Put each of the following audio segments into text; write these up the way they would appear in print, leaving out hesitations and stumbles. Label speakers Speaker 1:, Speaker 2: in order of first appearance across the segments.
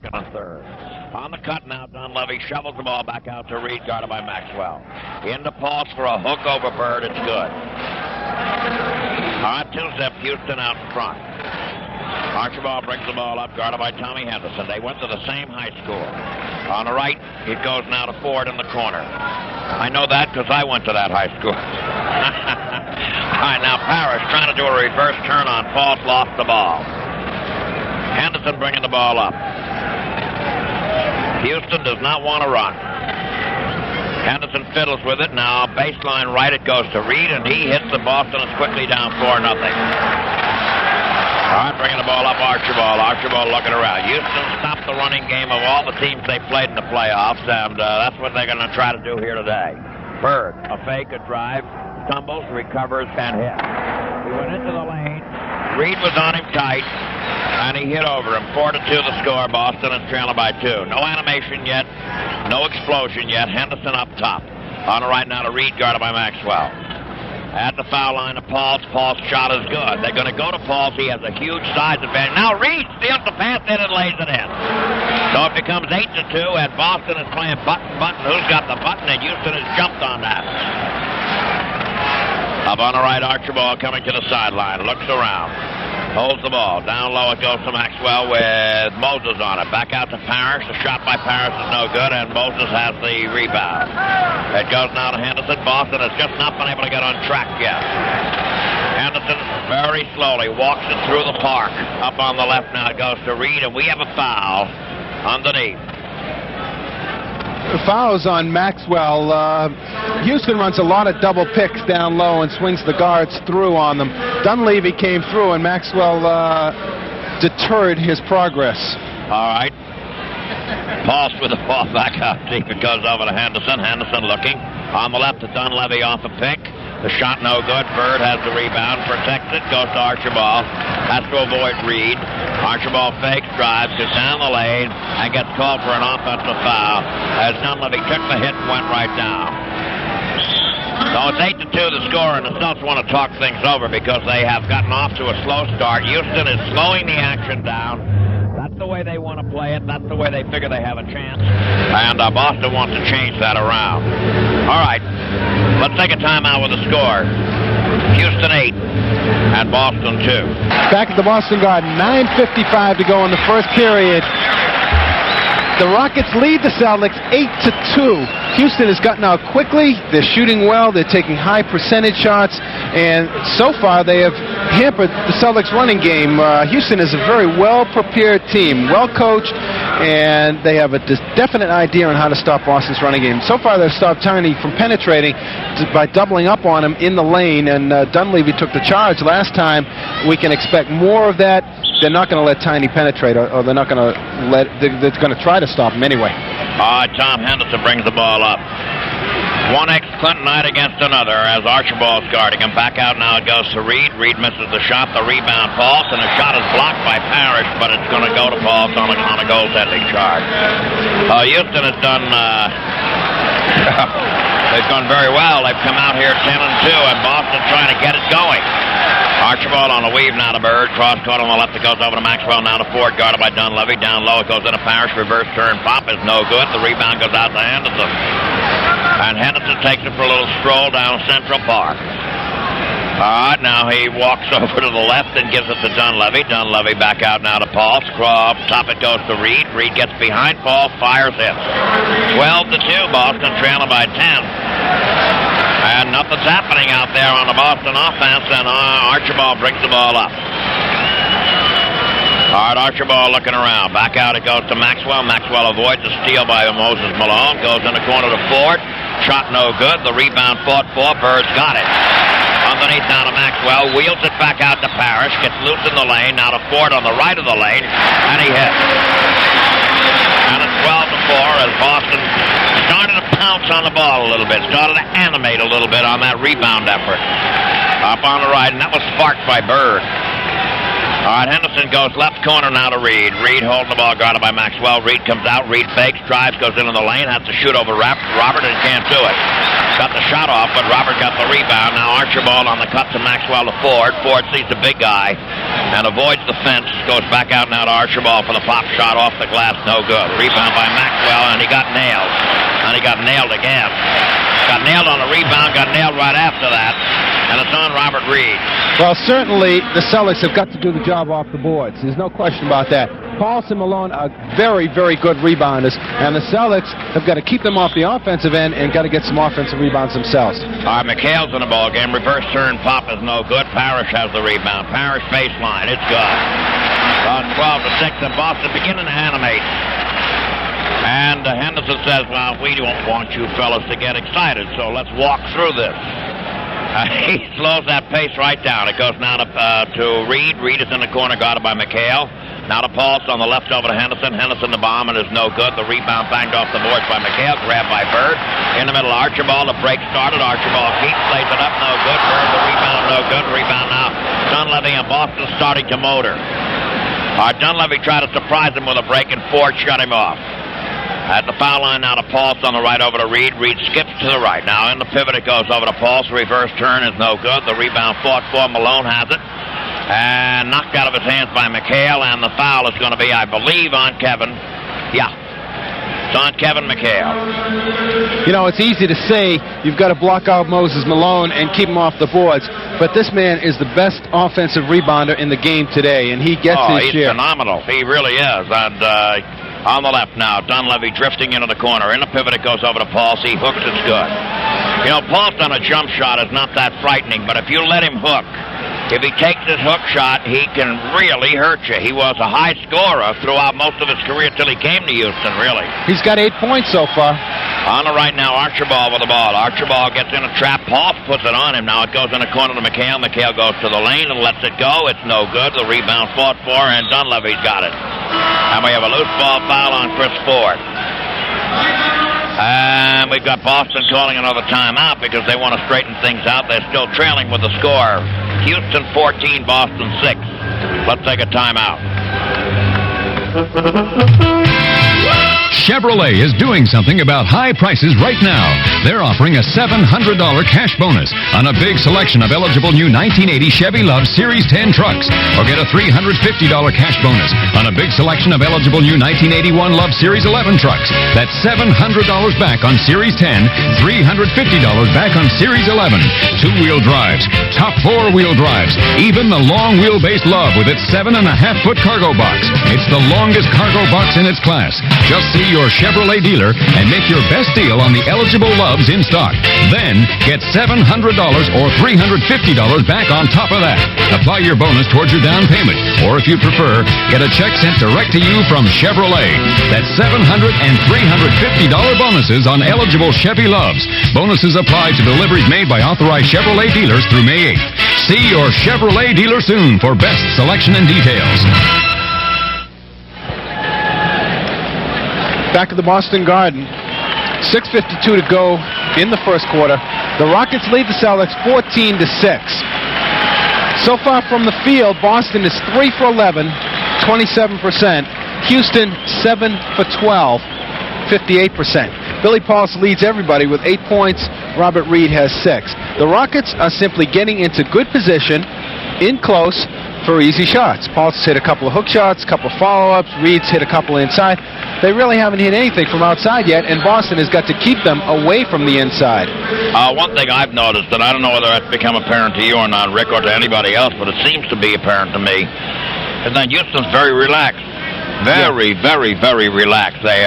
Speaker 1: second and third. On the cut now, Dunleavy shovels the ball back out to Reed, guarded by Maxwell. Into Pauls for a hook over Bird. It's good. All right, two-zip, Houston out in front. Archibald brings the ball up, guarded by Tommy Henderson. They went to the same high school. On the right, it goes now to Ford in the corner. I know that because I went to that high school. All right, now Parrish trying to do a reverse turn on Pauls, lost the ball. Henderson bringing the ball up. Houston does not want to run. Henderson fiddles with it. Now baseline right, it goes to Reed, and he hits the Boston. It's quickly down 4-0. All right, bringing the ball up, Archibald. Archibald looking around. Houston stopped the running game of all the teams they played in the playoffs, and that's what they're going to try to do here today. Bird, a fake, a drive, stumbles, recovers, and hits. He went into the lane. Reed was on him tight, and he hit over him. 4-2 the score. Boston is trailing by 2. No animation yet. No explosion yet. Henderson up top. On the right now to Reed, guarded by Maxwell. At the foul line of Pauls. Pauls' shot is good. They're going to go to Pauls. He has a huge size advantage. Now Reed steals the pass in and lays it in. So it becomes 8-2, and Boston is playing button. Who's got the button? And Houston has jumped on that. Up on the right, Archibald coming to the sideline. Looks around. Holds the ball. Down low it goes to Maxwell with Moses on it. Back out to Parrish. The shot by Parrish is no good, and Moses has the rebound. It goes now to Henderson. Boston has just not been able to get on track yet. Henderson very slowly walks it through the park. Up on the left now it goes to Reed, and we have a foul underneath.
Speaker 2: The foul's on Maxwell. Houston runs a lot of double picks down low and swings the guards through on them. Dunleavy came through, and Maxwell deterred his progress.
Speaker 1: All right. Pauls with the ball back out deep. It goes over to Henderson. Henderson looking. On the left to Dunleavy off a pick. The shot no good. Bird has the rebound. Protects it. Goes to Archibald. Has to avoid Reed. Archibald fakes, drives, gets down the lane, and gets called for an offensive foul as Dunleavy took the hit and went right down. So it's 8-2 the score, and the Celtics want to talk things over because they have gotten off to a slow start. Houston is slowing the action down. That's the way they want to play it. That's the way they figure they have a chance. And Boston wants to change that around. All right, let's take a timeout with the score. Houston 8 and Boston 2.
Speaker 2: Back at the Boston Garden, 9:55 to go in the first period. The Rockets lead the Celtics 8-2. Houston has gotten out quickly. They're shooting well. They're taking high percentage shots. And so far, they have hampered the Celtics running game. Houston is a very well-prepared team, well-coached, and they have a definite idea on how to stop Boston's running game. So far, they've stopped Tiny from penetrating by doubling up on him in the lane, and Dunleavy took the charge last time. We can expect more of that. They're not going to let Tiny penetrate, or they're not going to let. They're going to try to stop him anyway.
Speaker 1: Tom Henderson brings the ball up. One Clinton Knight against another as Archibald's guarding him. Back out now it goes to Reed. Reed misses the shot. The rebound Pauls, and the shot is blocked by Parrish, but it's going to go to Pauls on a goaltending charge. Houston has done. They've done very well. They've come out here 10-2, and Boston trying to get it going. Archibald on the weave now to Bird. Cross court on the left. It goes over to Maxwell. Now to Ford, guarded by Dunleavy. Down low it goes into Parrish. Reverse turn pop is no good. The rebound goes out to Henderson. And Henderson takes it for a little stroll down Central Park. All right, now he walks over to the left and gives it to Dunleavy. Dunleavy back out now to Paul. Up top it goes to Reed. Reed gets behind Paul, fires in. 12-2, Boston trailing by 10. And nothing's happening out there on the Boston offense, and Archibald brings the ball up. All right, Archibald looking around. Back out it goes to Maxwell. Maxwell avoids the steal by Moses Malone. Goes in the corner to Ford. Shot no good. The rebound fought for. Bird's got it. Underneath now to Maxwell. Wheels it back out to Parrish. Gets loose in the lane. Now to Ford on the right of the lane. And he hits. And it's 12-4 as Boston started to pounce on the ball a little bit. Started to animate a little bit on that rebound effort. Up on the right, and that was sparked by Bird. All right, Henderson goes left corner now to Reed. Reed holding the ball, guarded by Maxwell. Reed comes out. Reed fakes, drives, goes into the lane, has to shoot over Robert and can't do it. Got the shot off, but Robert got the rebound. Now Archibald on the cut to Maxwell to Ford. Ford sees the big guy and avoids the fence. Goes back out now to Archibald for the pop shot off the glass. No good. Rebound by Maxwell, and he got nailed. And he got nailed again. Got nailed on the rebound, got nailed right after that. And it's on Robert Reed.
Speaker 2: Well, certainly the Celtics have got to do the job off the boards. There's no question about that. Paulson, Malone are very, very good rebounders, and the Celtics have got to keep them off the offensive end and got to get some offensive rebounds themselves.
Speaker 1: All right, McHale's in the ball game. Reverse turn pop is no good. Parrish has the rebound. Parrish baseline. It's good. 12-6, and Boston beginning to animate. And Henderson says, well, we don't want you fellas to get excited, so let's walk through this. He slows that pace right down. It goes now to Reed. Reed is in the corner, guarded by McHale. Now to Paulson on the left over to Henderson. Henderson, the bomb, and is no good. The rebound banged off the boards by McHale. Grabbed by Bird. In the middle, Archibald. The break started. Archibald keeps, lays it up. No good. Bird, the rebound, no good. Rebound now. Dunleavy and Boston starting to motor. Dunleavy tried to surprise him with a break, and Ford shut him off. At the foul line now to Paulson on the right over to Reed. Reed skips to the right. Now in the pivot it goes over to Paulson. Reverse turn is no good. The rebound fought for. Malone has it. And knocked out of his hands by McHale. And the foul is going to be, I believe, on Kevin. Yeah. It's on Kevin McHale.
Speaker 2: You know, it's easy to say you've got to block out Moses Malone and keep him off the boards. But this man is the best offensive rebounder in the game today. And he gets his share.
Speaker 1: He's phenomenal. He really is. And on the left now, Dunleavy drifting into the corner. In the pivot, it goes over to Paulson. He hooks, it's good. You know, Paulson on a jump shot is not that frightening, but if you let him hook, if he takes his hook shot, he can really hurt you. He was a high scorer throughout most of his career till he came to Houston, really.
Speaker 2: He's got 8 points so far.
Speaker 1: On the right now, Archibald with the ball. Archibald gets in a trap. Paul puts it on him. Now it goes in the corner to McHale. McHale goes to the lane and lets it go. It's no good. The rebound fought for, and Dunleavy's got it. And we have a loose ball foul on Chris Ford. And we've got Boston calling another timeout because they want to straighten things out. They're still trailing with the score. Houston 14, Boston 6. Let's take a timeout.
Speaker 3: Chevrolet is doing something about high prices right now. They're offering a $700 cash bonus on a big selection of eligible new 1980 Chevy Love Series 10 trucks. Or get a $350 cash bonus on a big selection of eligible new 1981 Love Series 11 trucks. That's $700 back on Series 10, $350 back on Series 11. Two-wheel drives, top four-wheel drives, even the long wheelbase Love with its 7.5-foot cargo box. It's the longest cargo box in its class. Just see your Chevrolet dealer and make your best deal on the eligible Loves in stock. Then get $700 or $350 back on top of that. Apply your bonus towards your down payment, or if you prefer, get a check sent direct to you from Chevrolet. That's $700 and $350 bonuses on eligible Chevy Loves. Bonuses apply to deliveries made by authorized Chevrolet dealers through May 8th. See your Chevrolet dealer soon for best selection and details.
Speaker 2: Back at the Boston Garden, 6:52 to go in the first quarter. The Rockets lead the Celtics 14-6. So far from the field, Boston is 3 for 11, 27%. Houston 7 for 12, 58%. Billy Paulson leads everybody with 8 points. Robert Reed has 6. The Rockets are simply getting into good position, in close, for easy shots. Paulson's hit a couple of hook shots, a couple of follow-ups. Reed's hit a couple inside. They really haven't hit anything from outside yet, and Boston has got to keep them away from the inside.
Speaker 1: One thing I've noticed, and I don't know whether that's become apparent to you or not, Rick, or to anybody else, but it seems to be apparent to me, is that Houston's very relaxed. Very, very, very relaxed. They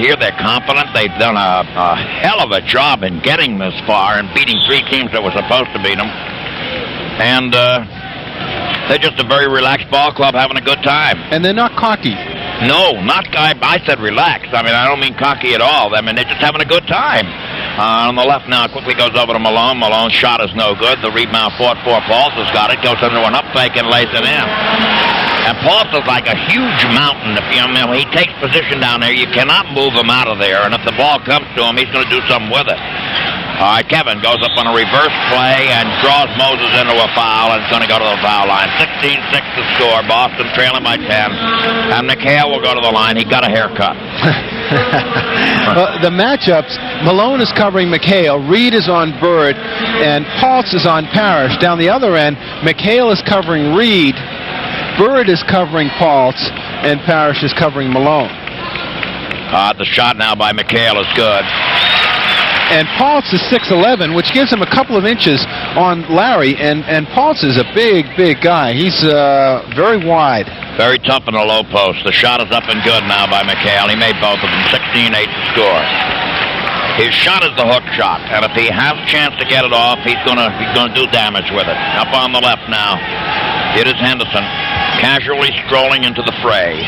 Speaker 1: here, they're confident. They've done a hell of a job in getting this far and beating 3 teams that were supposed to beat them. And they're just a very relaxed ball club having a good time.
Speaker 2: And they're not cocky.
Speaker 1: No, I said relaxed. I mean, I don't mean cocky at all. I mean, they're just having a good time. On the left now, quickly goes over to Malone. Malone's shot is no good. The rebound fought for. Paulson's got it. Goes into an up fake and lays it in. And Paulson's like a huge mountain. If when he takes position down there, you cannot move him out of there. And if the ball comes to him, he's going to do something with it. All right, Kevin goes up on a reverse play and draws Moses into a foul, and it's going to go to the foul line. 16-6 to score. Boston trailing by 10. And McHale will go to the line. He got a haircut.
Speaker 2: Well, the matchups, Malone is covering McHale, Reed is on Bird, and Paltz is on Parrish. Down the other end, McHale is covering Reed, Bird is covering Paltz, and Parrish is covering Malone.
Speaker 1: The shot now by McHale is good.
Speaker 2: And Paltz is 6'11", which gives him a couple of inches on Larry, and Paltz is a big guy. He's very wide.
Speaker 1: Very tough in the low post. The shot is up and good now by McHale. He made both of them. 16-8 to score. His shot is the hook shot, and if he has a chance to get it off, he's gonna do damage with it. Up on the left now, it is Henderson, casually strolling into the fray.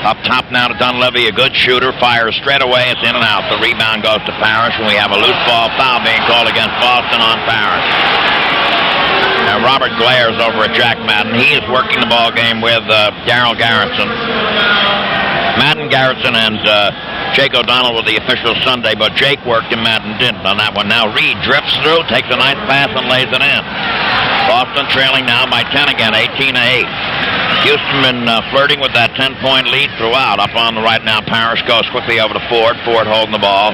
Speaker 1: Up top now to Dunleavy, a good shooter, fires straight away, it's in and out. The rebound goes to Parrish, and we have a loose ball foul being called against Boston on Parrish. Now Robert glares over at Jack Madden. He is working the ball game with Darryl Garretson. Madden, Garretson, and Jake O'Donnell were the officials Sunday, but Jake worked and Madden didn't on that one. Now Reed drifts through, takes a nice pass, and lays it in. Boston trailing now by 10 again, 18-8. Houston been flirting with that 10-point lead throughout. Up on the right now, Parrish goes quickly over to Ford. Ford holding the ball.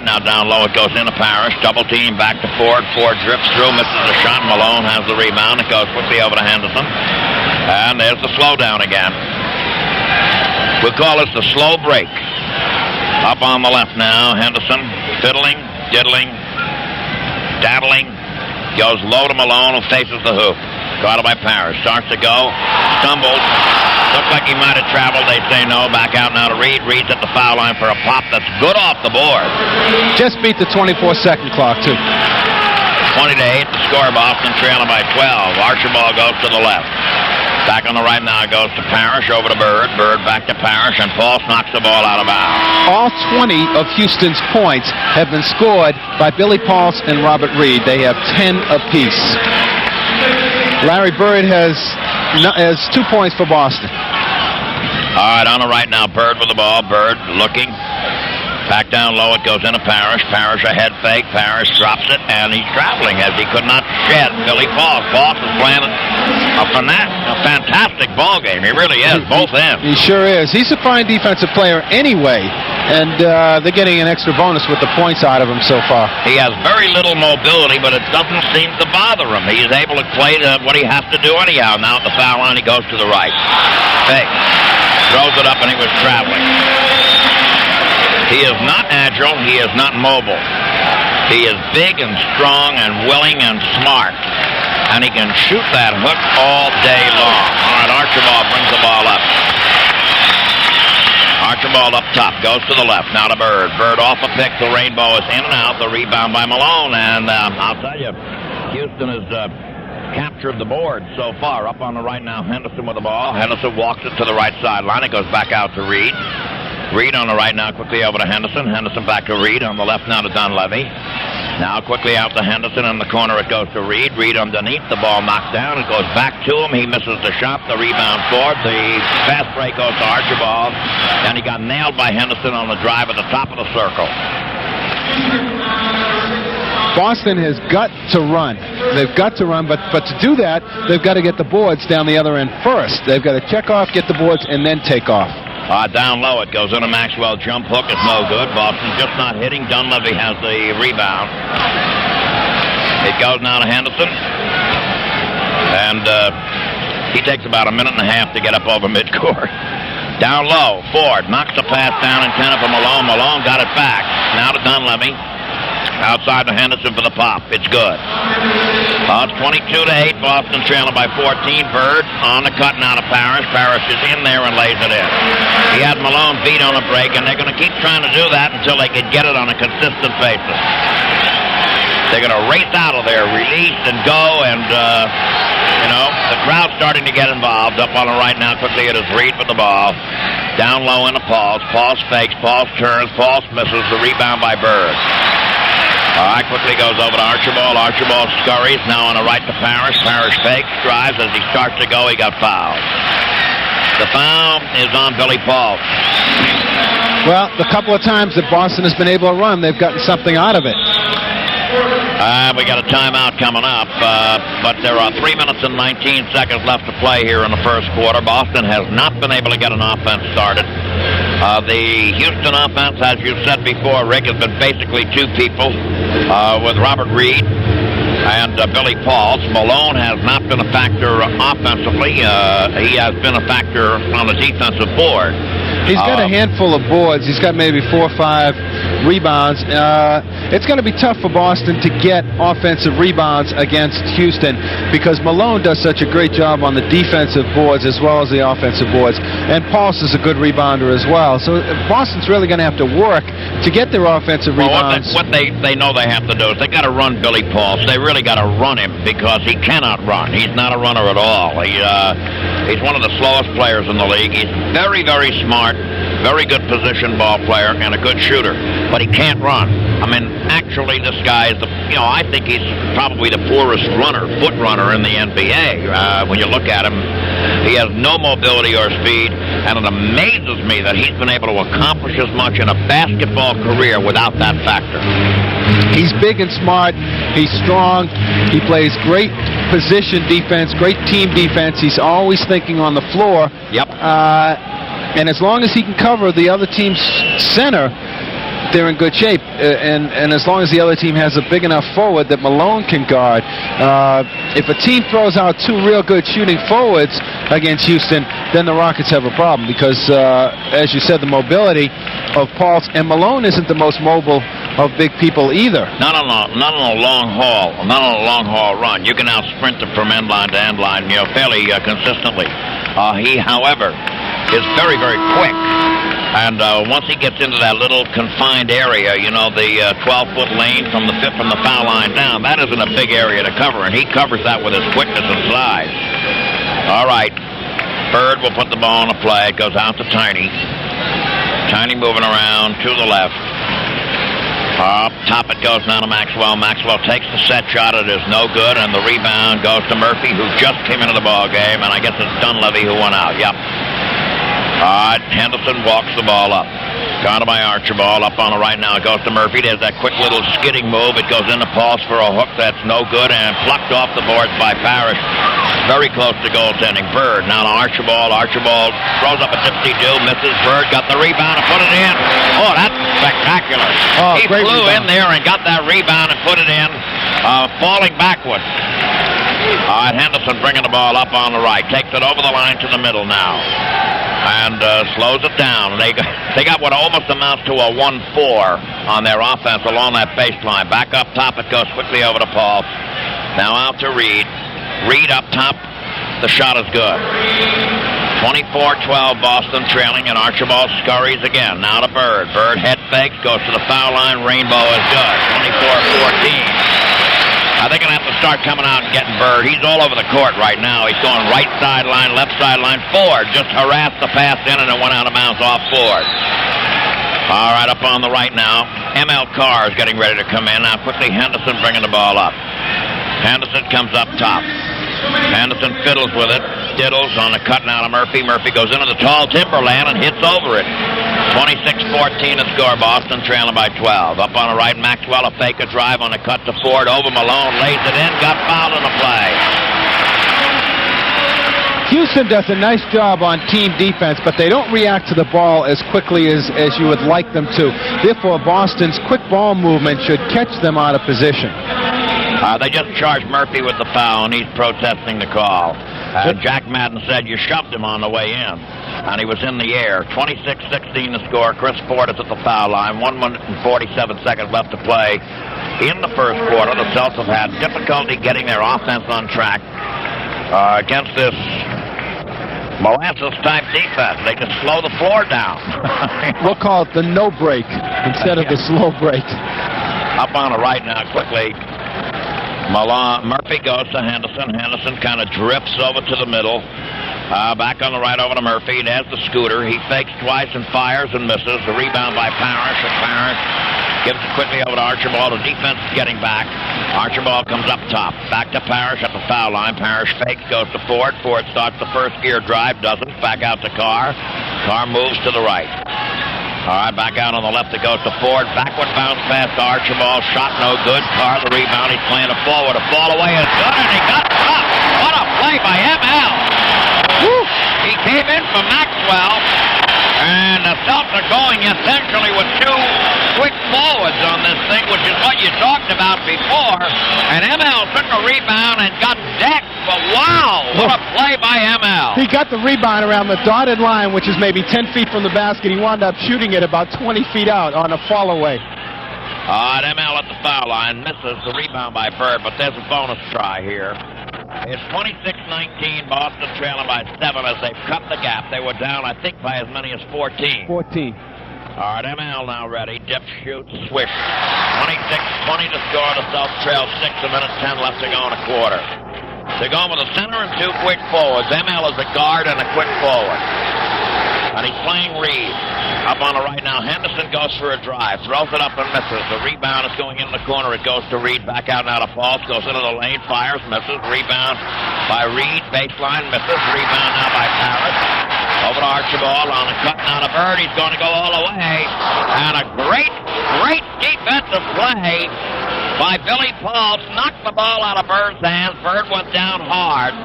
Speaker 1: Now down low it goes into Parrish. Double team back to Ford. Ford drifts through, misses the shot. Malone has the rebound. It goes quickly over to Henderson. And there's the slowdown again. We'll call this the slow break. Up on the left now, Henderson fiddling, diddling, daddling. Goes low to Malone, who faces the hoop. Guarded by Parrish. Starts to go. Stumbles. Looks like he might have traveled. They say no. Back out now to Reed. Reed's at the foul line for a pop that's good off the board.
Speaker 2: Just beat the 24-second clock, too.
Speaker 1: 20-8 to score. Boston trailing by 12. Archibald goes to the left. Back on the right now goes to Parrish, over to Bird. Bird back to Parrish, and Paulse knocks the ball out of bounds.
Speaker 2: All 20 of Houston's points have been scored by Billy Paulse and Robert Reed. They have 10 apiece. Larry Bird has 2 points for Boston.
Speaker 1: All right, on the right now, Bird with the ball. Bird looking. Back down low, it goes into Parrish. Parrish a head fake. Parrish drops it, and he's traveling as he could not shed Billy Paulse. Paulse is playing a fantastic ball game. He really is, both ends.
Speaker 2: He sure is. He's a fine defensive player anyway, and they're getting an extra bonus with the points out of him so far.
Speaker 1: He has very little mobility, but it doesn't seem to bother him. He is able to play what he has to do anyhow. Now at the foul line, he goes to the right. Fake. Throws it up, and he was traveling. He is not agile. He is not mobile. He is big and strong and willing and smart. And he can shoot that hook all day long. All right, Archibald brings the ball up. Archibald up top, goes to the left. Now to Bird. Bird off a pick. The Rainbow is in and out. The rebound by Malone. And I'll tell you, Houston has captured the board so far. Up on the right now, Henderson with the ball. Henderson walks it to the right sideline. It goes back out to Reed. Reed on the right now, quickly over to Henderson. Henderson back to Reed. On the left now to Dunleavy. Now quickly out to Henderson. In the corner it goes to Reed. Reed underneath. The ball knocked down. It goes back to him. He misses the shot. The rebound forward. The fast break goes to Archibald. And he got nailed by Henderson on the drive at the top of the circle.
Speaker 2: Boston has got to run. They've got to run, but to do that, they've got to get the boards down the other end first. They've got to check off, get the boards, and then take off.
Speaker 1: Down low, it goes into Maxwell. Jump hook is no good. Boston just not hitting. Dunleavy has the rebound. It goes now to Henderson. And he takes about a minute and a half to get up over midcourt. Down low, Ford knocks the pass down intended for Malone. Malone got it back. Now to Dunleavy. Outside to Henderson for the pop. It's good. It's 22-8. Boston trailing by 14. Bird on the cut now to Parrish. Parrish is in there and lays it in. He had Malone beat on a break, and they're going to keep trying to do that until they can get it on a consistent basis. They're going to race out of there, release and go, and, the crowd's starting to get involved. Up on the right now, quickly it is Reed with the ball. Down low into Paulse. Paulse fakes. Paulse turns. Paulse misses. The rebound by Bird. All right, quickly goes over to Archibald. Archibald scurries. Now on the right to Parrish. Parrish fakes, drives. As he starts to go, he got fouled. The foul is on Billy Paulse.
Speaker 2: Well, the couple of times that Boston has been able to run, they've gotten something out of it.
Speaker 1: We got a timeout coming up, but there are 3 minutes and 19 seconds left to play here in the first quarter. Boston has not been able to get an offense started. The Houston offense, as you said before, Rick, has been basically two people with Robert Reed and Billy Pauls. Malone has not been a factor offensively. He has been a factor on the defensive board.
Speaker 2: He's got a handful of boards. He's got maybe 4 or 5 rebounds. It's going to be tough for Boston to get offensive rebounds against Houston because Malone does such a great job on the defensive boards as well as the offensive boards. And Pauls is a good rebounder as well. So Boston's really going to have to work to get their offensive rebounds.
Speaker 1: What they know they have to do is they got to run Billy Pauls. They really got to run him because he cannot run. He's not a runner at all. He's one of the slowest players in the league. He's very, very smart, very good position ball player, and a good shooter. But he can't run. I mean, actually, this guy is I think he's probably the poorest foot runner in the NBA. When you look at him, he has no mobility or speed, and it amazes me that he's been able to accomplish as much in a basketball career without that factor.
Speaker 2: He's big and smart. He's strong. He plays great position defense, great team defense. He's always thinking on the floor.
Speaker 1: Yep.
Speaker 2: And as long as he can cover the other team's center, they're in good shape. And as long as the other team has a big enough forward that Malone can guard. If a team throws out 2 real good shooting forwards against Houston, then the Rockets have a problem because, as you said, the mobility of Pauls, and Malone isn't the most mobile of big people either.
Speaker 1: Not on a long haul run. You can now sprint it from end line to end line, fairly consistently. He, however, is very, very quick. And once he gets into that little confined area, the 12-foot lane from the foul line down, that isn't a big area to cover, and he covers that with his quickness and size. All right. Bird will put the ball on the play. It goes out to Tiny. Tiny moving around to the left. Up top it goes now to Maxwell. Maxwell takes the set shot. It is no good, and the rebound goes to Murphy, who just came into the ball game, and I guess it's Dunleavy who went out. Yep. All right, Henderson walks the ball up. Gone by Archibald. Up on the right now. It goes to Murphy. There's that quick little skidding move. It goes into Pauls for a hook. That's no good, and plucked off the boards by Parrish. Very close to goaltending. Bird now to Archibald. Archibald throws up a dipsy-do. Misses. Bird got the rebound and put it in. Oh, that's spectacular. He flew in there and got that rebound and put it in, falling backwards. All right, Henderson bringing the ball up on the right. Takes it over the line to the middle now. And slows it down. They got what almost amounts to a 1-4 on their offense along that baseline. Back up top, it goes quickly over to Paul. Now out to Reed. Reed up top. The shot is good. 24-12 Boston trailing, and Archibald scurries again. Now to Bird. Bird head fakes, goes to the foul line. Rainbow is good. 24-14. They're going to have to start coming out and getting Bird. He's all over the court right now. He's going right sideline, left sideline. Ford just harassed the pass in, and it went out of bounds off Ford. All right, up on the right now. M.L. Carr is getting ready to come in. Now quickly Henderson bringing the ball up. Henderson comes up top. Henderson fiddles with it. Diddles on the cut now to Murphy. Murphy goes into the tall timberland and hits over it. 26-14 to score. Boston trailing by 12. Up on the right, Maxwell, a fake, a drive on the cut to Ford. Over Malone, lays it in, got fouled in the play.
Speaker 2: Houston does a nice job on team defense, but they don't react to the ball as quickly as you would like them to. Therefore, Boston's quick ball movement should catch them out of position.
Speaker 1: They just charged Murphy with the foul, and he's protesting the call. Jack Madden said you shoved him on the way in, and he was in the air. 26-16 to score. Chris Ford is at the foul line. 1 minute and 47 seconds left to play. In the first quarter, the Celtics have had difficulty getting their offense on track against this molasses-type defense. They just slow the floor down.
Speaker 2: We'll call it the no break instead of the slow break.
Speaker 1: Up on the right now, quickly. Murphy goes to Henderson. Henderson kind of drifts over to the middle. Back on the right over to Murphy. There's the scooter. He fakes twice and fires and misses. The rebound by Parrish. And Parrish gives it quickly over to Archibald. The defense is getting back. Archibald comes up top. Back to Parrish at the foul line. Parrish fakes, goes to Ford. Ford starts the first gear drive. Doesn't. Back out to Carr. Carr moves to the right. All right, back out on the left it goes to Ford. Backward bounce pass to Archibald. Shot no good. Carr the rebound. He's playing a forward. A fall away is good, and he got up. What a play by ML. Woo. He came in from Maxwell, and the Celtics are going essentially with two quick forwards on this thing, which is what you talked about before. And ML took a rebound and got decked. But wow, what a play by ML.
Speaker 2: He got the rebound around the dotted line, which is maybe 10 feet from the basket. He wound up shooting it about 20 feet out on a fall away.
Speaker 1: All right, ML at the foul line. Misses the rebound by Bird, but there's a bonus try here. It's 26-19, Boston trailing by 7 as they've cut the gap. They were down, I think, by as many as 14.
Speaker 2: 14.
Speaker 1: All right, ML now ready. Dip, shoot, swish. 26-20 to score. The Celtics trail 6, a minute 10 left to go in a quarter. They're going with a center and two quick forwards. ML is a guard and a quick forward. And he's playing Reed. Up on the right now. Henderson goes for a drive. Throws it up and misses. The rebound is going in the corner. It goes to Reed. Back out now to Falls. Goes into the lane. Fires. Misses. Rebound by Reed. Baseline. Misses. Rebound now by Parrish. Over to Archibald on the cut now to Bird. He's going to go all the way. And a great defensive play by Billy Pauls. Knocked the ball out of Bird's hands. Bird went down hard.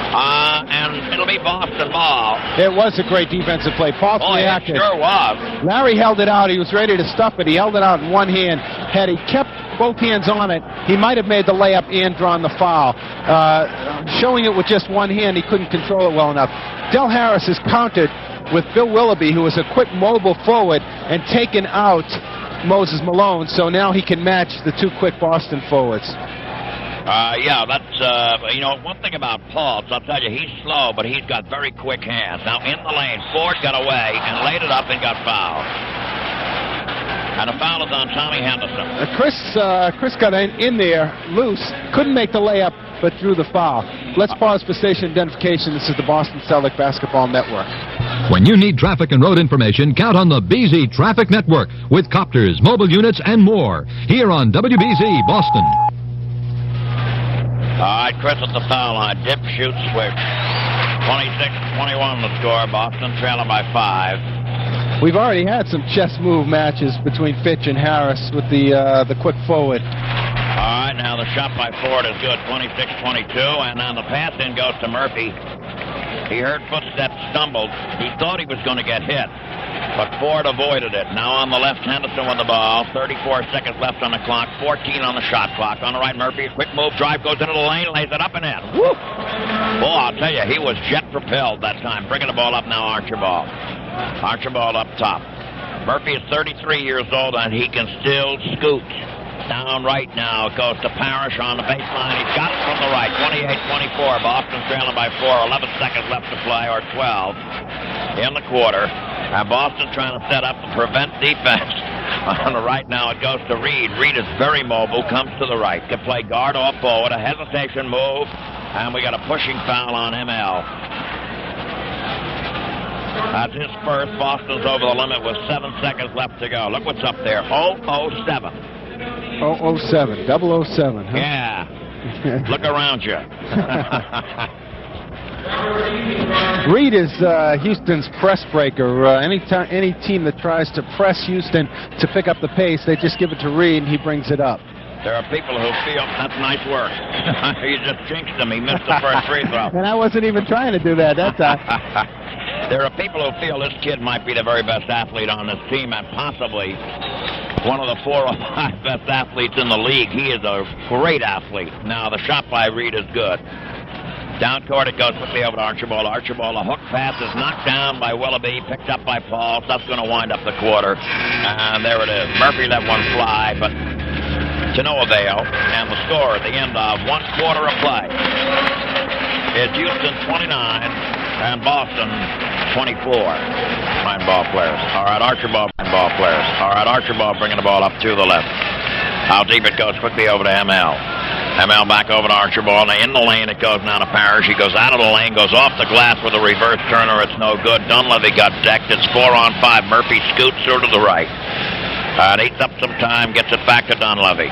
Speaker 1: And it'll be Boston ball.
Speaker 2: It was a great defensive play. Pauls reacted.
Speaker 1: It sure was.
Speaker 2: Larry held it out. He was ready to stuff it. He held it out in one hand. Had he kept both hands on it, he might have made the layup and drawn the foul. Showing it with just one hand, he couldn't control it well enough. Del Harris is countered with Bill Willoughby, who was a quick mobile forward, and taken out Moses Malone, so now he can match the two quick Boston forwards.
Speaker 1: Yeah, that's, one thing about Pauls, I'll tell you, he's slow, but he's got very quick hands. Now, in the lane, Ford got away and laid it up and got fouled. And a foul is on Tommy Henderson.
Speaker 2: Chris got in there loose, couldn't make the layup, but drew the foul. Let's pause for station identification. This is the Boston Celtic Basketball Network.
Speaker 3: When you need traffic and road information, count on the BZ Traffic Network with copters, mobile units, and more. Here on WBZ Boston.
Speaker 1: All right, Chris at the foul line. Dip, shoot, switch. 26-21 the score. Boston trailing by 5.
Speaker 2: We've already had some chess move matches between Fitch and Harris with the quick forward.
Speaker 1: All right, now the shot by Ford is good, 26-22, and now the pass in goes to Murphy. He heard footsteps, stumbled. He thought he was going to get hit, but Ford avoided it. Now on the left, Henderson with the ball. 34 seconds left on the clock, 14 on the shot clock. On the right, Murphy, a quick move, drive, goes into the lane, lays it up and in. Woo! Boy, I'll tell you, he was jet-propelled that time. Bringing the ball up now, Archibald. Archibald up top. Murphy is 33 years old, and he can still scoot. Down right now, it goes to Parrish on the baseline. He's got it from the right, 28-24. Boston trailing by 4, 11 seconds left to play, or 12 in the quarter. And Boston trying to set up and prevent defense. On the right now, it goes to Reed. Reed is very mobile, comes to the right. Can play guard or forward, a hesitation move, and we got a pushing foul on ML. That's his first. Boston's over the limit with 7 seconds left to go. Look what's up there, 0-0-7.
Speaker 2: 007, 007, huh?
Speaker 1: Yeah. Look around you.
Speaker 2: Reed is Houston's press breaker. Any team that tries to press Houston to pick up the pace, they just give it to Reed and he brings it up.
Speaker 1: There are people who feel that's nice work. You just jinxed him. He missed the first free throw.
Speaker 2: And I wasn't even trying to do that time.
Speaker 1: There are people who feel this kid might be the very best athlete on this team and possibly one of the 4 or 5 best athletes in the league. He is a great athlete. Now, the shot by Reed is good. Down court, it goes quickly over to Archibald. Archibald, a hook pass is knocked down by Willoughby, picked up by Paul. That's going to wind up the quarter. And there it is. Murphy let one fly, but to no avail. And the score at the end of 1 quarter of play is Houston 29 and Boston 24. 9 ball players. All right, Archibald, 9 ball players. All right, Archibald bringing the ball up to the left. How deep it goes quickly over to ML. ML back over to Archibald. Now in the lane it goes now to Parrish. He goes out of the lane, goes off the glass with a reverse turner. It's no good. Dunleavy got decked. It's 4 on 5. Murphy scoots her to the right. It eats up some time, gets it back to Dunleavy.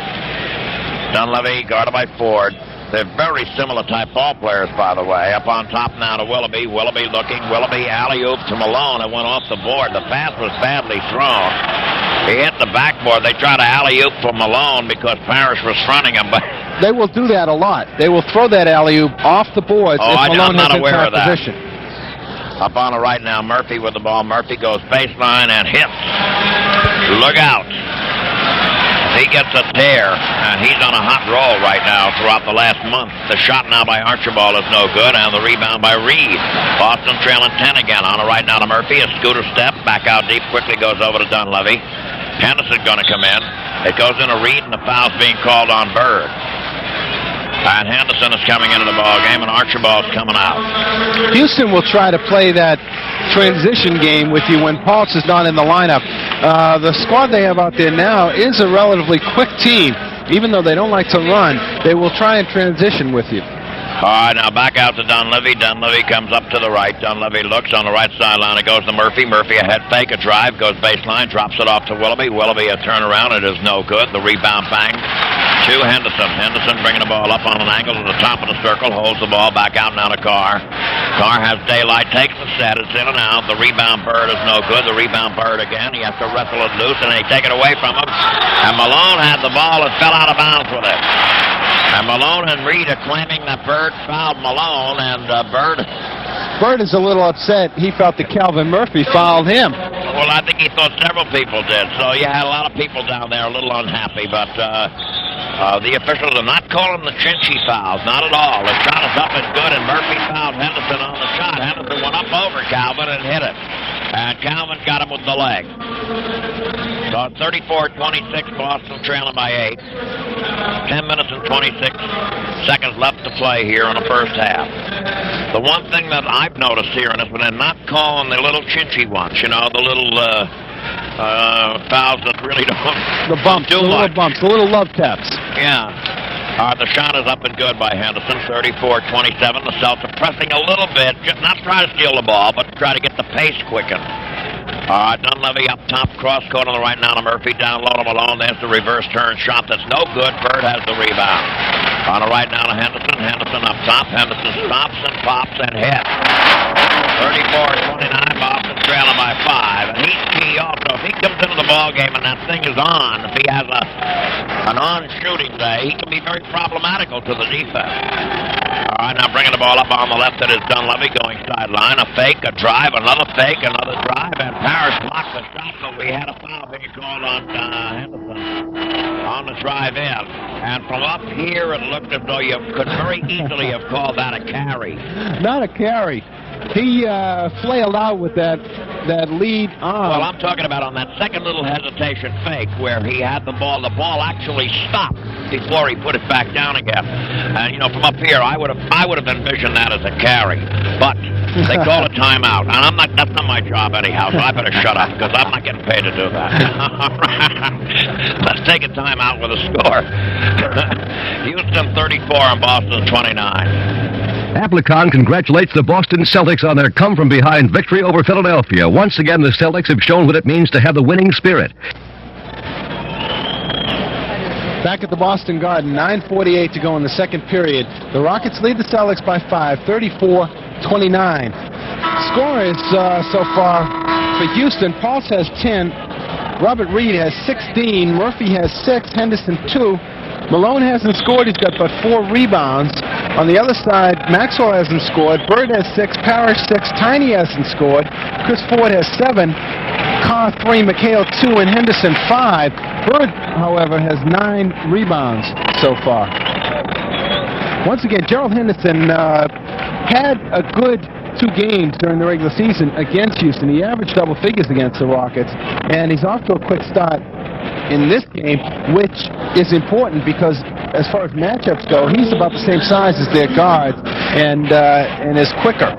Speaker 1: Dunleavy guarded by Ford. They're very similar type ball players, by the way. Up on top now to Willoughby. Willoughby looking. Willoughby alley-oop to Malone. It went off the board. The pass was badly thrown. He hit the backboard. They tried to alley-oop for Malone because Parrish was fronting him. But
Speaker 2: they will do that a lot. They will throw that alley-oop off the boards if Malone
Speaker 1: I'm not
Speaker 2: has
Speaker 1: aware of that.
Speaker 2: position.
Speaker 1: Up on the right now, Murphy with the ball. Murphy goes baseline and hits. Look out. He gets a tear, and he's on a hot roll right now throughout the last month. The shot now by Archibald is no good, and the rebound by Reed. Boston trailing 10 again. On the right now to Murphy. A scooter step. Back out deep. Quickly goes over to Dunleavy. Henderson going to come in. It goes into Reed, and the foul's being called on Bird. And Henderson is coming into the ball game, and Archibald's coming out.
Speaker 2: Houston will try to play that transition game with you when Paul's is not in the lineup. The squad they have out there now is a relatively quick team. Even though they don't like to run, they will try and transition with you.
Speaker 1: All right, now back out to Dunleavy. Dunleavy comes up to the right. Dunleavy looks on the right sideline. It goes to Murphy. Murphy a head fake, a drive, goes baseline, drops it off to Willoughby. Willoughby a turnaround. It is no good. The rebound bang to Henderson. Henderson bringing the ball up on an angle to the top of the circle. Holds the ball back out now to Carr. Carr has daylight. Takes the set. It's in and out. The rebound Bird is no good. The rebound Bird again. He has to wrestle it loose, and they take it away from him. And Malone had the ball and fell out of bounds with it. And Malone and Reed are claiming that Bird fouled Malone, and
Speaker 2: Bird is a little upset. He felt that Calvin Murphy fouled him.
Speaker 1: Well, I think he thought several people did. So you had a lot of people down there a little unhappy, but the officials are not calling the Chinchy fouls, not at all. The shot is up and good, and Murphy fouled Henderson on the shot. Henderson went up over Calvin and hit it. And Calvin got him with the leg. So 34-26, Boston trailing by 8. 10 minutes and 26 seconds left to play here in the first half. The one thing that I've noticed here in this one, they're not calling the little chinchy ones, you know, the little fouls that really don't
Speaker 2: the bumps,
Speaker 1: do
Speaker 2: the
Speaker 1: much.
Speaker 2: little bumps, the little love taps.
Speaker 1: Yeah. The shot is up and good by Henderson, 34-27. The Celtics are pressing a little bit, just not try to steal the ball, but try to get the pace quickened. Dunleavy up top, cross court on the right now to Murphy, down low to Malone. There's the reverse turn shot that's no good. Bird has the rebound. On the right now to Henderson. Henderson up top. Henderson stops and pops and hits. 34-29, Boston trailing by 5. And he's key also. If he comes into the ball game and that thing is on, if he has an on-shooting day, he can be very problematical to the defense. All right, now bringing the ball up on the left, it is Dunleavy going sideline. A fake, a drive, another fake, another drive, and Parrish blocked the shot, so we had a foul being called on Henderson on the drive in. And from up here, it looked as though you could very easily have called that a carry.
Speaker 2: Not a carry. He flailed out with that lead arm.
Speaker 1: Well, I'm talking about on that second little hesitation fake where he had the ball. The ball actually stopped before he put it back down again. And you know, from up here, I would have envisioned that as a carry. But they call a timeout, and that's not my job anyhow. So I better shut up because I'm not getting paid to do that. Let's take a timeout with a score. Houston 34 and Boston 29.
Speaker 4: Applicon congratulates the Boston Celtics on their come-from-behind victory over Philadelphia. Once again, the Celtics have shown what it means to have the winning spirit.
Speaker 2: Back at the Boston Garden, 9:48 to go in the second period. The Rockets lead the Celtics by 5, 34-29. Score is so far for Houston. Pauls has 10. Robert Reed has 16. Murphy has 6. Henderson 2. Malone hasn't scored. He's got but 4 rebounds. On the other side, Maxwell hasn't scored. Bird has 6. Parrish 6. Tiny hasn't scored. Chris Ford has 7. Carr 3. McHale 2. And Henderson 5. Bird, however, has 9 rebounds so far. Once again, Gerald Henderson had a good 2 games during the regular season against Houston. He averaged double figures against the Rockets, and he's off to a quick start in this game, which is important because as far as matchups go, he's about the same size as their guards and is quicker.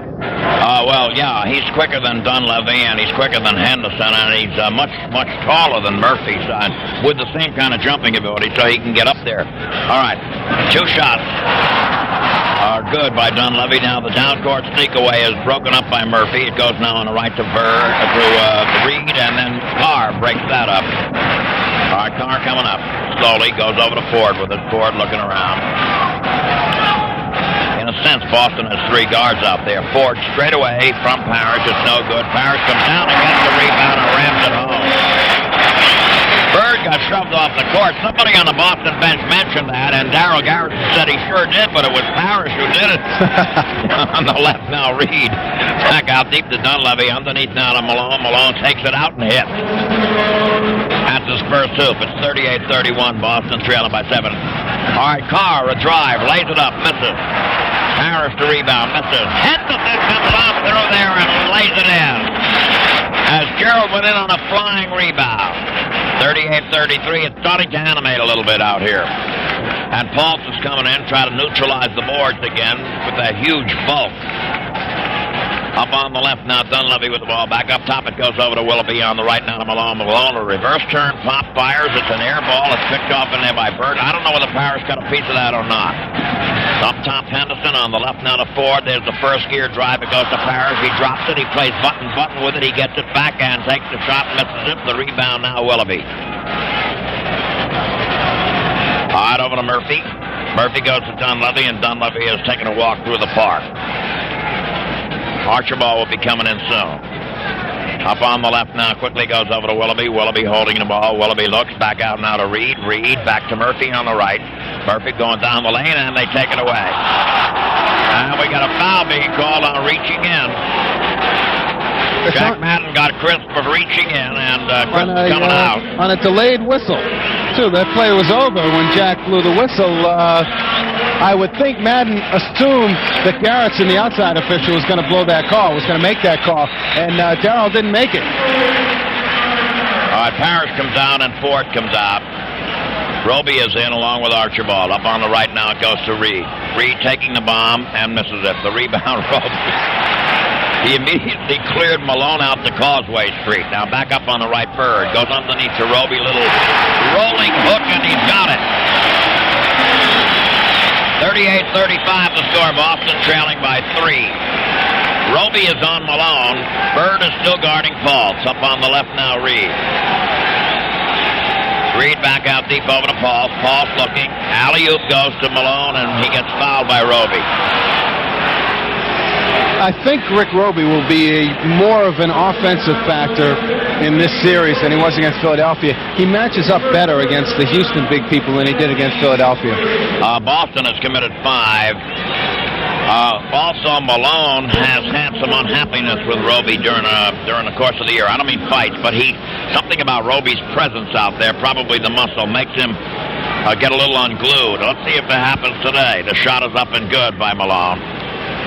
Speaker 1: Well, yeah, he's quicker than Dunleavy, and he's quicker than Henderson, and he's much taller than Murphy, with the same kind of jumping ability, so he can get up there. All right, 2 shots are good by Dunleavy. Now the down-court sneak-away is broken up by Murphy. It goes now on the right to Reed, and then Carr breaks that up. All right, Carr coming up slowly, goes over to Ford with it. Ford looking around. sense. Boston has 3 guards out there. Ford straight away from Parrish. It's no good. Parrish comes down and gets the rebound and rams it home. Bird got shoved off the court. Somebody on the Boston bench mentioned that, and Darryl Garrison said he sure did, but it was Parrish who did it. On the left now, Reed. Back out deep to Dunleavy. Underneath now to Malone. Malone takes it out and hits. That's his first hoop. It's 38-31. Boston trailing by 7. All right, Carr, a drive. Lays it up. Misses. Parrish to rebound. Misses. Henderson comes off through there and lays it in. As Gerald went in on a flying rebound. 38-33. It's starting to animate a little bit out here. And Paulson's coming in, trying to neutralize the boards again with that huge bulk. Up on the left now, Dunleavy with the ball. Back up top, it goes over to Willoughby. On the right now to Malone. Malone, a reverse turn, pop, fires. It's an air ball. It's picked off in there by Bird. I don't know whether Parrish got a piece of that or not. Up top, Henderson. On the left now to Ford. There's the first gear drive. It goes to Parrish. He drops it. He plays button with it. He gets it back and takes the shot, misses it. The rebound now, Willoughby. All right, over to Murphy. Murphy goes to Dunleavy, and Dunleavy is taking a walk through the park. Archibald will be coming in soon. Up on the left now, quickly goes over to Willoughby. Willoughby holding the ball. Willoughby looks back out now to Reed. Reed back to Murphy on the right. Murphy going down the lane, and they take it away. And we got a foul being called on reaching in. Jack Madden got Chris for reaching in, and Chris is coming out.
Speaker 2: On a delayed whistle, too. That play was over when Jack blew the whistle. I would think Madden assumed that Garrettson, the outside official, was going to blow that call, was going to make that call, and Darryl didn't make it.
Speaker 1: All right, Parrish comes down and Ford comes out. Roby is in along with Archibald. Up on the right now, it goes to Reed. Reed taking the bomb and misses it. The rebound, Roby. He immediately cleared Malone out to Causeway Street. Now back up on the right, Bird. Goes underneath to Roby. Little rolling hook, and he's got it. 38-35 the score. Boston trailing by 3. Roby is on Malone. Bird is still guarding Paul. Up on the left now, Reed. Reed back out deep over to Paul. Paul's looking. Alley-oop goes to Malone, and he gets fouled by Roby.
Speaker 2: I think Rick Roby will be more of an offensive factor in this series than he was against Philadelphia. He matches up better against the Houston big people than he did against Philadelphia.
Speaker 1: Boston has committed 5. Also, Malone has had some unhappiness with Roby during the course of the year. I don't mean fights, but something about Roby's presence out there, probably the muscle, makes him get a little unglued. Let's see if it happens today. The shot is up and good by Malone.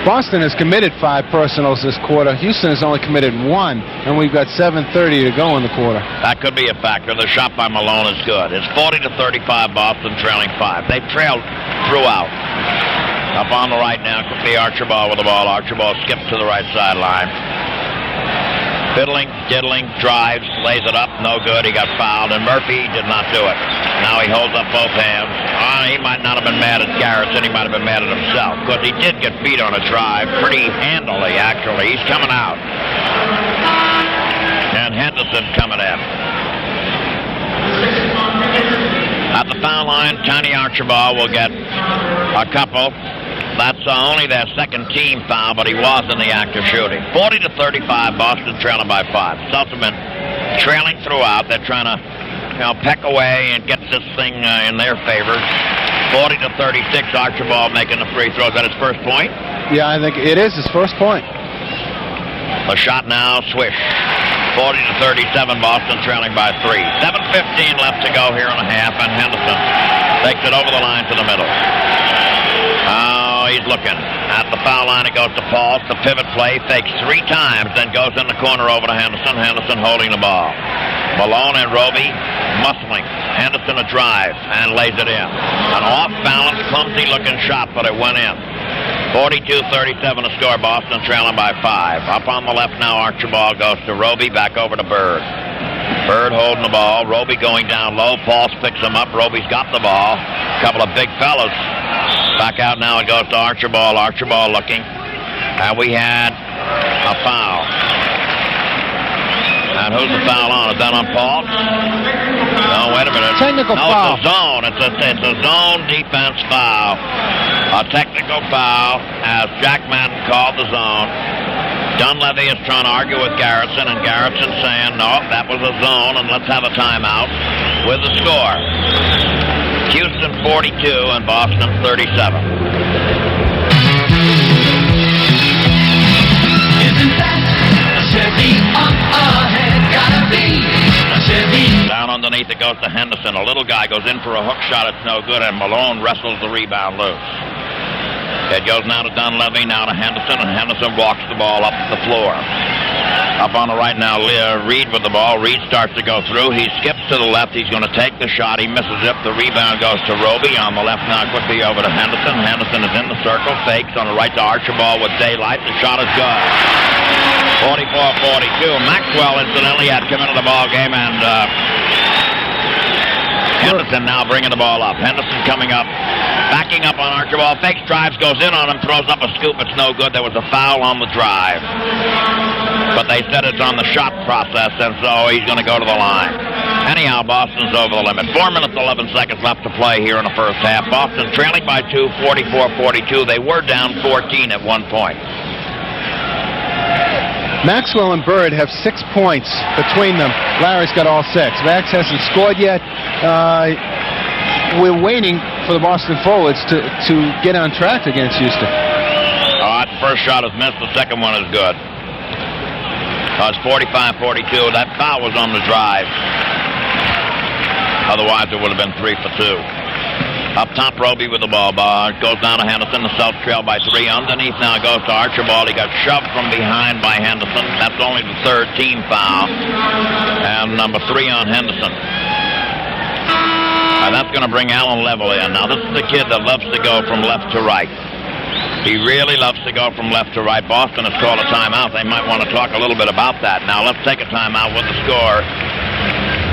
Speaker 2: Boston has committed 5 personals this quarter. Houston has only committed 1, and we've got 7:30 to go in the quarter.
Speaker 1: That could be a factor. The shot by Malone is good. It's 40-35, Boston trailing 5. They've trailed throughout. Up on the right now, could be Archibald with the ball. Archibald skips to the right sideline. Fiddling, diddling, drives, lays it up, no good. He got fouled, and Murphy did not do it. Now he holds up both hands. He might not have been mad at Garrettson. He might have been mad at himself, because he did get beat on a drive pretty handily, actually. He's coming out. And Henderson coming in. At the foul line, Tiny Archibald will get a couple. That's only their second team foul, but he was in the act of shooting. 40-35, Boston trailing by 5. Celtics have been trailing throughout. They're trying to, peck away and get this thing in their favor. 40-36, Archibald making the free throws. Is that his first point?
Speaker 2: Yeah, I think it is his first point.
Speaker 1: A shot now, swish. 40-37, Boston trailing by 3. 7:15 left to go here in a half, and Henderson takes it over the line to the middle. He's looking. At the foul line, it goes to Paul. The pivot play, fakes 3 times, then goes in the corner over to Henderson. Henderson holding the ball. Malone and Roby muscling. Henderson a drive and lays it in. An off-balance, clumsy-looking shot, but it went in. 42-37 to score. Boston trailing by 5. Up on the left now, Archibald goes to Roby, back over to Bird. Bird holding the ball. Roby going down low. Paul picks him up. Roby's got the ball. A couple of big fellas. Back out now, it goes to Archibald. Archibald looking. And we had a foul. And who's the foul on? Is that on Paul? No, wait a minute.
Speaker 2: Technical foul.
Speaker 1: No, it's a zone. It's a zone defense foul. A technical foul as Jack Madden called the zone. Dunleavy is trying to argue with Garrison, and Garrison's saying, no, that was a zone, and let's have a timeout with the score. Houston 42 and Boston 37.
Speaker 5: Isn't that a Chevy up ahead? Gotta be a Chevy.
Speaker 1: Down underneath it goes to Henderson. A little guy goes in for a hook shot. It's no good, and Malone wrestles the rebound loose. It goes now to Dunleavy, now to Henderson, and Henderson walks the ball up the floor. Up on the right now, Reed with the ball. Reed starts to go through. He skips to the left. He's going to take the shot. He misses it. The rebound goes to Roby. On the left now, quickly over to Henderson. Henderson is in the circle. Fakes on the right to Archibald with daylight. The shot is good. 44-42. Maxwell, incidentally, had come into the ball game, and Henderson now bringing the ball up. Henderson coming up, backing up on Archibald. Fakes, drives, goes in on him, throws up a scoop. It's no good. There was a foul on the drive. But they said it's on the shot process, and so he's going to go to the line. Anyhow, Boston's over the limit. 4 minutes, 11 seconds left to play here in the first half. Boston trailing by 2, 44-42. They were down 14 at one point.
Speaker 2: Maxwell and Bird have 6 points between them. Larry's got all 6. Max hasn't scored yet. We're waiting for the Boston forwards to get on track against Houston.
Speaker 1: All right, the first shot is missed. The second one is good. It's 45-42. That foul was on the drive. Otherwise, it would have been 3 for 2. Up top, Roby with the ball. Goes down to Henderson. The Celtics trail by 3. Underneath now goes to Archibald. He got shoved from behind by Henderson. That's only the third team foul. And number 3 on Henderson. And that's going to bring Alan Level in. Now, this is the kid that loves to go from left to right. He really loves to go from left to right. Boston has called a timeout. They might want to talk a little bit about that. Now, let's take a timeout with the score.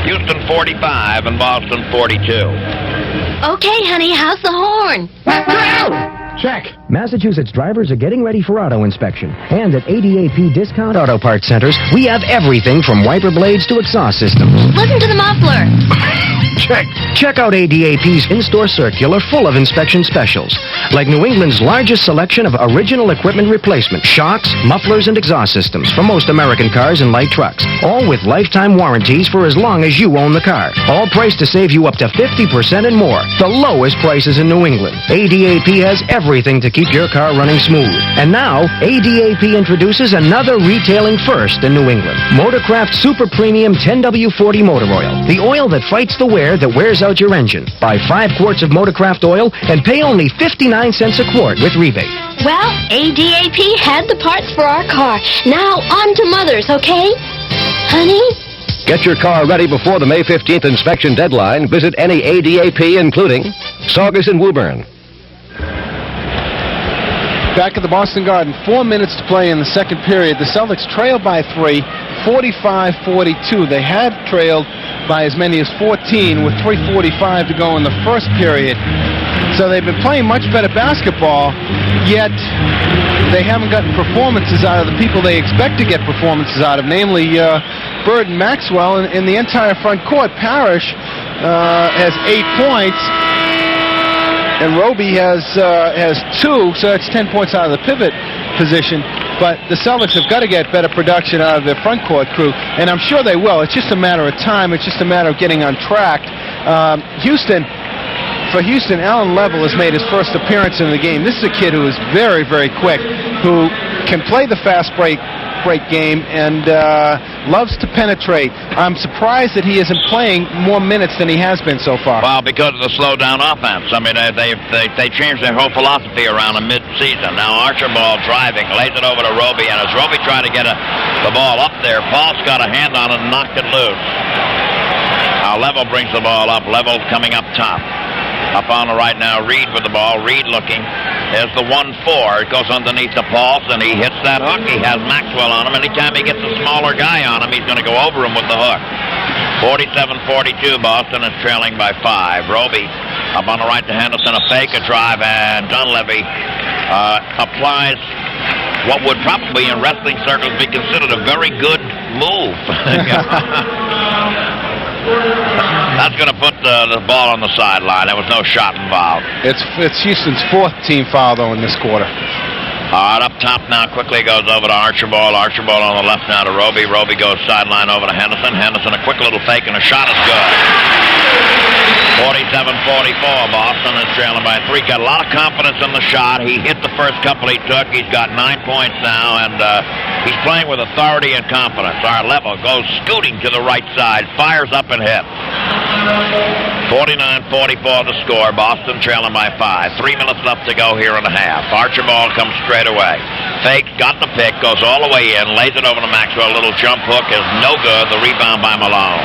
Speaker 1: Houston 45 and Boston 42.
Speaker 6: Okay, honey, how's the horn?
Speaker 7: Check. Massachusetts drivers are getting ready for auto inspection. And at ADAP Discount Auto Parts Centers, we have everything from wiper blades to exhaust systems.
Speaker 6: Listen to the muffler.
Speaker 7: Check. Check out ADAP's in-store circular full of inspection specials, like New England's largest selection of original equipment replacement, shocks, mufflers, and exhaust systems for most American cars and light trucks, all with lifetime warranties for as long as you own the car. All priced to save you up to 50% and more. The lowest prices in New England. ADAP has everything to keep your car running smooth. And now, ADAP introduces another retailing first in New England. Motorcraft Super Premium 10W40 Motor Oil. The oil that fights the wear that wears out your engine. Buy 5 quarts of Motorcraft oil and pay only 59 cents a quart with rebate.
Speaker 6: Well, ADAP had the parts for our car. Now, on to Mother's, okay? Honey?
Speaker 4: Get your car ready before the May 15th inspection deadline. Visit any ADAP, including Saugus and Woburn.
Speaker 2: Back at the Boston Garden, 4 minutes to play in the second period. The Celtics trail by 3, 45-42. They had trailed by as many as 14 with 3:45 to go in the first period. So they've been playing much better basketball, yet they haven't gotten performances out of the people they expect to get performances out of, namely Bird and Maxwell in the entire front court. Parrish has 8 points. And Roby has 2, so that's 10 points out of the pivot position. But the Celtics have got to get better production out of their front court crew, and I'm sure they will. It's just a matter of time. It's just a matter of getting on track. For Houston, Alan Level has made his first appearance in the game. This is a kid who is very, very quick, who can play the fast break game and loves to penetrate. I'm surprised that he isn't playing more minutes than he has been so far.
Speaker 1: Well, because of the slow-down offense. I mean, they changed their whole philosophy around in mid-season. Now Archibald driving, lays it over to Roby, and as Roby tried to get the ball up there, Paul's got a hand on it and knocked it loose. Now Level brings the ball up. Level's coming up top. Up on the right now, Reed with the ball. Reed looking. There's the 1-4. It goes underneath the pulse, and he hits that hook. He has Maxwell on him. Anytime he gets a smaller guy on him, he's going to go over him with the hook. 47-42, Boston is trailing by 5. Roby up on the right to Henderson, a fake, a drive, and Dunleavy applies what would probably in wrestling circles be considered a very good move. That's going to put the ball on the sideline. There was no shot involved.
Speaker 2: It's Houston's 4th team foul, though, in this quarter.
Speaker 1: All right, up top now, quickly goes over to Archibald. Archibald on the left now to Roby. Roby goes sideline over to Henderson. Henderson, a quick little fake, and a shot is good. 47-44, Boston is trailing by 3. Got a lot of confidence in the shot. He hit the first couple he took. He's got 9 points now, and he's playing with authority and confidence. Our Level goes scooting to the right side, fires up and hits. 49-44 the score. Boston trailing by 5. 3 minutes left to go here in the half. Archibald comes straight away. Fakes, got the pick, goes all the way in, lays it over to Maxwell. A little jump hook is no good. The rebound by Malone.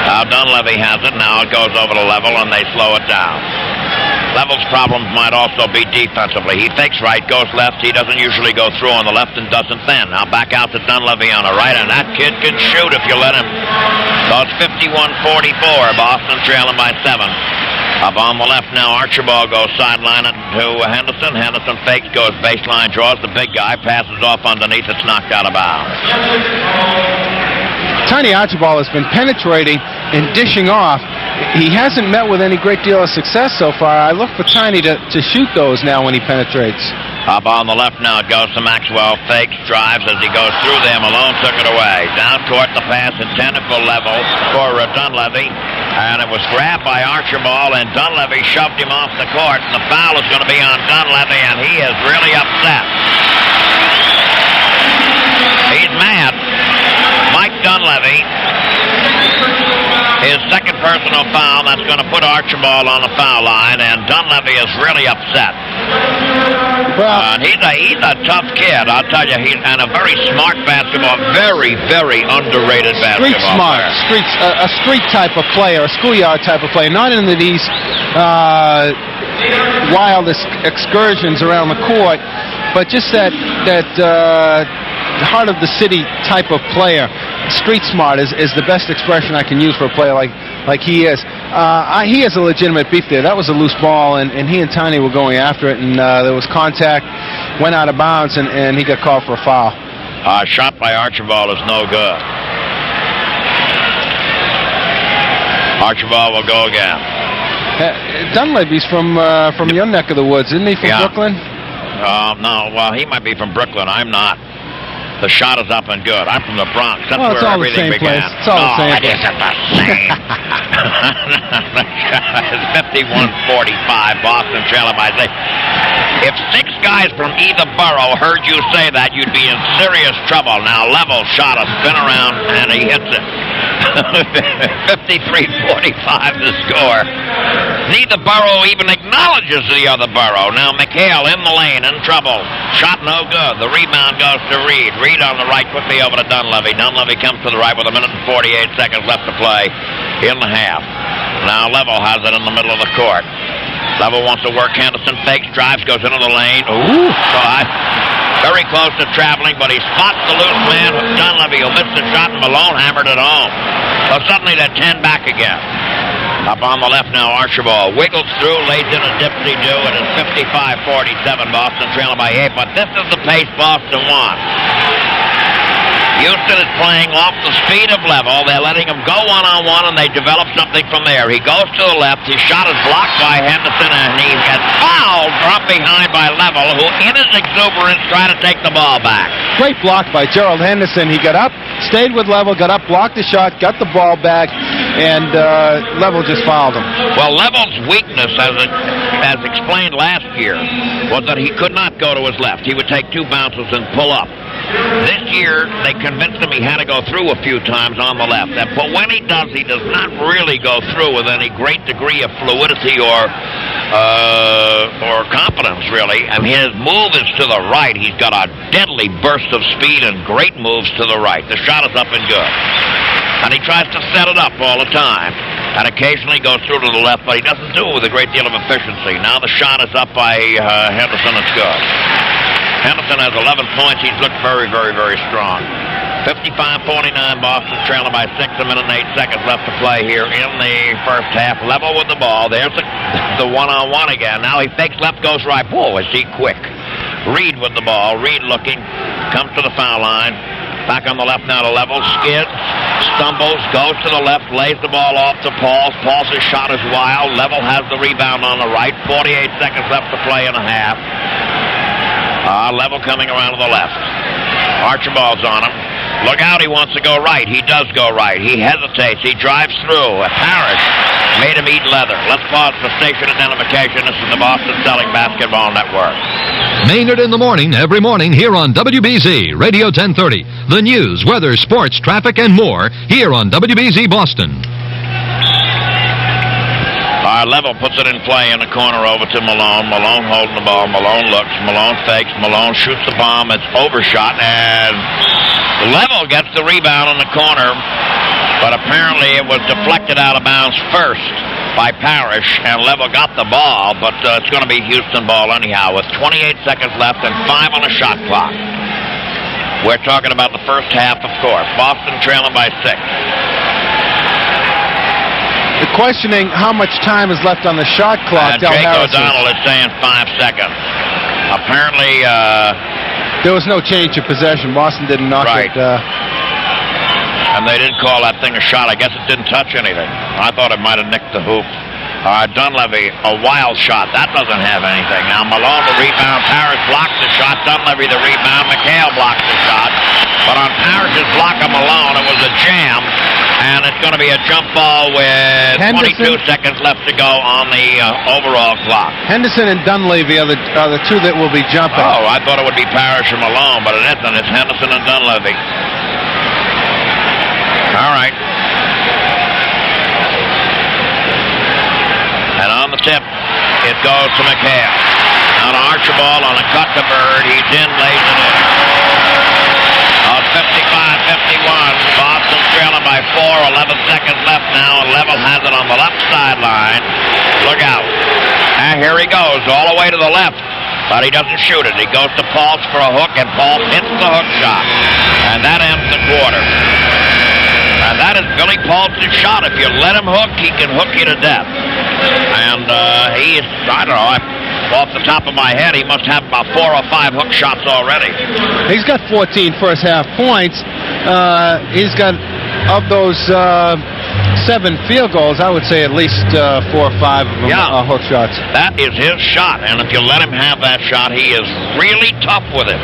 Speaker 1: Now Dunleavy has it. Now it goes over to Level, and they slow it down. Level's problems might also be defensively. He fakes right, goes left. He doesn't usually go through on the left and doesn't then. Now back out to Dunleavy on the right, and that kid can shoot if you let him. So it's 51-44. Boston trailing by 7. Up on the left now, Archibald goes sideline to Henderson. Henderson fakes, goes baseline, draws the big guy, passes off underneath. It's knocked out of bounds.
Speaker 2: Tiny Archibald has been penetrating and dishing off. He hasn't met with any great deal of success so far. I look for Tiny to shoot those now when he penetrates.
Speaker 1: Up on the left now, it goes to Maxwell. Fakes, drives as he goes through there. Malone took it away. Down court, the pass intended for Level for Dunleavy. And it was grabbed by Archibald, and Dunleavy shoved him off the court. And the foul is going to be on Dunleavy, and he is really upset. He's mad. Mike Dunleavy, his second personal foul. That's going to put Archibald on the foul line, and Dunleavy is really upset.
Speaker 2: Well,
Speaker 1: he's a tough kid, I'll tell you. He's and a very smart basketball, very, very underrated basketball
Speaker 2: street smart,
Speaker 1: player.
Speaker 2: a street type of player, a schoolyard type of player, not into these wild excursions around the court, but just that heart of the city type of player. Street smart is the best expression I can use for a player like he is. He has a legitimate beef there. That was a loose ball, and he and Tiny were going after it, and there was contact, went out of bounds, and he got called for a foul.
Speaker 1: Shot by Archibald is no good. Archibald will go again.
Speaker 2: Dunleavy's from your neck of the woods, isn't he, from Brooklyn?
Speaker 1: No, well, he might be from Brooklyn. I'm not. The shot is up and good. I'm from the Bronx. That's where everything began.
Speaker 2: It's all the same place.
Speaker 1: It isn't the same. It's 51-45. Boston trailing by 6. If 6 guys from either borough heard you say that, you'd be in serious trouble. Now Level shot a spin around, and he hits it. 53-45 the score. Neither borough even acknowledges the other borough. Now McHale in the lane, in trouble. Shot no good. The rebound goes to Reed. Reed on the right, quickly over to Dunleavy. Dunleavy comes to the right with 1 minute and 48 seconds left to play in the half. Now Level has it in the middle of the court. Level wants to work. Henderson fakes, drives, goes into the lane. Ooh, very close to traveling, but he spots the loose man. Dunleavy who missed the shot, and Malone hammered it home. So suddenly they're 10 back again. Up on the left now, Archibald wiggles through, lays in a dipsy-do, and it's 55-47. Boston trailing by 8, but this is the pace Boston wants. Houston is playing off the speed of Level. They're letting him go one-on-one, and they develop something from there. He goes to the left. His shot is blocked by Henderson, and he gets fouled from behind by Level, who in his exuberance tried to take the ball back.
Speaker 2: Great block by Gerald Henderson. He got up, stayed with Level, got up, blocked the shot, got the ball back, and Level just fouled him.
Speaker 1: Well, Level's weakness, as explained last year, was that he could not go to his left. He would take 2 bounces and pull up. This year, they convinced him he had to go through a few times on the left. But when he does not really go through with any great degree of fluidity or competence, really. I mean, his move is to the right. He's got a deadly burst of speed and great moves to the right. The shot is up and good. And he tries to set it up all the time. And occasionally goes through to the left, but he doesn't do it with a great deal of efficiency. Now the shot is up by Henderson. It's good. Henderson has 11 points. He's looked very, very, very strong. 55-49, Boston trailing by 6, 1 minute and 8 seconds left to play here in the first half. Level with the ball. There's the one-on-one again. Now he fakes left, goes right. Whoa, is he quick. Reed with the ball. Reed looking. Comes to the foul line. Back on the left now to Level. Skids. Stumbles, goes to the left, lays the ball off to Pauls. Pauls' shot is wild. Level has the rebound on the right. 48 seconds left to play and a half. Level coming around to the left. Archibald's on him. Look out, he wants to go right. He does go right. He hesitates. He drives through. Parrish made him eat leather. Let's pause for station identification. This is the Boston Selling Basketball Network.
Speaker 3: Maynard in the morning, every morning, here on WBZ, Radio 1030. The news, weather, sports, traffic, and more, here on WBZ Boston.
Speaker 1: Level puts it in play in the corner over to Malone. Malone holding the ball. Malone looks. Malone fakes. Malone shoots the bomb. It's overshot, and Level gets the rebound in the corner, but apparently it was deflected out of bounds first by Parrish, and Level got the ball, but it's going to be Houston ball anyhow with 28 seconds left and 5 on the shot clock. We're talking about the first half, of course. Boston trailing by 6.
Speaker 2: The questioning how much time is left on the shot clock.
Speaker 1: Jake O'Donnell is saying 5 seconds. Apparently,
Speaker 2: there was no change of possession. Boston didn't knock it.
Speaker 1: And they didn't call that thing a shot. I guess it didn't touch anything. I thought it might have nicked the hoop. Dunleavy, a wild shot. That doesn't have anything. Now Malone the rebound. Parrish blocks the shot. Dunleavy the rebound. McHale blocks the shot. But on Parrish's block of Malone, it was a jam. And it's going to be a jump ball with
Speaker 2: Henderson,
Speaker 1: 22 seconds left to go on the overall clock.
Speaker 2: Henderson and Dunleavy are the two that will be jumping.
Speaker 1: Oh, I thought it would be Parrish or Malone, but it isn't. It's Henderson and Dunleavy. All right. And on the tip, it goes to McHale. On Archibald on a cut to Bird. He's in, lays it in. 55-51. Boston trailing by 4. 11 seconds left now, and Level has it on the left sideline. Look out. And here he goes, all the way to the left. But he doesn't shoot it. He goes to Pauls for a hook, and Pauls hits the hook shot. And that ends the quarter. And that is Billy Paul's shot. If you let him hook, he can hook you to death. And he is, I don't know, off the top of my head, he must have about 4 or 5 hook shots already.
Speaker 2: He's got 14 first half points. He's got, of those 7 field goals, I would say at least 4 or 5 of them are hook shots.
Speaker 1: That is his shot, and if you let him have that shot, he is really tough with it.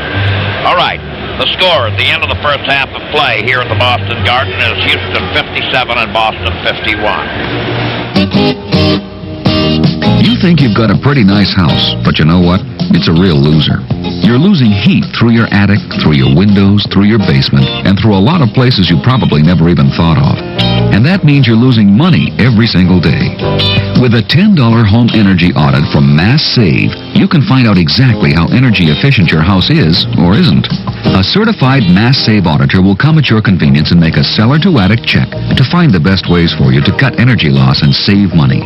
Speaker 1: All right, the score at the end of the first half of play here at the Boston Garden is Houston 57 and Boston 51.
Speaker 3: You think you've got a pretty nice house, but you know what? It's a real loser. You're losing heat through your attic, through your windows, through your basement, and through a lot of places you probably never even thought of. And that means you're losing money every single day. With a $10 home energy audit from Mass Save, you can find out exactly how energy efficient your house is or isn't. A certified Mass Save auditor will come at your convenience and make a cellar-to-attic check to find the best ways for you to cut energy loss and save money.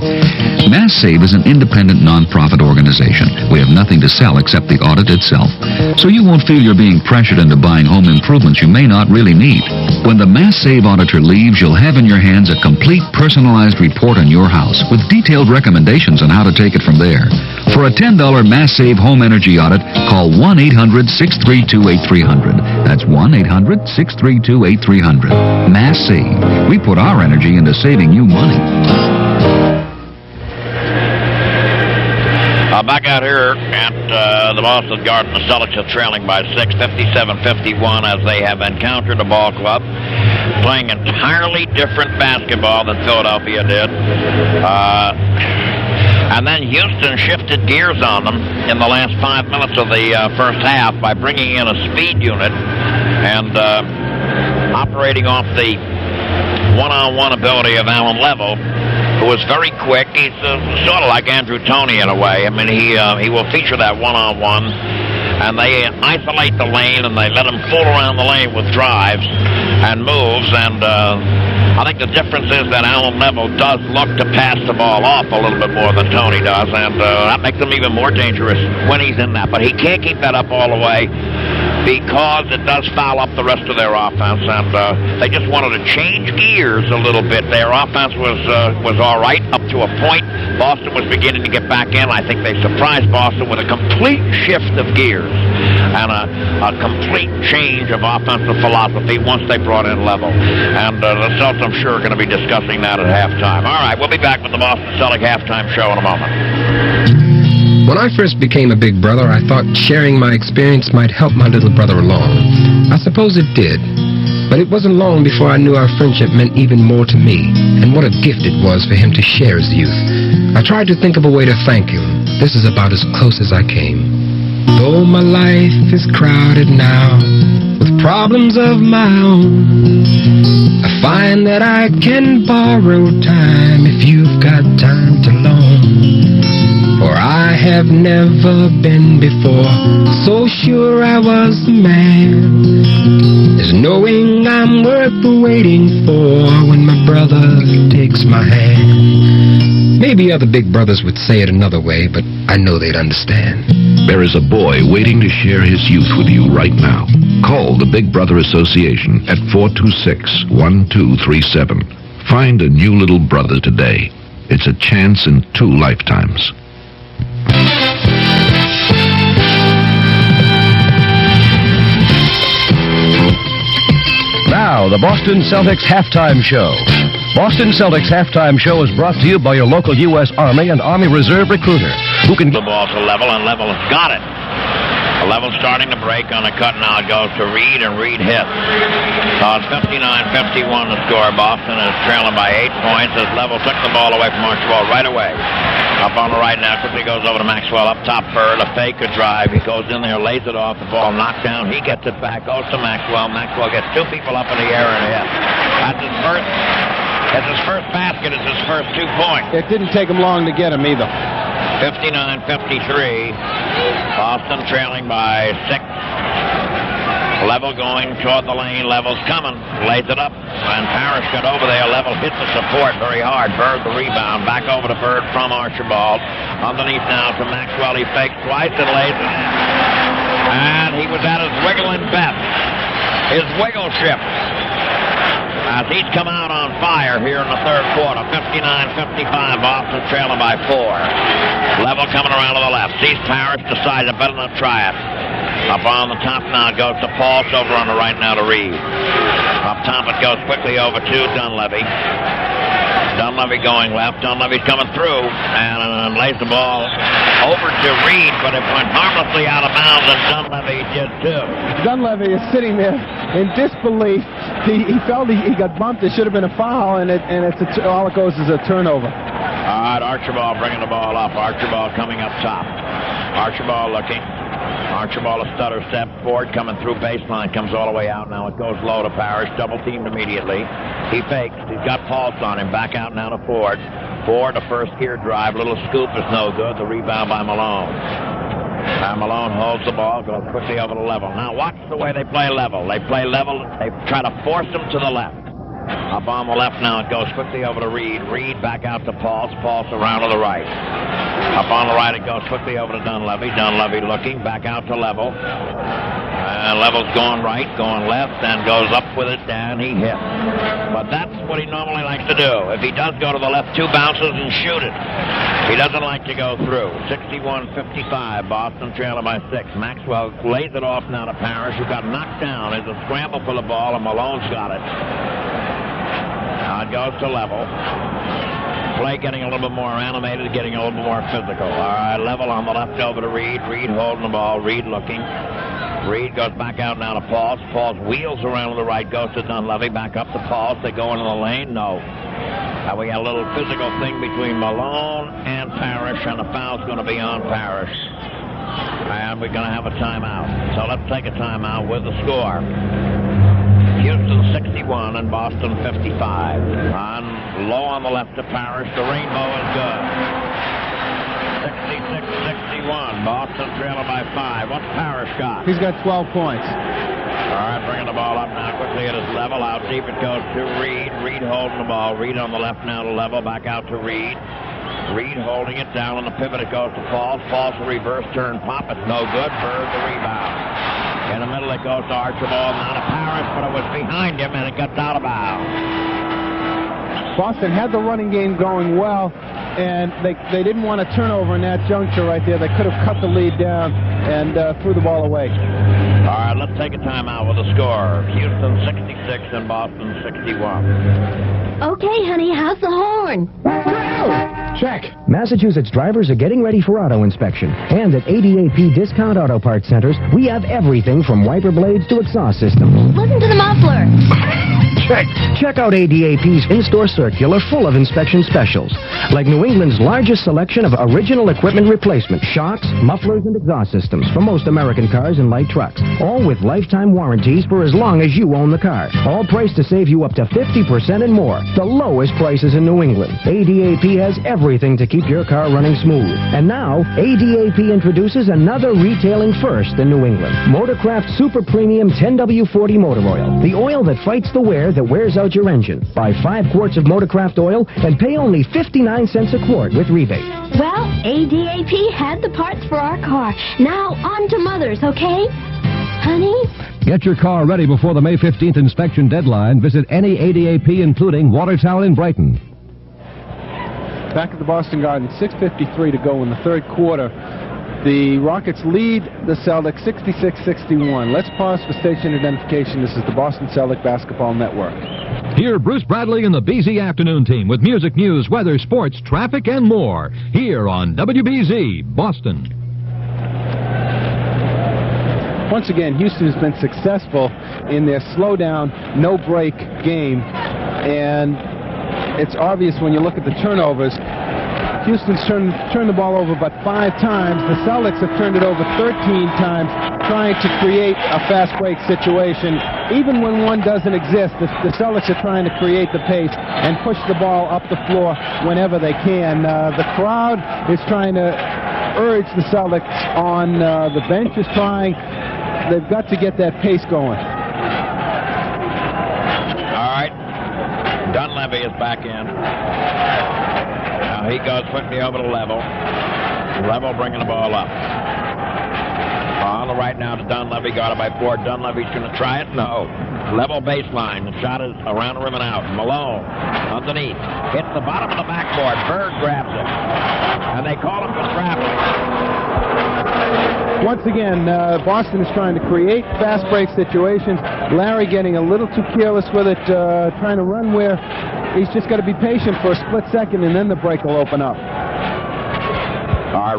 Speaker 3: Mass Save is an independent non-profit organization. We have nothing to sell except the audit itself, so you won't feel you're being pressured into buying home improvements you may not really need. When the Mass Save auditor leaves, you'll have in your hands a complete personalized report on your house with detailed recommendations on how to take it from there. For a $10 Mass Save home energy audit, call 1-800-632-8300. That's 1-800-632-8300. Mass Save. We put our energy into saving you money.
Speaker 1: Back out here at the Boston Garden, the Celtics are trailing by 6, 57-51, as they have encountered a ball club playing entirely different basketball than Philadelphia did. And then Houston shifted gears on them in the last 5 minutes of the first half by bringing in a speed unit and operating off the one-on-one ability of Alan Level, who is very quick. He's sort of like Andrew Toney in a way. I mean, he will feature that one-on-one, and they isolate the lane, and they let him fool around the lane with drives and moves, and I think the difference is that Alan Level does look to pass the ball off a little bit more than Toney does, and that makes him even more dangerous when he's in that. But he can't keep that up all the way. because it does foul up the rest of their offense, and they just wanted to change gears a little bit. Their offense was all right up to a point. Boston was beginning to get back in. I think they surprised Boston with a complete shift of gears and a complete change of offensive philosophy once they brought in Level. And the Celtics, I'm sure, are going to be discussing that at halftime. All right, we'll be back with the Boston Celtic halftime show in a moment.
Speaker 8: When I first became a big brother, I thought sharing my experience might help my little brother along. I suppose it did. But it wasn't long before I knew our friendship meant even more to me, and what a gift it was for him to share his youth. I tried to think of a way to thank him. This is about as close as I came. Though my life is crowded now with problems of my own, I find that I can borrow time if you've got time to loan. For I have never been before so sure I was the man as knowing I'm worth the waiting for when my brother takes my hand. Maybe other big brothers would say it another way, but I know they'd understand.
Speaker 9: There is a boy waiting to share his youth with you right now. Call the Big Brother Association at 426-1237. Find a new little brother today. It's a chance in 2 lifetimes.
Speaker 4: Now, the Boston Celtics Halftime Show. Boston Celtics Halftime Show is brought to you by your local U.S. Army and Army Reserve recruiter, who can...
Speaker 1: The ball to Level, and Level has got it. Level starting to break on a cut now. It goes to Reed, and Reed hits. So it's 59-51 the score. Boston is trailing by 8 points as Level took the ball away from Archibald right away. Up on the right now, quickly goes over to Maxwell. Up top, Bird, a fake, a drive. He goes in there, lays it off, the ball knocked down. He gets it back, goes to Maxwell. Maxwell gets 2 people up in the air and hits. That's his first. It's his first basket. It's his first 2 points.
Speaker 2: It didn't take him long to get him either.
Speaker 1: 59-53. Boston trailing by 6. Level going toward the lane. Level's coming. Lays it up. And Parrish got over there. Level hit the support very hard. Bird the rebound. Back over to Bird from Archibald. Underneath now to Maxwell. He fakes twice and lays it in. And he was at his wiggling best. His wiggle ship. As he's come out on fire here in the third quarter. 59-55. Boston trailing by 4. Level coming around to the left. Sees Parrish. Decides I better not try it. Up on the top now it goes to Pulse. Over on the right now to Reed. Up top it goes quickly over to Dunleavy. Dunleavy going left. Dunleavy's coming through and lays the ball over to Reed, but it went harmlessly out of bounds, and Dunleavy did too.
Speaker 2: Dunleavy is sitting there in disbelief. He felt he got bumped. It should have been a foul, and all it goes is a turnover.
Speaker 1: All right, Archibald bringing the ball up. Archibald coming up top. Archibald looking. Archibald a stutter step. Ford coming through baseline. Comes all the way out. Now it goes low to Parrish. Double teamed immediately. He fakes. He's got Pulse on him. Back out now to Ford. Ford, a first gear drive. Little scoop is no good. The rebound by Malone. Malone holds the ball. Goes quickly over to Level. Now watch the way they play Level. They play Level. They try to force him to the left. Up on the left now, it goes quickly over to Reed. Reed back out to Pulse. Pulse around to the right. Up on the right, it goes quickly over to Dunleavy. Dunleavy looking, back out to Level. Level's going right, going left, and goes up with it, and he hits. But that's what he normally likes to do. If he does go to the left, 2 bounces and shoot it. He doesn't like to go through. 61-55, Boston trailing by 6. Maxwell lays it off now to Parrish, who got knocked down. There's a scramble for the ball, and Malone's got it. Now it goes to Level. Play getting a little bit more animated, getting a little bit more physical. All right, Level on the left over to Reed. Reed holding the ball. Reed looking. Reed goes back out now to Pulse. Pulse wheels around to the right, goes to Dunleavy. Back up to Pulse. They go into the lane. No. Now we got a little physical thing between Malone and Parrish, and the foul's going to be on Parrish. And we're going to have a timeout. So let's take a timeout with the score. Houston 61 and Boston 55. Low on the left to Parrish. The rainbow is good. 66-61. Boston trailing by 5. What's Parrish got?
Speaker 2: He's got 12 points.
Speaker 1: All right, bringing the ball up now quickly at his level. Out deep it goes to Reed. Reed holding the ball. Reed on the left now to Level. Back out to Reed. Reed holding it down on the pivot. It goes to Falls. Falls a reverse turn pop. It's no good. Bird the rebound. In the middle it goes to Archibald, now to Parrish, but it was behind him and it gets out of bounds.
Speaker 2: Boston had the running game going well, and they didn't want a turnover in that juncture right there. They could have cut the lead down and threw the ball away.
Speaker 1: All right, let's take a timeout with the score. Houston 66 and Boston 61.
Speaker 6: Okay, honey, how's the horn?
Speaker 2: Check.
Speaker 7: Massachusetts drivers are getting ready for auto inspection. And at ADAP Discount Auto Parts Centers, we have everything from wiper blades to exhaust systems.
Speaker 6: Listen to the muffler.
Speaker 2: Check.
Speaker 7: Check out ADAP's in-store circular full of inspection specials, like New England's largest selection of original equipment replacement, shocks, mufflers, and exhaust systems for most American cars and light trucks, all with lifetime warranties for as long as you own the car. All priced to save you up to 50% and more. The lowest prices in New England. ADAP has everything to keep your car running smooth. And now, ADAP introduces another retailing first in New England. Motorcraft Super Premium 10W40 Motor Oil. The oil that fights the wear that wears out your engine. Buy 5 quarts of Motorcraft oil and pay only 59 cents a quart with rebate.
Speaker 6: Well, ADAP had the parts for our car. Now on to Mother's, okay? Honey?
Speaker 4: Get your car ready before the May 15th inspection deadline. Visit any ADAP, including Watertown and Brighton.
Speaker 2: Back at the Boston Garden, 6:53 to go in the third quarter. The Rockets lead the Celtics 66-61. Let's pause for station identification. This is the Boston Celtic Basketball Network.
Speaker 3: Hear Bruce Bradley and the BZ Afternoon Team with music, news, weather, sports, traffic, and more. Here on WBZ, Boston.
Speaker 2: Once again, Houston has been successful in their slow-down, no-break game. And it's obvious when you look at the turnovers. Houston's turned the ball over but 5 times. The Celtics have turned it over 13 times, trying to create a fast break situation. Even when one doesn't exist, the Celtics are trying to create the pace and push the ball up the floor whenever they can. The crowd is trying to urge the Celtics on. The bench is trying. They've got to get that pace going.
Speaker 1: All right. Dunleavy is back in. Now he goes quickly over to Level. Level bringing the ball up. On the right now to Dunleavy, guarded by Ford. Dunleavy's going to try it. No. Level baseline. The shot is around the rim and out. Malone underneath. Hits the bottom of the backboard. Bird grabs it. And they call him for traveling.
Speaker 2: Once again, Boston is trying to create fast break situations. Larry getting a little too careless with it, trying to run where he's just got to be patient for a split second, and then the break will open up.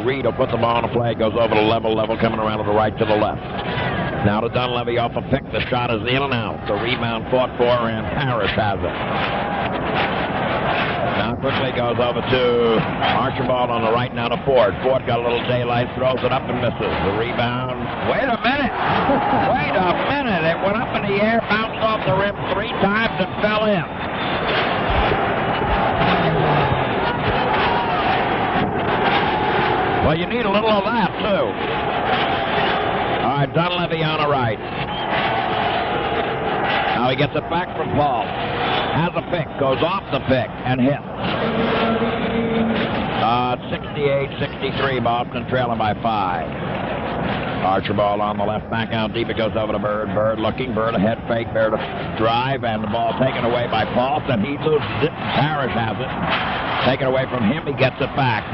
Speaker 1: Reed will put the ball on the play. Goes over to Level. Level coming around to the right to the left. Now to Dunleavy off a pick. The shot is in and out. The rebound fought for, and Parrish has it. Now quickly goes over to Archibald on the right, now to Ford. Ford got a little daylight, throws it up and misses. The rebound. Wait a minute. Wait a minute. It went up in the air, bounced off the rim 3 times and fell in. Well, you need a little of that, too. All right, Dunleavy on the right. Now he gets it back from Paul. Has a pick, goes off the pick, and hits. 68-63, Boston trailing by 5. Archibald on the left, back out deep. It goes over to Bird. Bird looking. Bird a head fake. Bird a drive, and the ball taken away by Paulson. He loses it. Parrish has it. Taken away from him. He gets it back.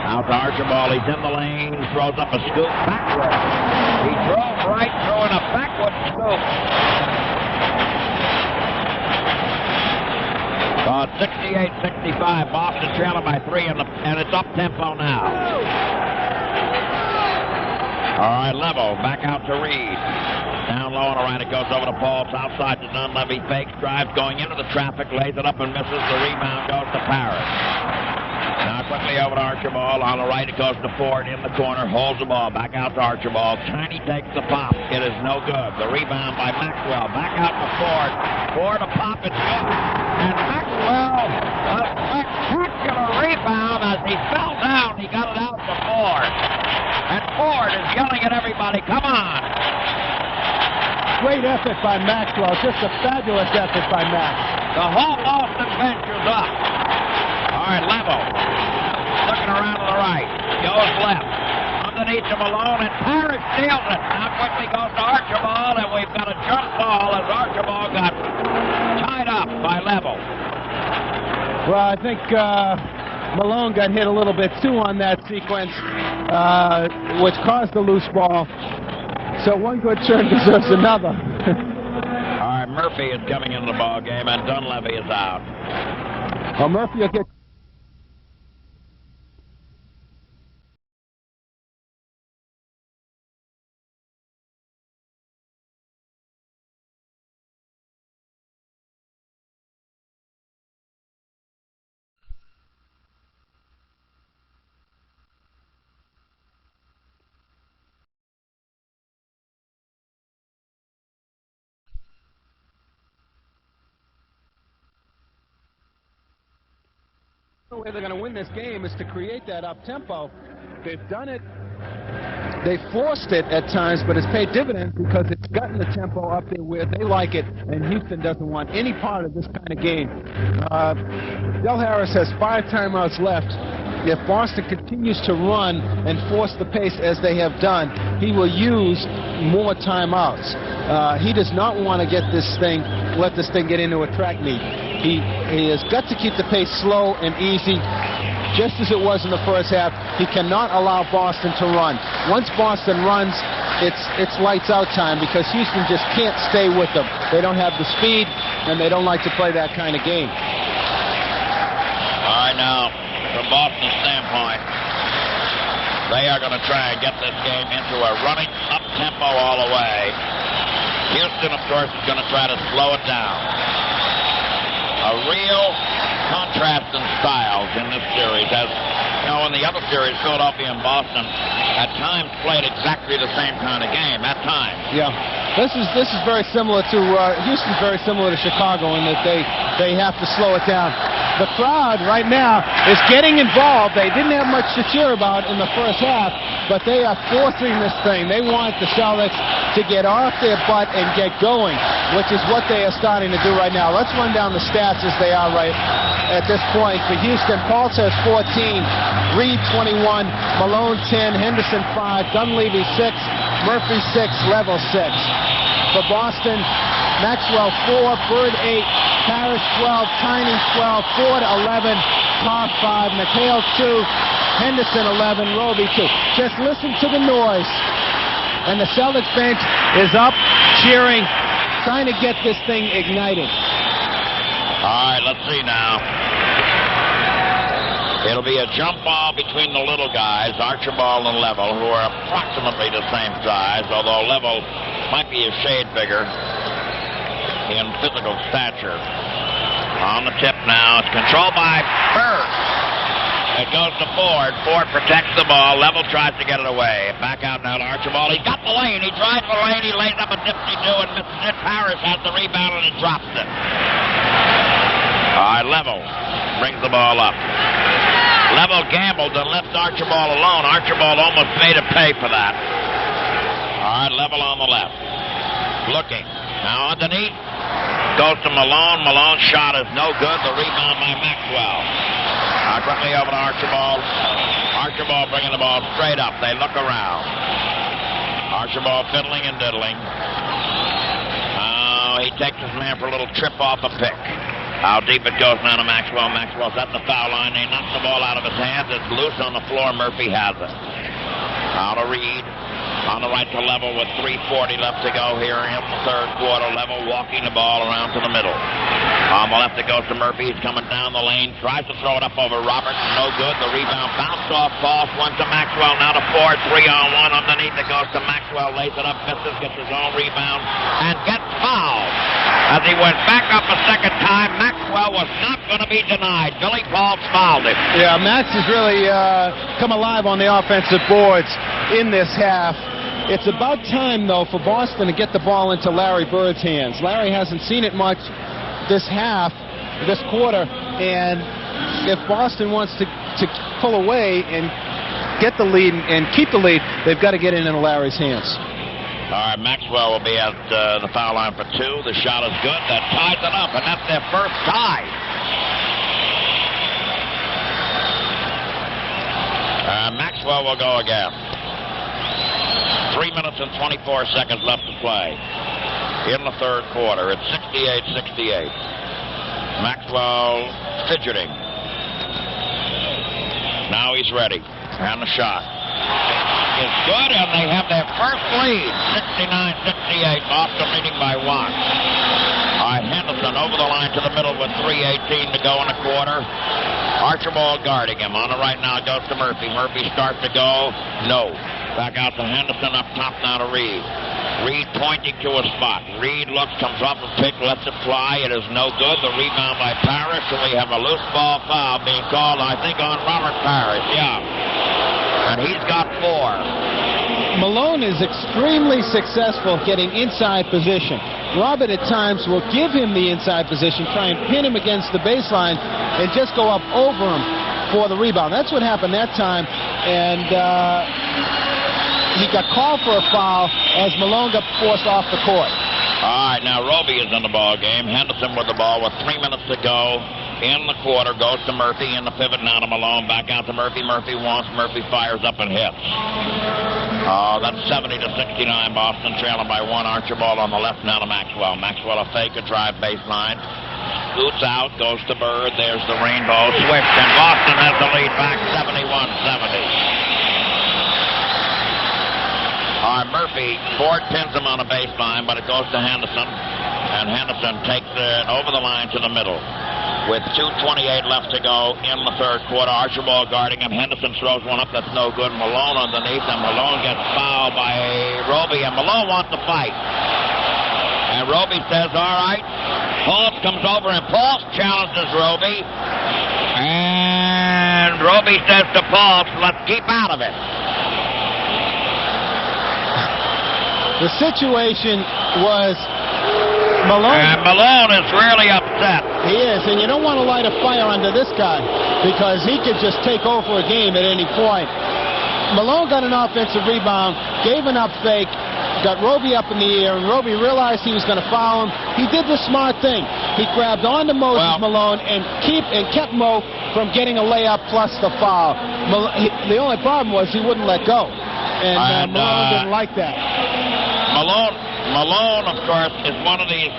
Speaker 1: Out to Archibald. He's in the lane. Throws up a scoop backward. He drove right, throwing a backward scoop. 68-65. Boston trailing by 3, and it's up tempo now. All right, Level back out to Reed. Down low on the right, it goes over to Paul. Outside to Dunleavy, fakes, drives, going into the traffic, lays it up and misses. The rebound goes to Parrish. Now quickly over to Archibald. On the right, it goes to Ford in the corner, holds the ball. Back out to Archibald. Tiny takes the pop. It is no good. The rebound by Maxwell. Back out to Ford. Ford a pop, it's good. And Maxwell, a spectacular rebound as he fell down. He got it out to Ford. And Ford is yelling at everybody, come on.
Speaker 2: Great effort by Maxwell. Just a fabulous effort by Max.
Speaker 1: The whole Boston bench is up. All right, Level. Looking around to the right. Goes left. underneath to Malone, and Parrish steals it. Now quickly goes to Archibald, and we've got a jump ball as Archibald got tied up by Level.
Speaker 2: Well, I think Malone got hit a little bit too on that sequence, which caused the loose ball. So one good turn deserves another.
Speaker 1: All right, Murphy is coming into the ball game, and Dunleavy is out.
Speaker 2: Well, Murphy will get... The way they're going to win this game is to create that up-tempo. They've done it. They forced it at times, but it's paid dividends because it's gotten the tempo up there where they like it, and Houston doesn't want any part of this kind of game. Del Harris has 5 timeouts left. If Boston continues to run and force the pace as they have done, he will use more timeouts. He does not want to let this thing get into a track meet. He has got to keep the pace slow and easy, just as it was in the first half. He cannot allow Boston to run. Once Boston runs, it's lights out time because Houston just can't stay with them. They don't have the speed, and they don't like to play that kind of game.
Speaker 1: All right, now, from Boston's standpoint, they are going to try and get this game into a running up-tempo all the way. Houston, of course, is going to try to slow it down. A real contrast in styles in this series. As you know, in the other series, Philadelphia and Boston at times played exactly the same kind of game. At times.
Speaker 2: Yeah, this is very similar to Houston's very similar to Chicago in that they have to slow it down. The crowd right now is getting involved. They didn't have much to cheer about in the first half, but they are forcing this thing. They want the Celtics to get off their butt and get going, which is what they are starting to do right now. Let's run down the stats as they are right at this point. For Houston, Paul says 14, Reed 21, Malone 10, Henderson 5, Dunleavy 6, Murphy 6, Level 6. For Boston, Maxwell 4, Bird 8, Parrish 12, Tiny 12, Ford 11, Parr 5, McHale 2, Henderson 11, Roby 2. Just listen to the noise. And the Celtics bench is up, cheering, trying to get this thing ignited.
Speaker 1: All right, let's see now. It'll be a jump ball between the little guys, Archibald and Level, who are approximately the same size, although Level might be a shade bigger in physical stature. On the tip now, it's controlled by Bird. It goes to Ford. Ford protects the ball. Level tries to get it away. Back out now to Archibald. He's got the lane. He drives the lane. He lays up a dipsy-do and misses it. Parrish has the rebound and it drops it. All right, Level brings the ball up. Level gambled and left Archibald alone. Archibald almost made him pay for that. All right, Level on the left. Looking. Now underneath. Goes to Malone. Malone's shot is no good. The rebound by Maxwell. Quickly over to Archibald. Archibald bringing the ball straight up. They look around. Archibald fiddling and diddling. He takes his man for a little trip off a pick. How deep it goes now to Maxwell. Maxwell's at the foul line. They knock the ball out of his hands. It's loose on the floor. Murphy has it. Now to Reed. On the right to Level with 3:40 left to go here in the third quarter. Level walking the ball around to the middle. On the left it goes to Murphy. He's coming down the lane. Tries to throw it up over Roberts. No good. The rebound bounced off. Falls one to Maxwell. Now to Ford. 3-on-1 underneath. It goes to Maxwell. Lays it up. Misses. Gets his own rebound. And gets fouled. As he went back up a second time, Maxwell was not going to be denied. Billy Paul fouled him.
Speaker 2: Yeah, Max has really come alive on the offensive boards in this half. It's about time, though, for Boston to get the ball into Larry Bird's hands. Larry hasn't seen it much this half, this quarter, and if Boston wants to pull away and get the lead and keep the lead, they've got to get it into Larry's hands.
Speaker 1: All right, Maxwell will be at the foul line for 2. The shot is good. That ties it up, and that's their first tie. Maxwell will go again. 3 minutes and 24 seconds left to play in the third quarter. It's 68-68. Maxwell fidgeting. Now he's ready. And the shot is good, and they have their first lead. 69-68. Boston leading by 1. Henderson over the line to the middle with 3:18 to go in the quarter. Archibald guarding him. On the right now goes to Murphy. Murphy starts to go. No. Back out to Henderson, up top now to Reed. Reed pointing to a spot. Reed looks, comes off the pick, lets it fly. It is no good. The rebound by Parrish, and we have a loose ball foul being called, I think, on Robert Parrish. Yeah. And he's got 4.
Speaker 2: Malone is extremely successful getting inside position. Robert at times will give him the inside position, try and pin him against the baseline, and just go up over him for the rebound. That's what happened that time, and he got called for a foul as Malone got forced off the court.
Speaker 1: All right, now Roby is in the ball game. Henderson with the ball with 3 minutes to go in the quarter. Goes to Murphy in the pivot now to Malone. Back out to Murphy. Murphy wants. Murphy fires up and hits. Oh, that's 70-69. Boston trailing by 1. Archibald on the left now to Maxwell. Maxwell a fake, a drive baseline. Scoots out, goes to Bird. There's the rainbow switch, and Boston has the lead back 71-70. Murphy, Ford pins him on a baseline, but it goes to Henderson, and Henderson takes it over the line to the middle. With 2:28 left to go in the third quarter, Archibald guarding him. Henderson throws one up that's no good. Malone underneath, and Malone gets fouled by Roby, and Malone wants to fight. And Roby says, all right. Pauls comes over, and Pauls challenges Roby. And Roby says to Pauls, let's keep out of it.
Speaker 2: The situation was Malone.
Speaker 1: And Malone is really upset.
Speaker 2: He is, and you don't want to light a fire under this guy because he could just take over a game at any point. Malone got an offensive rebound, gave an up fake, got Roby up in the air, and Roby realized he was going to foul him. He did the smart thing. He grabbed onto Malone and kept Mo from getting a layup plus the foul. The only problem was he wouldn't let go, and Malone didn't like that.
Speaker 1: Malone, of course, is one of these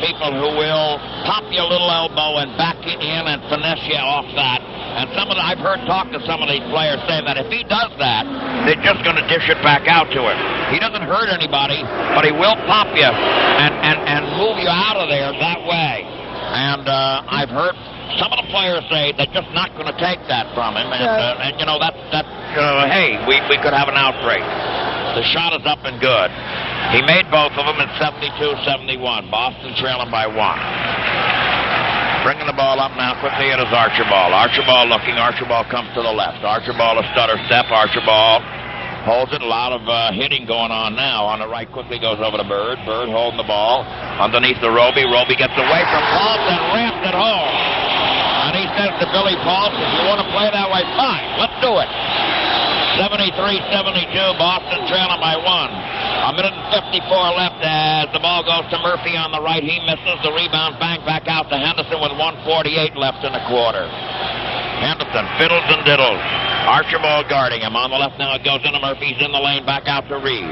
Speaker 1: people who will pop you a little elbow and back you in and finesse you off that. And I've heard talk to some of these players say that if he does that, they're just going to dish it back out to him. He doesn't hurt anybody, but he will pop you and move you out of there that way. And I've heard some of the players say they're just not going to take that from him. And you know, hey, we could have an outbreak. The shot is up and good. He made both of them at 72-71. Boston trailing by 1. Bringing the ball up now quickly, it is Archibald. Archibald looking. Archibald comes to the left. Archibald a stutter step. Archibald holds it. A lot of hitting going on now. On the right quickly goes over to Bird. Bird holding the ball underneath the Roby. Roby gets away from Pauls and ramps it home. And he says to Billy Pauls, if you want to play that way, fine. Let's do it. 73-72, Boston trailing by 1. A minute and 54 left as the ball goes to Murphy on the right. He misses. The rebound bang back out to Henderson with 1:48 left in the quarter. Henderson fiddles and diddles. Archibald guarding him. On the left now it goes into Murphy. He's in the lane. Back out to Reed.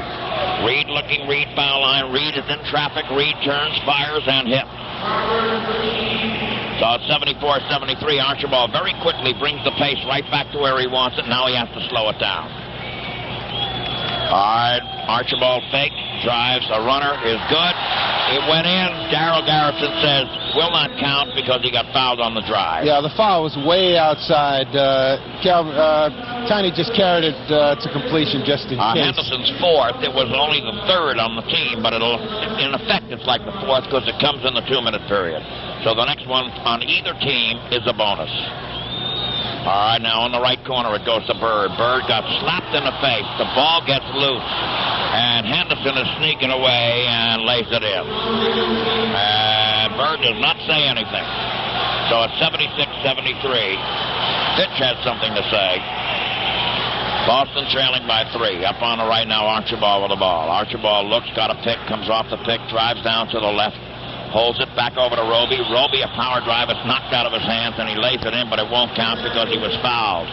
Speaker 1: Reed looking. Reed foul line. Reed is in traffic. Reed turns, fires, and hits. So it's 74-73. Archibald very quickly brings the pace right back to where he wants it. Now he has to slow it down. All right, Archibald fake, drives, a runner is good. It went in. Darryl Garrison says will not count because he got fouled on the drive.
Speaker 2: Yeah, the foul was way outside. Tiny just carried it to completion just in case.
Speaker 1: Henderson's fourth. It was only the third on the team, but in effect it's like the fourth because it comes in the 2-minute period. So the next one on either team is a bonus. All right, now on the right corner it goes to Bird. Bird got slapped in the face. The ball gets loose, and Henderson is sneaking away and lays it in. And Bird does not say anything. So it's 76-73. Fitch has something to say. Boston trailing by 3. Up on the right now, Archibald with the ball. Archibald looks, got a pick, comes off the pick, drives down to the left. Holds it back over to Roby. Roby, a power drive. It's knocked out of his hands, and he lays it in, but it won't count because he was fouled.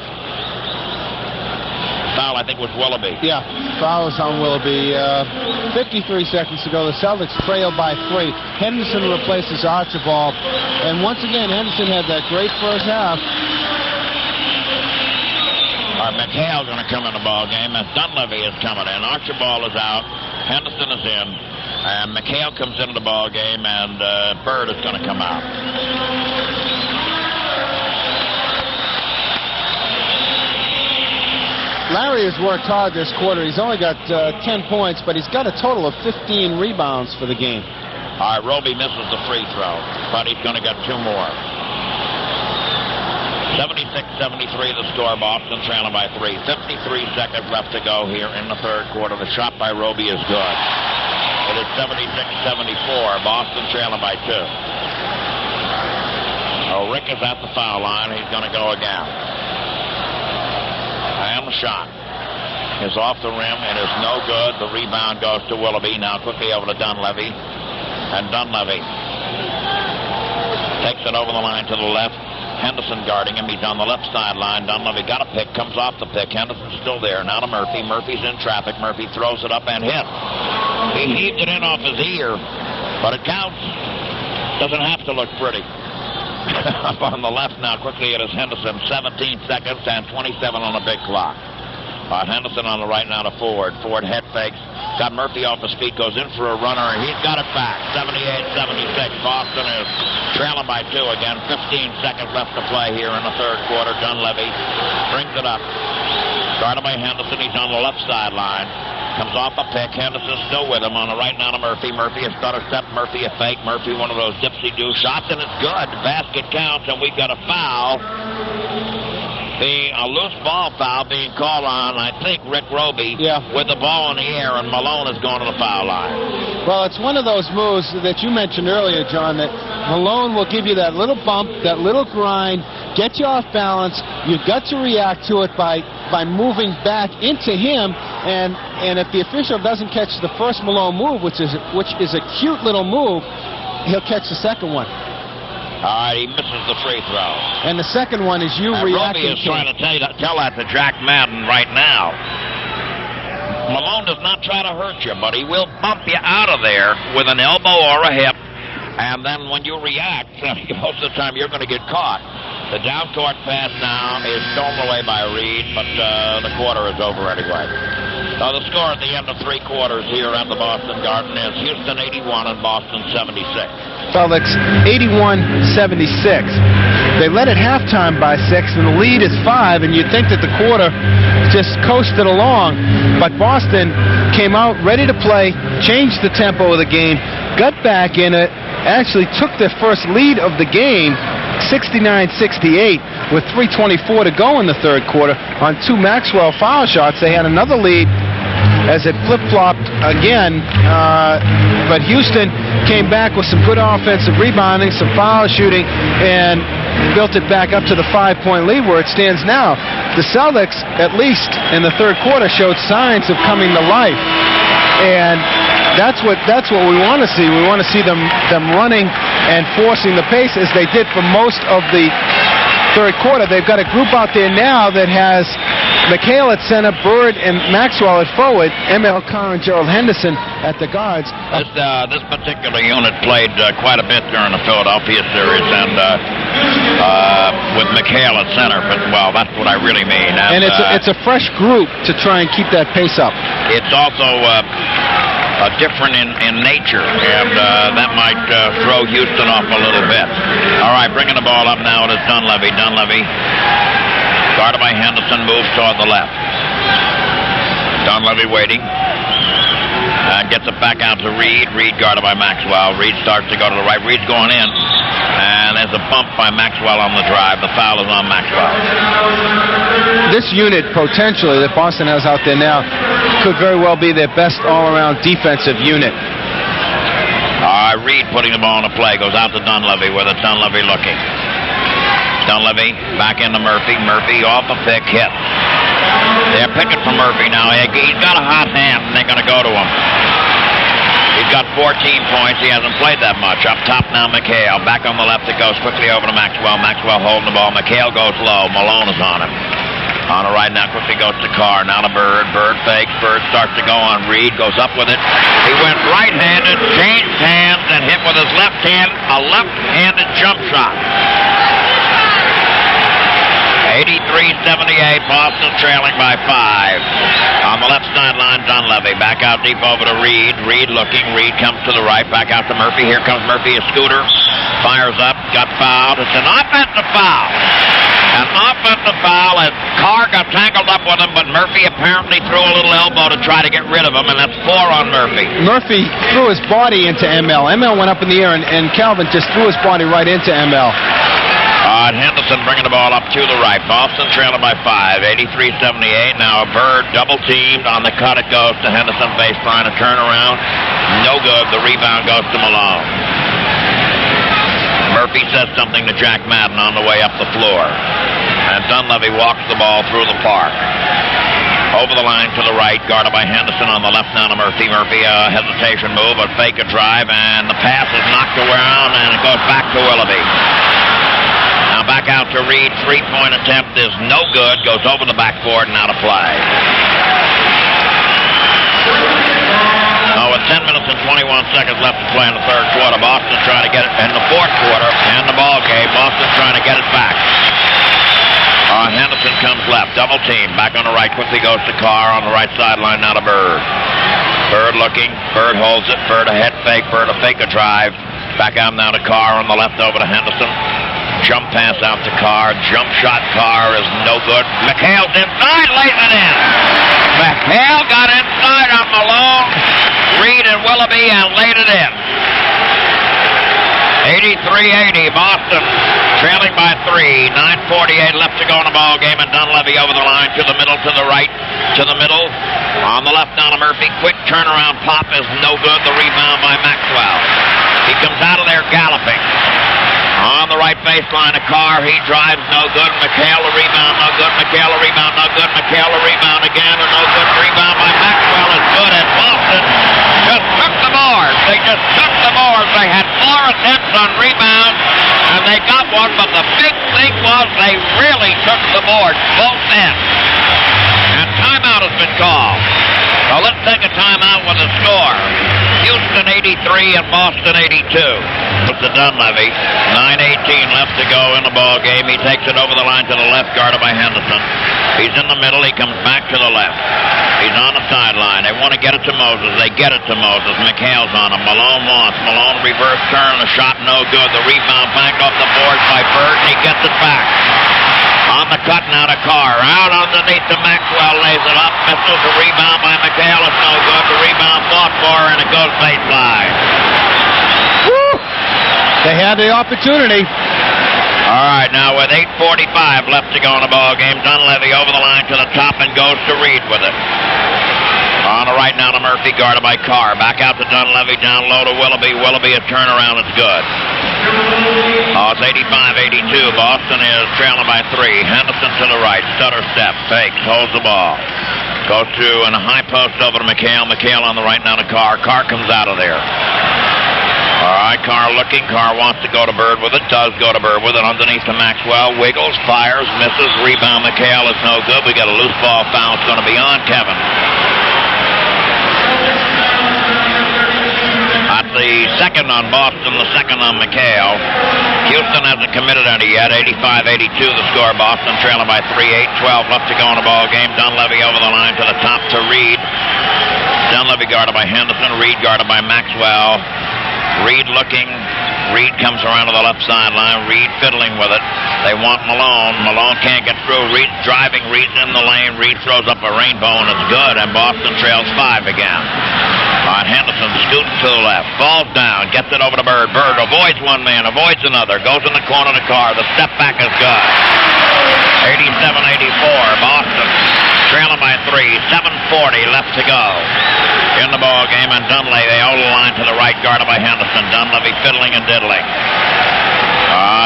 Speaker 1: Foul, I think, was Willoughby.
Speaker 2: Yeah, foul is on Willoughby. 53 seconds to go. The Celtics trail by 3. Henderson replaces Archibald. And once again, Henderson had that great first half.
Speaker 1: All right, McHale going to come in the ball game, and Dunleavy is coming in. Archibald is out. Henderson is in. And McHale comes into the ball game, and Bird is going to come out.
Speaker 2: Larry has worked hard this quarter. He's only got 10 points, but he's got a total of 15 rebounds for the game.
Speaker 1: All right, Roby misses the free throw, but he's going to get 2 more. 76-73 the score. Boston trailing by 3. 53 seconds left to go here in the third quarter. The shot by Roby is good. It is 76-74. Boston trailing by 2. Oh, Rick is at the foul line. He's going to go again. And the shot is off the rim and is no good. The rebound goes to Willoughby. Now quickly over to Dunleavy. And Dunleavy takes it over the line to the left. Henderson guarding him. He's on the left sideline. Dunleavy got a pick, comes off the pick. Henderson's still there. Now to Murphy. Murphy's in traffic. Murphy throws it up and hits. He heaved it in off his ear, but it counts. Doesn't have to look pretty. Up on the left now, quickly it is Henderson. 17 seconds and 27 on the big clock. Henderson on the right now to Ford. Ford head fakes. Got Murphy off his feet, goes in for a runner, and he's got it back. 78-76. Boston is trailing by 2 again. 15 seconds left to play here in the third quarter. Dunleavy brings it up. Started by Henderson. He's on the left sideline. Comes off a pick. Henderson still with him on the right now to Murphy. Murphy has got a step. Murphy a fake. Murphy one of those dipsy-do shots, and it's good. The basket counts, and we've got a foul. A loose ball foul being called on, I think, Rick Roby with the ball in the air, and Malone is going to the foul line.
Speaker 2: Well, it's one of those moves that you mentioned earlier, John, that Malone will give you that little bump, that little grind, get you off balance. You've got to react to it by moving back into him, and if the official doesn't catch the first Malone move, which is a cute little move, he'll catch the second one.
Speaker 1: All right, he misses the free throw.
Speaker 2: And the second one is you reacting.
Speaker 1: Roby is trying to tell that to Jack Madden right now. Malone does not try to hurt you, but he will bump you out of there with an elbow or a hip. And then when you react, most of the time you're going to get caught. The down-court pass now is stolen away by Reed, but the quarter is over anyway. So the score at the end of 3 quarters here at the Boston Garden is Houston 81 and Boston 76.
Speaker 2: Celtics 81-76. They led at halftime by 6, and the lead is 5, and you'd think that the quarter just coasted along, but Boston came out ready to play, changed the tempo of the game, got back in it, actually took their first lead of the game, 69-68, with 3:24 to go in the third quarter on 2 Maxwell foul shots. They had another lead as it flip-flopped again, but Houston came back with some good offensive rebounding, some foul shooting, and built it back up to the 5-point lead where it stands now. The Celtics, at least in the third quarter, showed signs of coming to life, and that's what we want to see. We want to see them running and forcing the pace as they did for most of the third quarter. They've got a group out there now that has McHale at center, Bird and Maxwell at forward, M.L. Carr and Gerald Henderson at the guards.
Speaker 1: This particular unit played quite a bit during the Philadelphia series, and with McHale at center. But well, that's what I really mean.
Speaker 2: And it's a fresh group to try and keep that pace up.
Speaker 1: It's also different in nature, and that might throw Houston off a little bit. All right, bringing the ball up now, it is Dunleavy. Dunleavy, guarded by Henderson, moves toward the left. Dunleavy waiting. Gets it back out to Reed. Reed guarded by Maxwell. Reed starts to go to the right. Reed's going in. And there's a bump by Maxwell on the drive. The foul is on Maxwell.
Speaker 2: This unit, potentially, that Boston has out there now, could very well be their best all-around defensive unit.
Speaker 1: Reed putting the ball in the play. Goes out to Dunleavy with it. Dunleavy looking. Dunleavy back into Murphy. Murphy off a pick, hit. They're picking for Murphy now. He's got a hot hand, and they're going to go to him. He's got 14 points. He hasn't played that much. Up top now, McHale. Back on the left, it goes quickly over to Maxwell. Maxwell holding the ball. McHale goes low. Malone is on him. On the right now, quickly goes to Carr. Now to Bird. Bird fakes. Bird starts to go on Reed. Goes up with it. He went right-handed, changed hands, and hit with his left hand a left-handed jump shot. 83-78. Boston trailing by 5. On the left sideline, Dunleavy. Back out deep over to Reed. Reed looking. Reed comes to the right. Back out to Murphy. Here comes Murphy. A scooter. Fires up. Got fouled. It's an offensive foul. An offensive foul as Carr got tangled up with him, but Murphy apparently threw a little elbow to try to get rid of him, and that's 4 on Murphy.
Speaker 2: Murphy threw his body into ML. ML went up in the air, and Calvin just threw his body right into ML.
Speaker 1: Henderson bringing the ball up to the right. Boston trailing by 5, 83-78. Now a Bird double-teamed. On the cut it goes to Henderson baseline. A turnaround. No good. The rebound goes to Malone. Murphy says something to Jack Madden on the way up the floor. And Dunleavy walks the ball through the park. Over the line to the right, guarded by Henderson on the left now to Murphy. Murphy, a hesitation move, a fake a drive, and the pass is knocked around, and it goes back to Willoughby. Now back out to Reed. Three-point attempt is no good. Goes over the backboard and out of play. Now with 10 minutes and 21 seconds left to play in the third quarter, Boston trying to get it in the fourth quarter and the ball game. Boston trying to get it back. Henderson comes left. Double team. Back on the right. Quickly goes to Carr on the right sideline. Now to Bird. Bird looking. Bird holds it. Bird a head fake. Bird a fake a drive. Back out now to Carr on the left over to Henderson. Jump pass out to Carr. Jump shot Carr is no good. McHale's inside, lays it in. McHale got inside on Malone, Reed, and Willoughby and laid it in. 83-80. Boston trailing by 3. 9:48 left to go in the ball game, and Dunleavy over the line to the middle, to the right, to the middle. On the left now to Murphy. Quick turnaround pop is no good. The rebound by Maxwell. He comes out of there galloping. On the right baseline, a Carr. He drives, no good. McHale, a rebound, no good. McHale, a rebound, no good. McHale, a rebound again, and no good. Rebound by Maxwell is good, and Boston just took the boards. They just took the boards. They had 4 attempts on rebounds, and they got one, but the big thing was they really took the boards, both ends. And timeout has been called. So let's take a timeout with the score. Houston 83 and Boston 82. With the Dunleavy. 9:18 left to go in the ball game. He takes it over the line to the left, guarded by Henderson. He's in the middle. He comes back to the left. He's on the sideline. They want to get it to Moses. They get it to Moses. McHale's on him. Malone wants. Malone reverse turn. The shot no good. The rebound back off the boards by Bird, and he gets it back. On the cut now to Carr. Out underneath to Maxwell. Lays it up. Misses. The rebound by McHale. It's no good. The rebound fought for, and it goes baseline.
Speaker 2: Woo! They had the opportunity.
Speaker 1: All right, now with 8:45 left to go in the ball game, Dunleavy over the line to the top and goes to Reed with it. On the right now to Murphy, guarded by Carr. Back out to Dunleavy, down low to Willoughby. Willoughby, a turnaround, it's good. It's 85-82. Boston is trailing by 3. Henderson to the right, stutter step, fakes, holds the ball. Goes to in a high post over to McHale. McHale on the right now to Carr. Carr comes out of there. All right, Carr looking. Carr wants to go to Bird with it. Does go to Bird with it. Underneath to Maxwell. Wiggles, fires, misses. Rebound McHale is no good. We got a loose ball foul. It's going to be on Kevin. That's the second on Boston, the second on McHale. Houston hasn't committed any yet. 85-82 the score. Boston trailing by 3. 8:12 left to go in the ball game. Dunleavy over the line to the top to Reed. Dunleavy guarded by Henderson. Reed guarded by Maxwell. Reed looking. Reed comes around to the left sideline. Reed fiddling with it. They want Malone. Malone can't get through. Reed driving. Reed's in the lane. Reed throws up a rainbow, and it's good. And Boston trails 5 again. Henderson scooting to the left. Falls down. Gets it over to Bird. Bird avoids one man. Avoids another. Goes in the corner to Carr. The step back is good. 87-84. Boston trailing by 3. 7:40 left to go in the ball game, and Dunleavy, they hold the line to the right, guarded by Henderson. Dunleavy fiddling and diddling.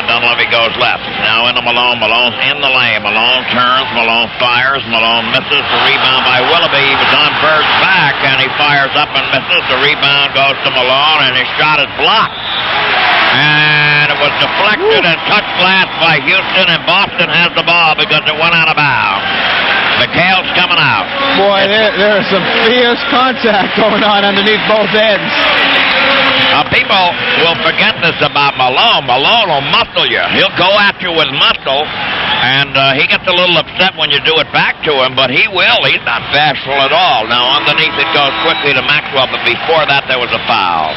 Speaker 1: Dunleavy goes left. Now into Malone. Malone's in the lane. Malone turns. Malone fires. Malone misses. The rebound by Willoughby. He was on Bird's back, and he fires up and misses. The rebound goes to Malone, and his shot is blocked. And it was deflected and touched last by Houston, and Boston has the ball because it went out of bounds. McHale's coming out.
Speaker 2: Boy, there is some fierce contact going on underneath both ends.
Speaker 1: People will forget this about Malone. Malone will muscle you. He'll go at you with muscle, and he gets a little upset when you do it back to him, but he will. He's not bashful at all. Now, underneath it goes quickly to Maxwell, but before that there was a foul.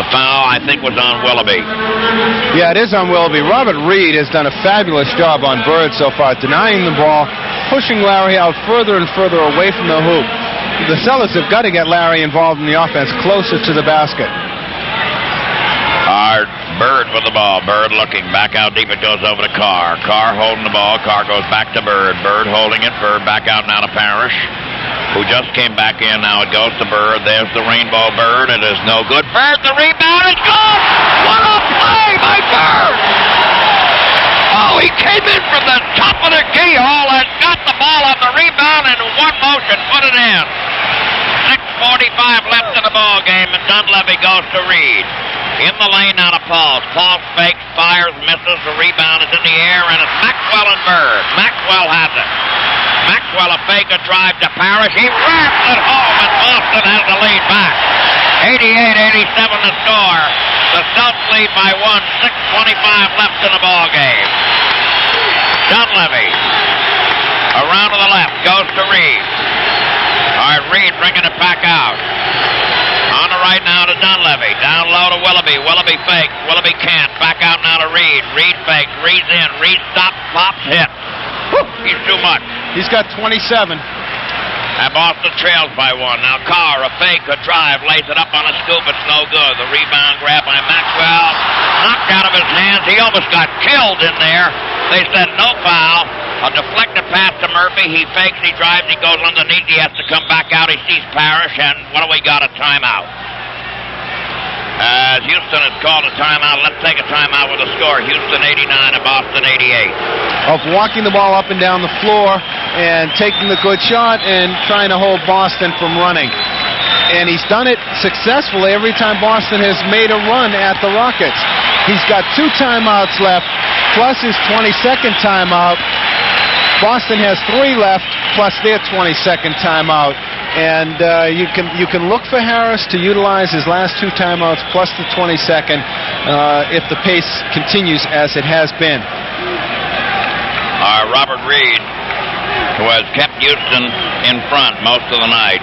Speaker 1: The foul, I think, was on Willoughby.
Speaker 2: Yeah, it is on Willoughby. Robert Reed has done a fabulous job on Bird so far, denying the ball, pushing Larry out further and further away from the hoop. The Celtics have got to get Larry involved in the offense, closer to the basket.
Speaker 1: Bird with the ball. Bird looking. Back out deep. It goes over to Carr. Carr holding the ball. Carr goes back to Bird. Bird holding it. Bird back out now to Parrish, who just came back in. Now it goes to Bird. There's the Rainbow Bird. It is no good. Bird, the rebound is good! What a play by Bird! Oh, he came in from the top of the keyhole and got the ball on the rebound and in one motion put it in. 6:45 left in the ball game, and Dunleavy goes to Reed. In the lane now to Pauls. Pauls fakes, fires, misses. The rebound is in the air, and it's Maxwell and Bird. Maxwell has it. Maxwell a fake, a drive to Parrish. He wraps it home, and Boston has the lead back. 88-87 the score. The Celtics lead by 1. 6:25 left in the ball game. Dunleavy around to the left, goes to Reed. All right, Reed bringing it back out. On the right now to Dunleavy. Down low to Willoughby. Willoughby fakes. Willoughby can't. Back out now to Reed. Reed fakes. Reed's in. Reed stops, pops, hits. He's too much.
Speaker 2: He's got 27.
Speaker 1: And Boston trails by 1. Now Carr, a fake, a drive, lays it up on a scoop. It's no good. The rebound grab by Maxwell. Knocked out of his hands. He almost got killed in there. They said no foul. A deflected pass to Murphy. He fakes, he drives, he goes underneath. He has to come back out. He sees Parrish, and what do we got? A timeout. As Houston has called a timeout, let's take a timeout with a score. Houston 89 and Boston 88.
Speaker 2: Of walking the ball up and down the floor and taking the good shot and trying to hold Boston from running. And he's done it successfully every time Boston has made a run at the Rockets. He's got 2 timeouts left, plus his 22nd timeout. Boston has 3 left, plus their 22nd timeout. And you can look for Harris to utilize his last 2 timeouts plus the 22nd if the pace continues as it has been.
Speaker 1: Robert Reed, who has kept Houston in front most of the night,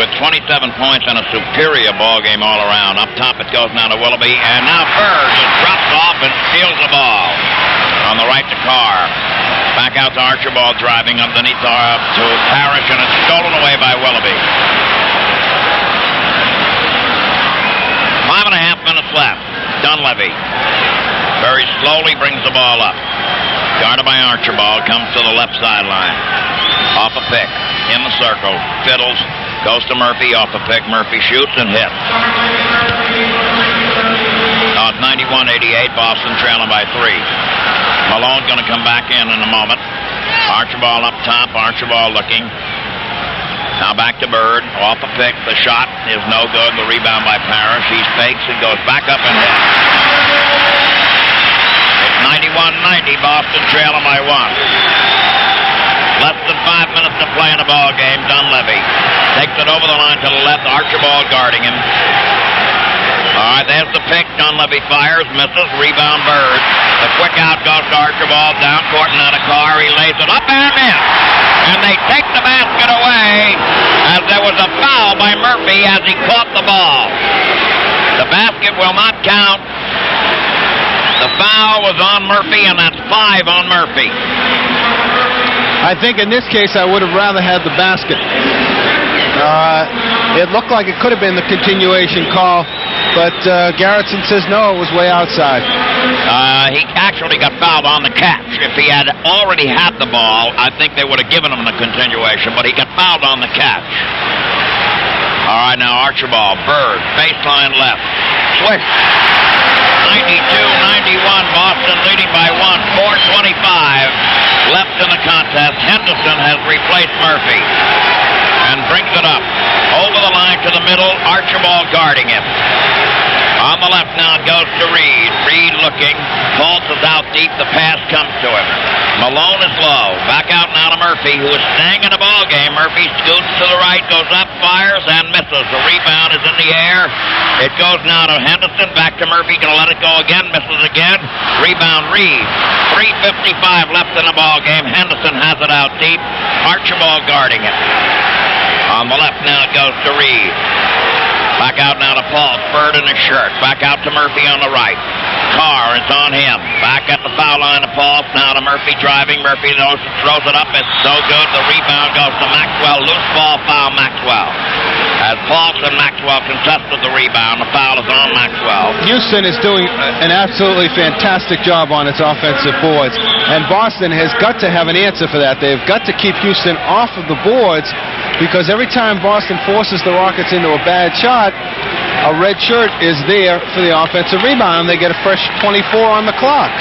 Speaker 1: with 27 points and a superior ball game all around. Up top it goes now to Willoughby, and now Bird just drops off and steals the ball. On the right to Carr. Back out to Archibald driving underneath to Parrish, and it's stolen away by Willoughby. 5.5 minutes left. Dunleavy very slowly brings the ball up. Guarded by Archibald, comes to the left sideline. Off a pick, in the circle, fiddles, goes to Murphy, off a pick. Murphy shoots and hits. Now it's 91-88, Boston trailing by 3. Malone going to come back in a moment. Archibald up top. Archibald looking. Now back to Bird. Off a pick. The shot is no good. The rebound by Parrish. He fakes and goes back up and hits. It's 91-90. Boston trailing by 1. Less than 5 minutes to play in the ball game. Dunleavy takes it over the line to the left. Archibald guarding him. All right, there's the pick. Dunleavy fires, misses. Rebound Bird. The quick out goes to Archibald. Down court and out of Carr. He lays it up and in. And they take the basket away as there was a foul by Murphy as he caught the ball. The basket will not count. The foul was on Murphy, and that's 5 on Murphy.
Speaker 2: I think in this case I would have rather had the basket. It looked like it could have been the continuation call, but Garrettson says no, it was way outside.
Speaker 1: He actually got fouled on the catch. If he had already had the ball, I think they would have given him the continuation, but he got fouled on the catch. All right, now Archibald, Bird, baseline left, swish. 92-91, Boston leading by 1, 4:25 left in the contest. Henderson has replaced Murphy and brings it up over the line to the middle. Archibald guarding him. On the left now it goes to Reed. Reed looking. Pulse is out deep. The pass comes to him. Malone is low. Back out now to Murphy, who is staying in the ball game. Murphy scoots to the right, goes up, fires, and misses. The rebound is in the air. It goes now to Henderson. Back to Murphy. Going to let it go again. Misses again. Rebound Reed. 3:55 left in the ball game. Henderson has it out deep. Archibald guarding it. On the left now it goes to Reed. Back out now to Paul. Bird in his shirt. Back out to Murphy on the right. Carr is on him. Back at the foul line to Paul. Now to Murphy driving. Murphy throws it up. It's no good. The rebound goes to Maxwell. Loose ball foul Maxwell. As Paul's and Maxwell contested the rebound, the foul is on Maxwell.
Speaker 2: Houston is doing an absolutely fantastic job on its offensive boards, and Boston has got to have an answer for that. They've got to keep Houston off of the boards, because every time Boston forces the Rockets into a bad shot, a red shirt is there for the offensive rebound, and they get a fresh 24 on the clock.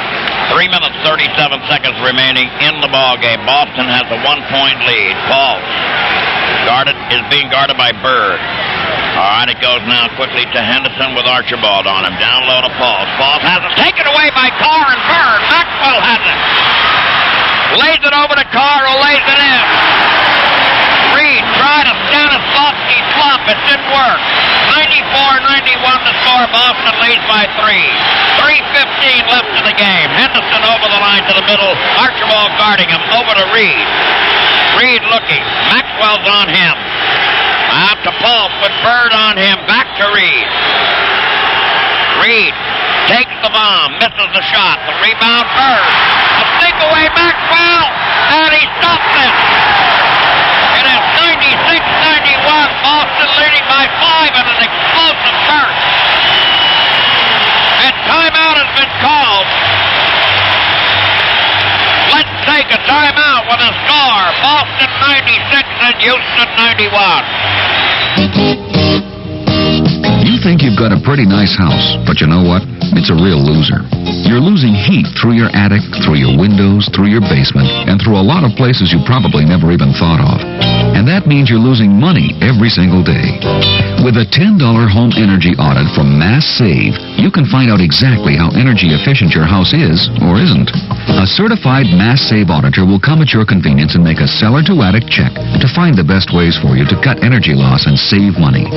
Speaker 1: 3 minutes, 37 seconds remaining in the ball game. Boston has a 1-point lead. Paul is being guarded by Bird. All right, it goes now quickly to Henderson with Archibald on him. Down low to Paul. Paul has it taken away by Carr and Bird. Maxwell has it. Lays it over to Carr, who lays it in. Reed tried a Stanislavski flop. It didn't work. 94-91 to score. Boston leads by 3. 3:15 left in the game. Henderson over the line to the middle. Archibald guarding him. Over to Reed. Reed looking. Maxwell's on him. Out to Paul with Bird on him. Back to Reed. Reed takes the bomb. Misses the shot. The rebound Bird. A sneak away Maxwell. And he stops it. It is 96-91. Boston leading by 5 in an explosive burst. And timeout has been called. Let's take a timeout with a score. Boston 96 and Houston 91.
Speaker 3: You think you've got a pretty nice house, but you know what? It's a real loser. You're losing heat through your attic, through your windows, through your basement, and through a lot of places you probably never even thought of. And that means you're losing money every single day. With a $10 home energy audit from Mass Save, you can find out exactly how energy efficient your house is or isn't. A certified Mass Save auditor will come at your convenience and make a cellar-to-attic check to find the best ways for you to cut energy loss and save money.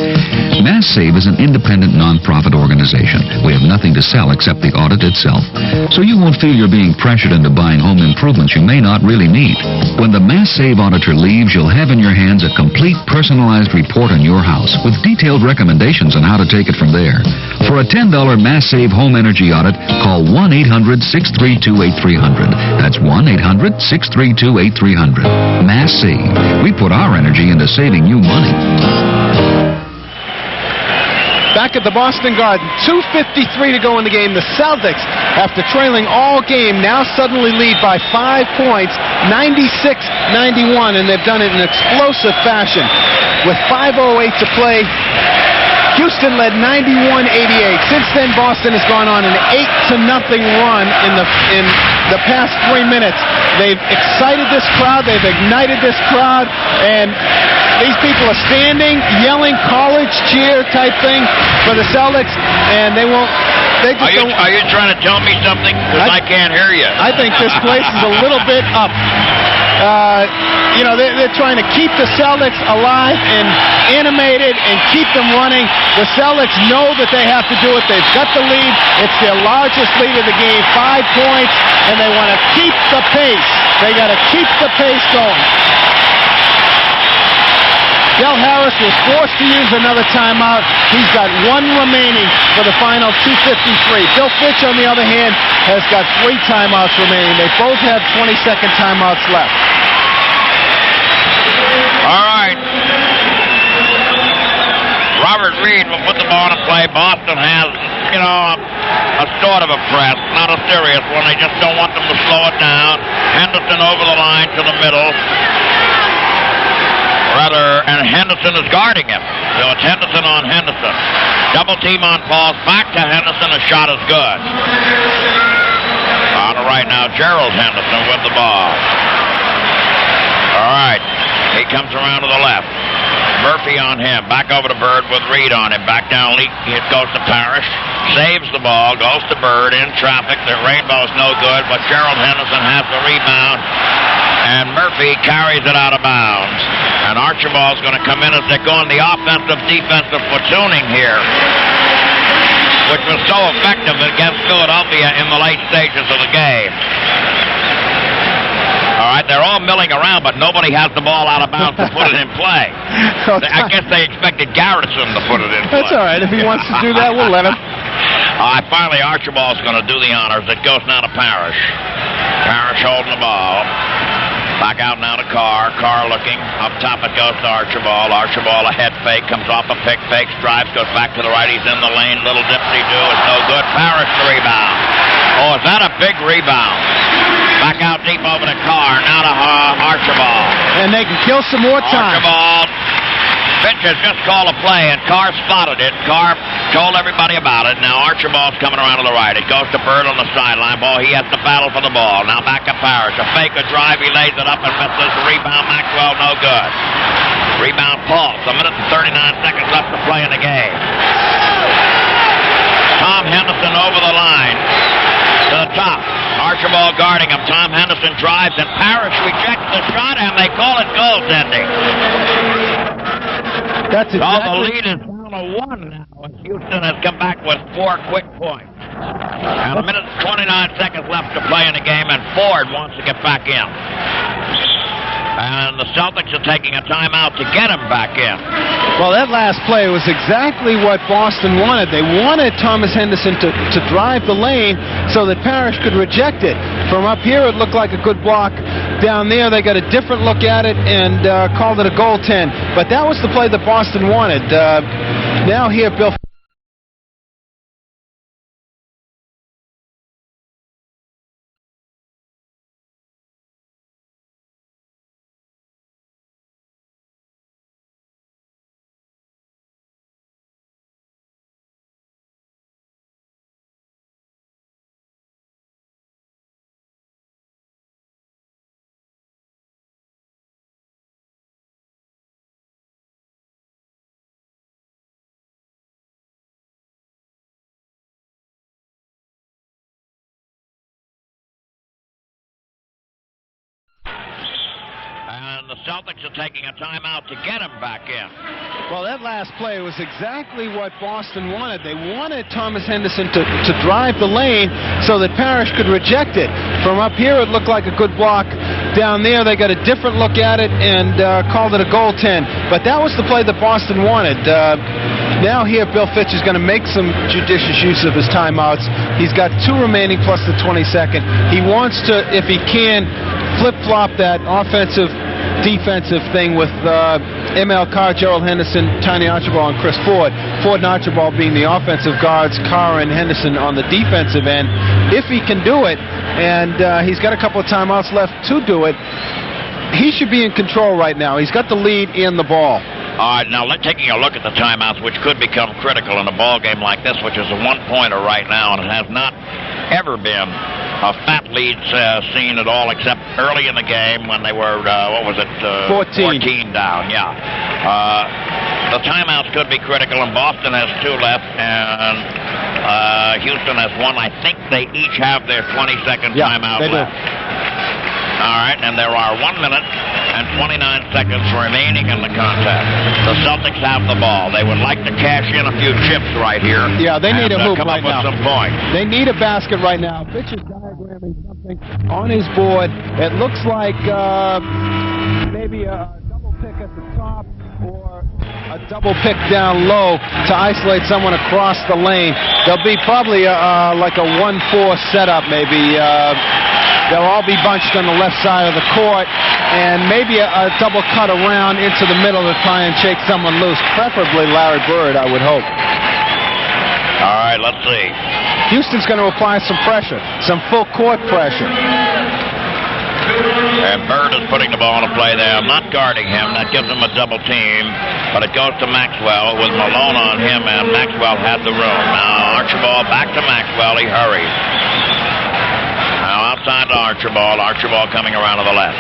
Speaker 3: Mass Save is an independent non-profit organization. We have nothing to sell except the audit itself, so you won't feel you're being pressured into buying home improvements you may not really need. When the Mass Save auditor leaves, you'll have in your hands a complete personalized report on your house with detailed recommendations on how to take it from there. For a $10 Mass Save home energy audit, call 1-800-632-8300. That's 1-800-632-8300. Mass Save. We put our energy into saving you money.
Speaker 2: Back at the Boston Garden, 2:53 to go in the game. The Celtics, after trailing all game, now suddenly lead by 5 points, 96-91, and they've done it in explosive fashion. With 5:08 to play, Houston led 91-88. Since then, Boston has gone on an 8-0 run in the past 3 minutes. They've excited this crowd. They've ignited this crowd, and these people are standing, yelling college cheer type thing for the Celtics, and they won't. They just don't.
Speaker 1: Are you trying to tell me something? Because I can't hear you.
Speaker 2: I think this place is a little bit up. They're trying to keep the Celtics alive and animated and keep them running. The Celtics know that they have to do it. They've got the lead. It's their largest lead of the game, 5 points, and they want to keep the pace. They got to keep the pace going. Del Harris was forced to use another timeout. He's got 1 remaining for the final 2:53. Bill Fitch, on the other hand, has got 3 timeouts remaining. They both have 20-second timeouts left.
Speaker 1: All right. Robert Reed will put the ball in play. Boston has, a sort of a press, not a serious one. They just don't want them to slow it down. Henderson over the line to the middle. And Henderson is guarding him. So it's Henderson on Henderson. Double team on Paul. Back to Henderson. The shot is good. On the right now, Gerald Henderson with the ball. All right. He comes around to the left. Murphy on him. Back over to Bird with Reed on him. Back down. It goes to Parrish. saves the ball, goes to Bird in traffic. The Rainbow's no good, but Gerald Henderson has the rebound, and Murphy carries it out of bounds. And Archibald's going to come in as they're going the offensive-defensive platooning here, which was so effective against Philadelphia in the late stages of the game. All right, they're all milling around, but nobody has the ball out of bounds to put it in play. I guess they expected Garrison to put it in play.
Speaker 2: That's all right. If he wants to do that, we'll let him.
Speaker 1: Finally, Archibald's going to do the honors. It goes now to Parrish. Parrish holding the ball. Back out now to Carr. Carr looking. Up top it goes to Archibald. Archibald a head fake. Comes off a pick. Fakes. Drives. Goes back to the right. He's in the lane. Little dipsy-do. It's no good. Parrish the rebound. Oh, is that a big rebound? Back out deep over to Carr. Now to Archibald.
Speaker 2: And they can kill some more time.
Speaker 1: Archibald. Pitchers just called a play, and Carr spotted it. Carr told everybody about it. Now Archibald's coming around to the right. It goes to Bird on the sideline. Ball, he has to battle for the ball. Now back to Parrish. A fake, a drive. He lays it up and misses. Rebound, Maxwell, no good. Rebound, Paul. A minute and 39 seconds left to play in the game. Tom Henderson over the line to the top. Archibald guarding him. Tom Henderson drives, and Parrish rejects the shot, and they call it goaltending.
Speaker 2: That's exactly.
Speaker 1: The lead is down to 1 now, and Houston has come back with 4 quick points. And a minute and 29 seconds left to play in the game, and Ford wants to get back in. And the Celtics are taking a timeout to get him back in.
Speaker 2: Well, that last play was exactly what Boston wanted. They wanted Thomas Henderson to drive the lane so that Parrish could reject it. From up here, it looked like a good block. Down there, they got a different look at it and called it a goaltend. But that was the play that Boston wanted. Now here, Bill.
Speaker 1: And the Celtics are taking a timeout to get him back in.
Speaker 2: Well, that last play was exactly what Boston wanted. They wanted Thomas Henderson to drive the lane so that Parrish could reject it. From up here, it looked like a good block. Down there, they got a different look at it and called it a goaltend. But that was the play that Boston wanted. Now here, Bill Fitch is going to make some judicious use of his timeouts. He's got 2 remaining plus the 22nd. He wants to, if he can, flip-flop that offensive-defensive thing with M.L. Carr, Gerald Henderson, Tiny Archibald, and Chris Ford. Ford and Archibald being the offensive guards, Carr and Henderson on the defensive end. If he can do it, and he's got a couple of timeouts left to do it, he should be in control right now. He's got the lead in the ball.
Speaker 1: All right, now taking a look at the timeouts, which could become critical in a ball game like this, which is a one-pointer right now, and it has not ever been a fat lead seen at all, except early in the game when they were, 14 down, yeah. The timeouts could be critical, and Boston has 2 left, and Houston has 1. I think they each have their 20-second timeout left. All right, and there are 1 minute and 29 seconds remaining in the contest. The Celtics have the ball. They would like to cash in a few chips right here.
Speaker 2: Yeah, they need a hoop
Speaker 1: come
Speaker 2: right
Speaker 1: up
Speaker 2: now.
Speaker 1: With some points.
Speaker 2: They need a basket right now. Fitch is diagramming something on his board. It looks like maybe a double pick at the top or a double pick down low to isolate someone across the lane. There'll be probably like a 1-4 setup maybe. They'll all be bunched on the left side of the court, and maybe a double cut around into the middle to try and shake someone loose, preferably Larry Bird, I would hope.
Speaker 1: All right, let's see.
Speaker 2: Houston's going to apply some pressure, some full court pressure.
Speaker 1: And Bird is putting the ball into play there. I'm not guarding him. That gives him a double team, but it goes to Maxwell with Malone on him, and Maxwell had the room. Now Archibald back to Maxwell. He hurries. Now outside to Archibald. Archibald coming around to the left.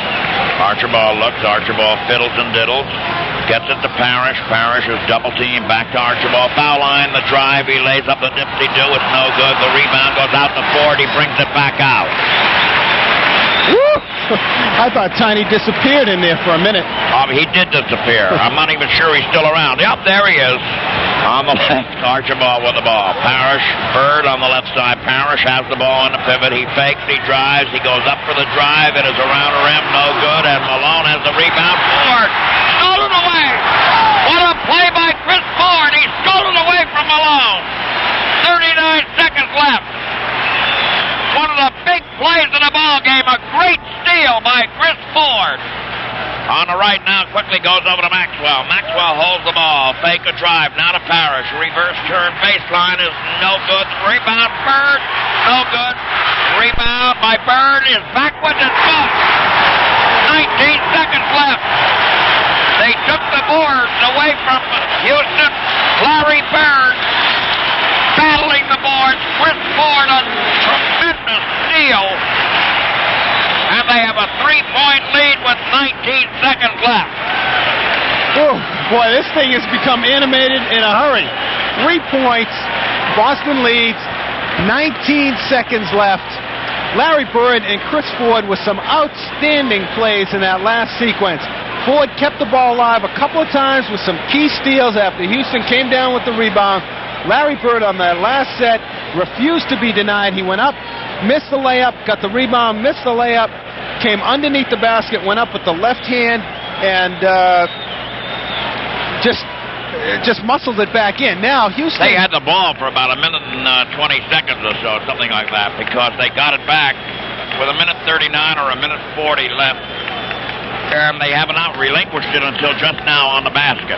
Speaker 1: Archibald looks. Archibald fiddles and diddles. Gets it to Parrish. Parrish is double teamed. Back to Archibald. Foul line. The drive. He lays up the dipsy-do. It's no good. The rebound goes out to Ford. He brings it back out.
Speaker 2: Woo! I thought Tiny disappeared in there for a minute.
Speaker 1: He did disappear. I'm not even sure he's still around. Yep, there he is. On the left, Archibald with the ball. Parrish, Bird on the left side. Parrish has the ball on the pivot. He fakes, he drives, he goes up for the drive. It is around a rim, no good, and Malone has the rebound. Ford, stolen away. What a play by Chris Ford. He stole it away from Malone. 39 seconds left. One of the big plays in the ball game. A great steal by Chris Ford. On the right now, quickly goes over to Maxwell. Maxwell holds the ball. Fake a drive. Now to Parrish. Reverse turn. Baseline is no good. Rebound, Bird. No good. Rebound by Bird is backwards and good. 19 seconds left. They took the boards away from Houston. Larry Bird battling the boards. Chris Ford, a tremendous steal. And they have a 3-point lead with 19 seconds left.
Speaker 2: Oh, boy, this thing has become animated in a hurry. 3 points. Boston leads. 19 seconds left. Larry Bird and Chris Ford with some outstanding plays in that last sequence. Ford kept the ball alive a couple of times with some key steals after Houston came down with the rebound. Larry Bird on that last set refused to be denied. He went up, missed the layup, got the rebound, missed the layup, came underneath the basket, went up with the left hand, and just muscled it back in. Now, Houston...
Speaker 1: They had the ball for about a minute and 20 seconds or so, something like that, because they got it back with a minute 39 or a minute 40 left. And they haven't relinquished it until just now on the basket.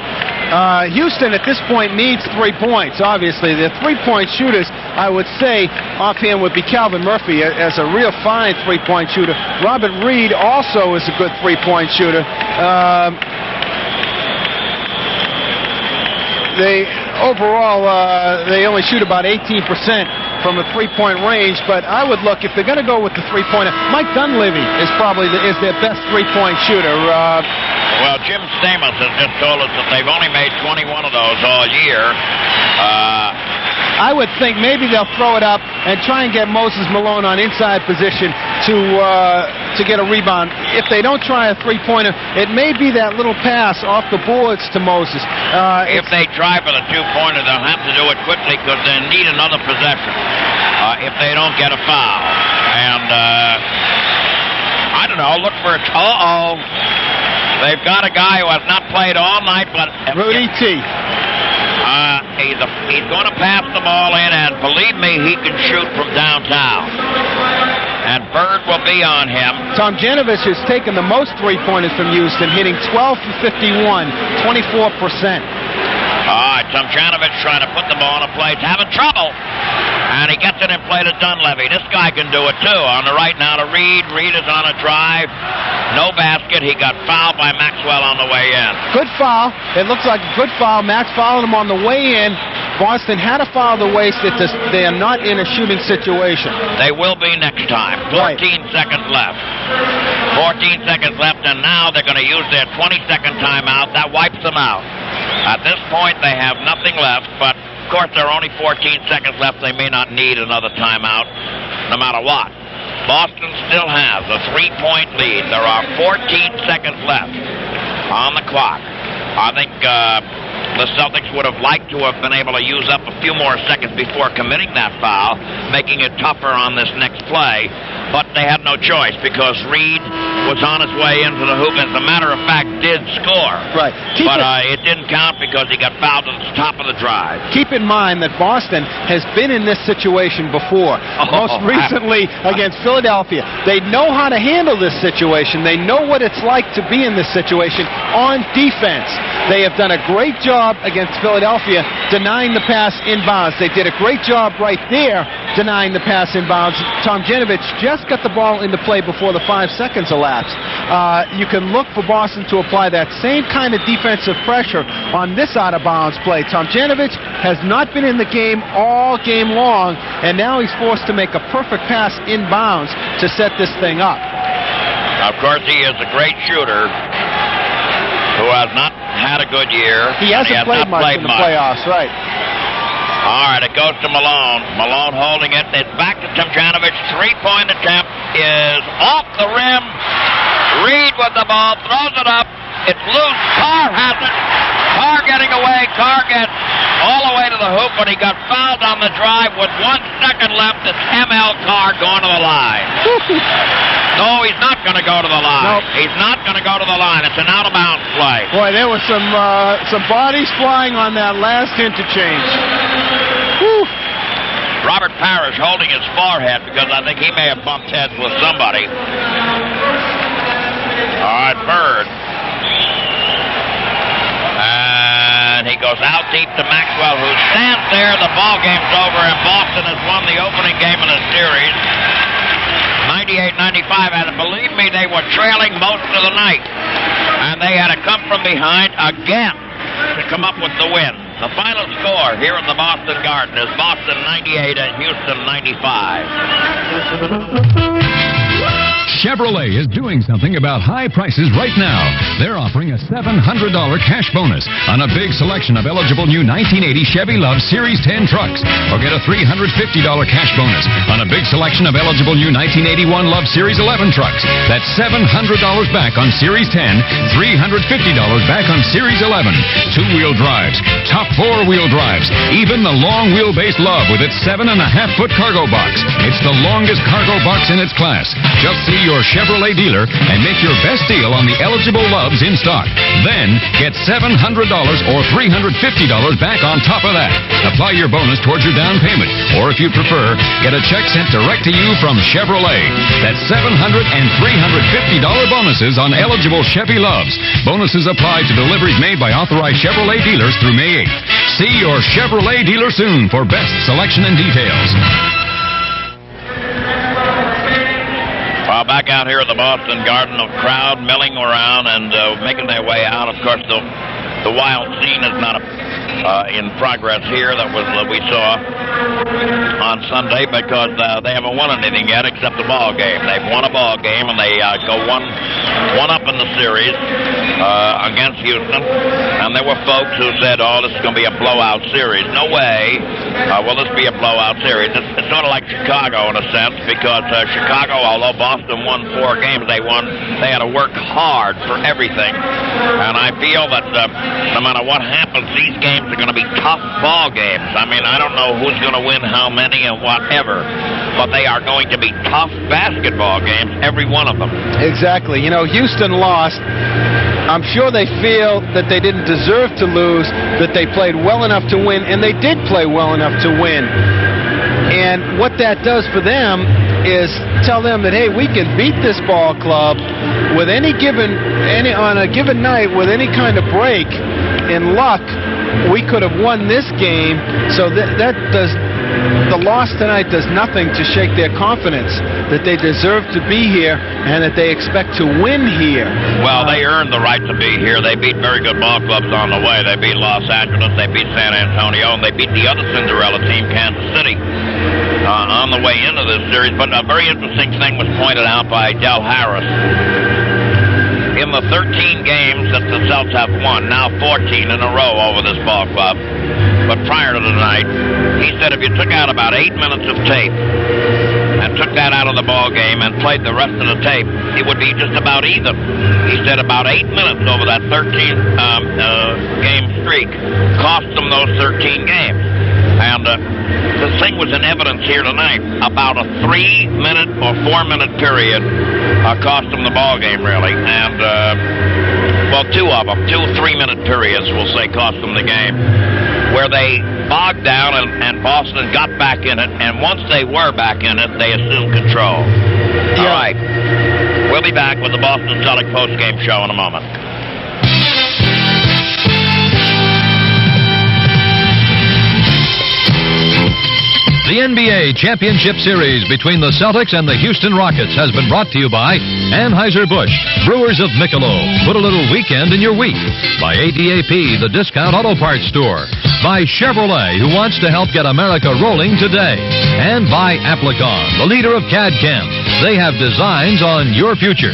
Speaker 2: Houston at this point needs 3 points, obviously. The 3-point shooters, I would say, offhand would be Calvin Murphy as a real fine 3-point shooter. Robert Reed also is a good 3-point shooter. They only shoot about 18% from a 3-point range, but I would look, if they're going to go with the 3-pointer, Mike Dunleavy is probably is their best 3-point shooter.
Speaker 1: Well, Jim Stamos has just told us that they've only made 21 of those all year.
Speaker 2: I would think maybe they'll throw it up and try and get Moses Malone on inside position to get a rebound. If they don't try a 3-pointer, it may be that little pass off the boards to Moses.
Speaker 1: If they try for the 2-pointer, they'll have to do it quickly because they need another possession if they don't get a foul. And I don't know, look for a... They've got a guy who has not played all night, but...
Speaker 2: Rudy T.
Speaker 1: He's going to pass the ball in, and believe me, he can shoot from downtown. And Bird will be on him.
Speaker 2: Tom Janovich has taken the most 3-pointers from Houston, hitting 12 for 51, 24%.
Speaker 1: Tom Janovich trying to put the ball in a play. He's having trouble. And he gets it in play to Dunleavy. This guy can do it, too. On the right now to Reed. Reed is on a drive. No basket. He got fouled by Maxwell on the way in.
Speaker 2: Good foul. It looks like a good foul. Max fouled him on the way in. Boston had a foul to waste. They are not in a shooting situation.
Speaker 1: They will be next time. 14 seconds left. 14 seconds left, and now they're going to use their 20-second timeout. That wipes them out. At this point, they have nothing left, but, of course, there are only 14 seconds left. They may not need another timeout, no matter what. Boston still has a 3-point lead. There are 14 seconds left on the clock. I think the Celtics would have liked to have been able to use up a few more seconds before committing that foul, making it tougher on this next play. But they had no choice because Reed was on his way into the hoop. As a matter of fact, did score.
Speaker 2: Right.
Speaker 1: But it didn't count because he got fouled at the top of the drive.
Speaker 2: Keep in mind that Boston has been in this situation before. Most recently against Philadelphia. They know how to handle this situation. They know what it's like to be in this situation on defense. They have done a great job against Philadelphia denying the pass inbounds. They did a great job right there denying the pass inbounds. Tom Janovich just got the ball into play before the 5 seconds elapsed. You can look for Boston to apply that same kind of defensive pressure on this out-of-bounds play. Tom Janovich has not been in the game all game long, and now he's forced to make a perfect pass inbounds to set this thing up.
Speaker 1: Of course, he is a great shooter who has not had a good year.
Speaker 2: He hasn't played much in the playoffs, right?
Speaker 1: All right, it goes to Malone. Malone holding it. It's back to Tomjanovich. Three-point attempt is off the rim. Reed with the ball, throws it up. It's loose. Carr has it. Carr getting away. Carr gets all the way to the hoop, but he got fouled on the drive with 1 second left. It's ML Carr going to the line. No, he's not going to go to the line.
Speaker 2: Nope.
Speaker 1: He's not going to go to the line. It's an out-of-bounds play.
Speaker 2: Boy, there was some bodies flying on that last interchange. Whew.
Speaker 1: Robert Parrish holding his forehead because I think he may have bumped heads with somebody. All right, Bird. And he goes out deep to Maxwell, who stands there. The ball game's over, and Boston has won the opening game of the series. 98-95, and believe me, they were trailing most of the night. And they had to come from behind again to come up with the win. The final score here in the Boston Garden is Boston 98 and Houston 95.
Speaker 3: Chevrolet is doing something about high prices right now. They're offering a $700 cash bonus on a big selection of eligible new 1980 Chevy Love Series 10 trucks. Or get a $350 cash bonus on a big selection of eligible new 1981 Love Series 11 trucks. That's $700 back on Series 10, $350 back on Series 11. Two-wheel drives, top four-wheel drives, even the long wheelbase Love with its 7.5-foot cargo box. It's the longest cargo box in its class. Just see your Chevrolet dealer and make your best deal on the eligible Loves in stock. Then get $700 or $350 back on top of that. Apply your bonus towards your down payment, or if you prefer, get a check sent direct to you from Chevrolet. That's $700 and $350 bonuses on eligible Chevy Loves. Bonuses apply to deliveries made by authorized Chevrolet dealers through May 8th. See your Chevrolet dealer soon for best selection and details.
Speaker 1: Well, back out here at the Boston Garden, a crowd milling around and making their way out. Of course, the wild scene is not in progress here. That was what we saw on Sunday because they haven't won anything yet except the ball game. They've won a ball game and they go one up in the series against Houston. And there were folks who said, "Oh, this is going to be a blowout series." No way. Will this be a blowout series? It's sort of like Chicago in a sense because Chicago, although Boston won 4 games, they had to work hard for everything. And I feel that no matter what happens, these games are going to be tough ball games. I mean, I don't know who's going to win how many and whatever, but they are going to be tough basketball games, every one of them.
Speaker 2: Exactly. You know, Houston lost. I'm sure they feel that they didn't deserve to lose, that they played well enough to win, and they did play well enough to win. And what that does for them is tell them that, hey, we can beat this ball club with on a given night with any kind of break in luck. We could have won this game, so that does. The loss tonight does nothing to shake their confidence that they deserve to be here and that they expect to win here.
Speaker 1: Well, they earned the right to be here. They beat very good ball clubs on the way. They beat Los Angeles, they beat San Antonio, and they beat the other Cinderella team, Kansas City, on the way into this series. But a very interesting thing was pointed out by Del Harris. In the 13 games that the Celtics have won, now 14 in a row over this ball club, but prior to tonight, he said if you took out about 8 minutes of tape and took that out of the ball game and played the rest of the tape, it would be just about even. He said about 8 minutes over that 13-game streak cost them those 13 games. And this thing was in evidence here tonight. About a 3-minute or 4-minute period cost them the ball game, really. And, well, 2 of them, 2 3-minute periods, we'll say, cost them the game, where they bogged down and Boston got back in it. And once they were back in it, they assumed control. Yeah. All right. We'll be back with the Boston Celtics post-game show in a moment.
Speaker 4: The NBA Championship Series between the Celtics and the Houston Rockets has been brought to you by Anheuser-Busch, Brewers of Michelob. Put a little weekend in your week. By ADAP, the discount auto parts store. By Chevrolet, who wants to help get America rolling today. And by Applicon, the leader of CAD-CAM. They have designs on your future.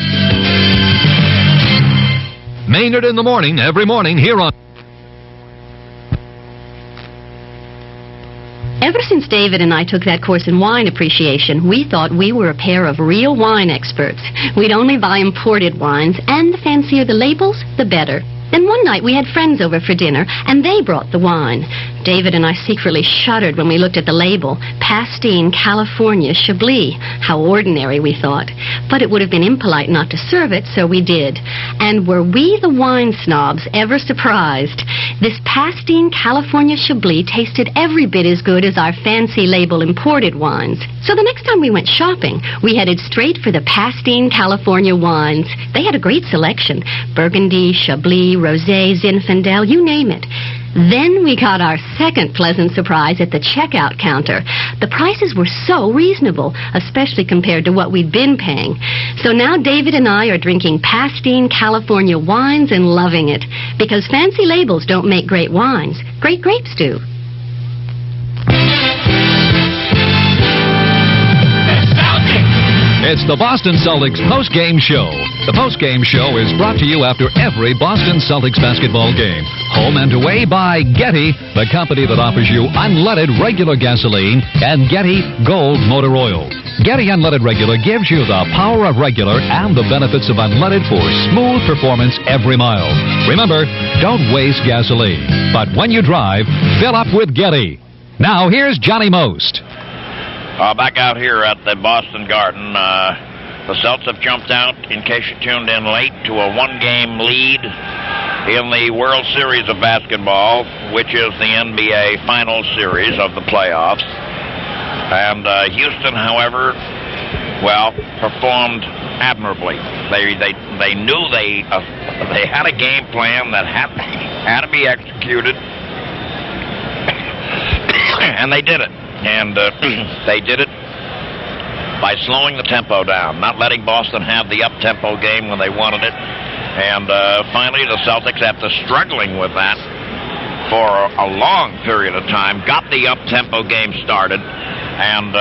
Speaker 4: Maynard in the Morning, every morning here on...
Speaker 10: Ever since David and I took that course in wine appreciation, we thought we were a pair of real wine experts. We'd only buy imported wines, and the fancier the labels, the better. Then one night we had friends over for dinner, and they brought the wine. David and I secretly shuddered when we looked at the label, Pastine California Chablis. How ordinary, we thought. But it would have been impolite not to serve it, so we did. And were we, the wine snobs, ever surprised? This Pastine California Chablis tasted every bit as good as our fancy label imported wines. So the next time we went shopping, we headed straight for the Pastine California wines. They had a great selection. Burgundy, Chablis, Rosé, Zinfandel, you name it. Then we got our second pleasant surprise at the checkout counter. The prices were so reasonable, especially compared to what we'd been paying. So now David and I are drinking Pastine California wines and loving it. Because fancy labels don't make great wines. Great grapes do.
Speaker 4: It's the Boston Celtics post-game show. The post-game show is brought to you after every Boston Celtics basketball game. Home and away by Getty, the company that offers you unleaded regular gasoline and Getty Gold Motor Oil. Getty Unleaded Regular gives you the power of regular and the benefits of unleaded for smooth performance every mile. Remember, don't waste gasoline. But when you drive, fill up with Getty. Now, here's Johnny Most.
Speaker 1: Back out here at the Boston Garden, the Celtics have jumped out, in case you tuned in late, to a one-game lead in the World Series of Basketball, which is the NBA Final Series of the playoffs. And Houston, however, performed admirably. They knew they had a game plan that had to be executed, and they did it. And they did it by slowing the tempo down, not letting Boston have the up-tempo game when they wanted it. And finally, the Celtics, after struggling with that for a long period of time, got the up-tempo game started. And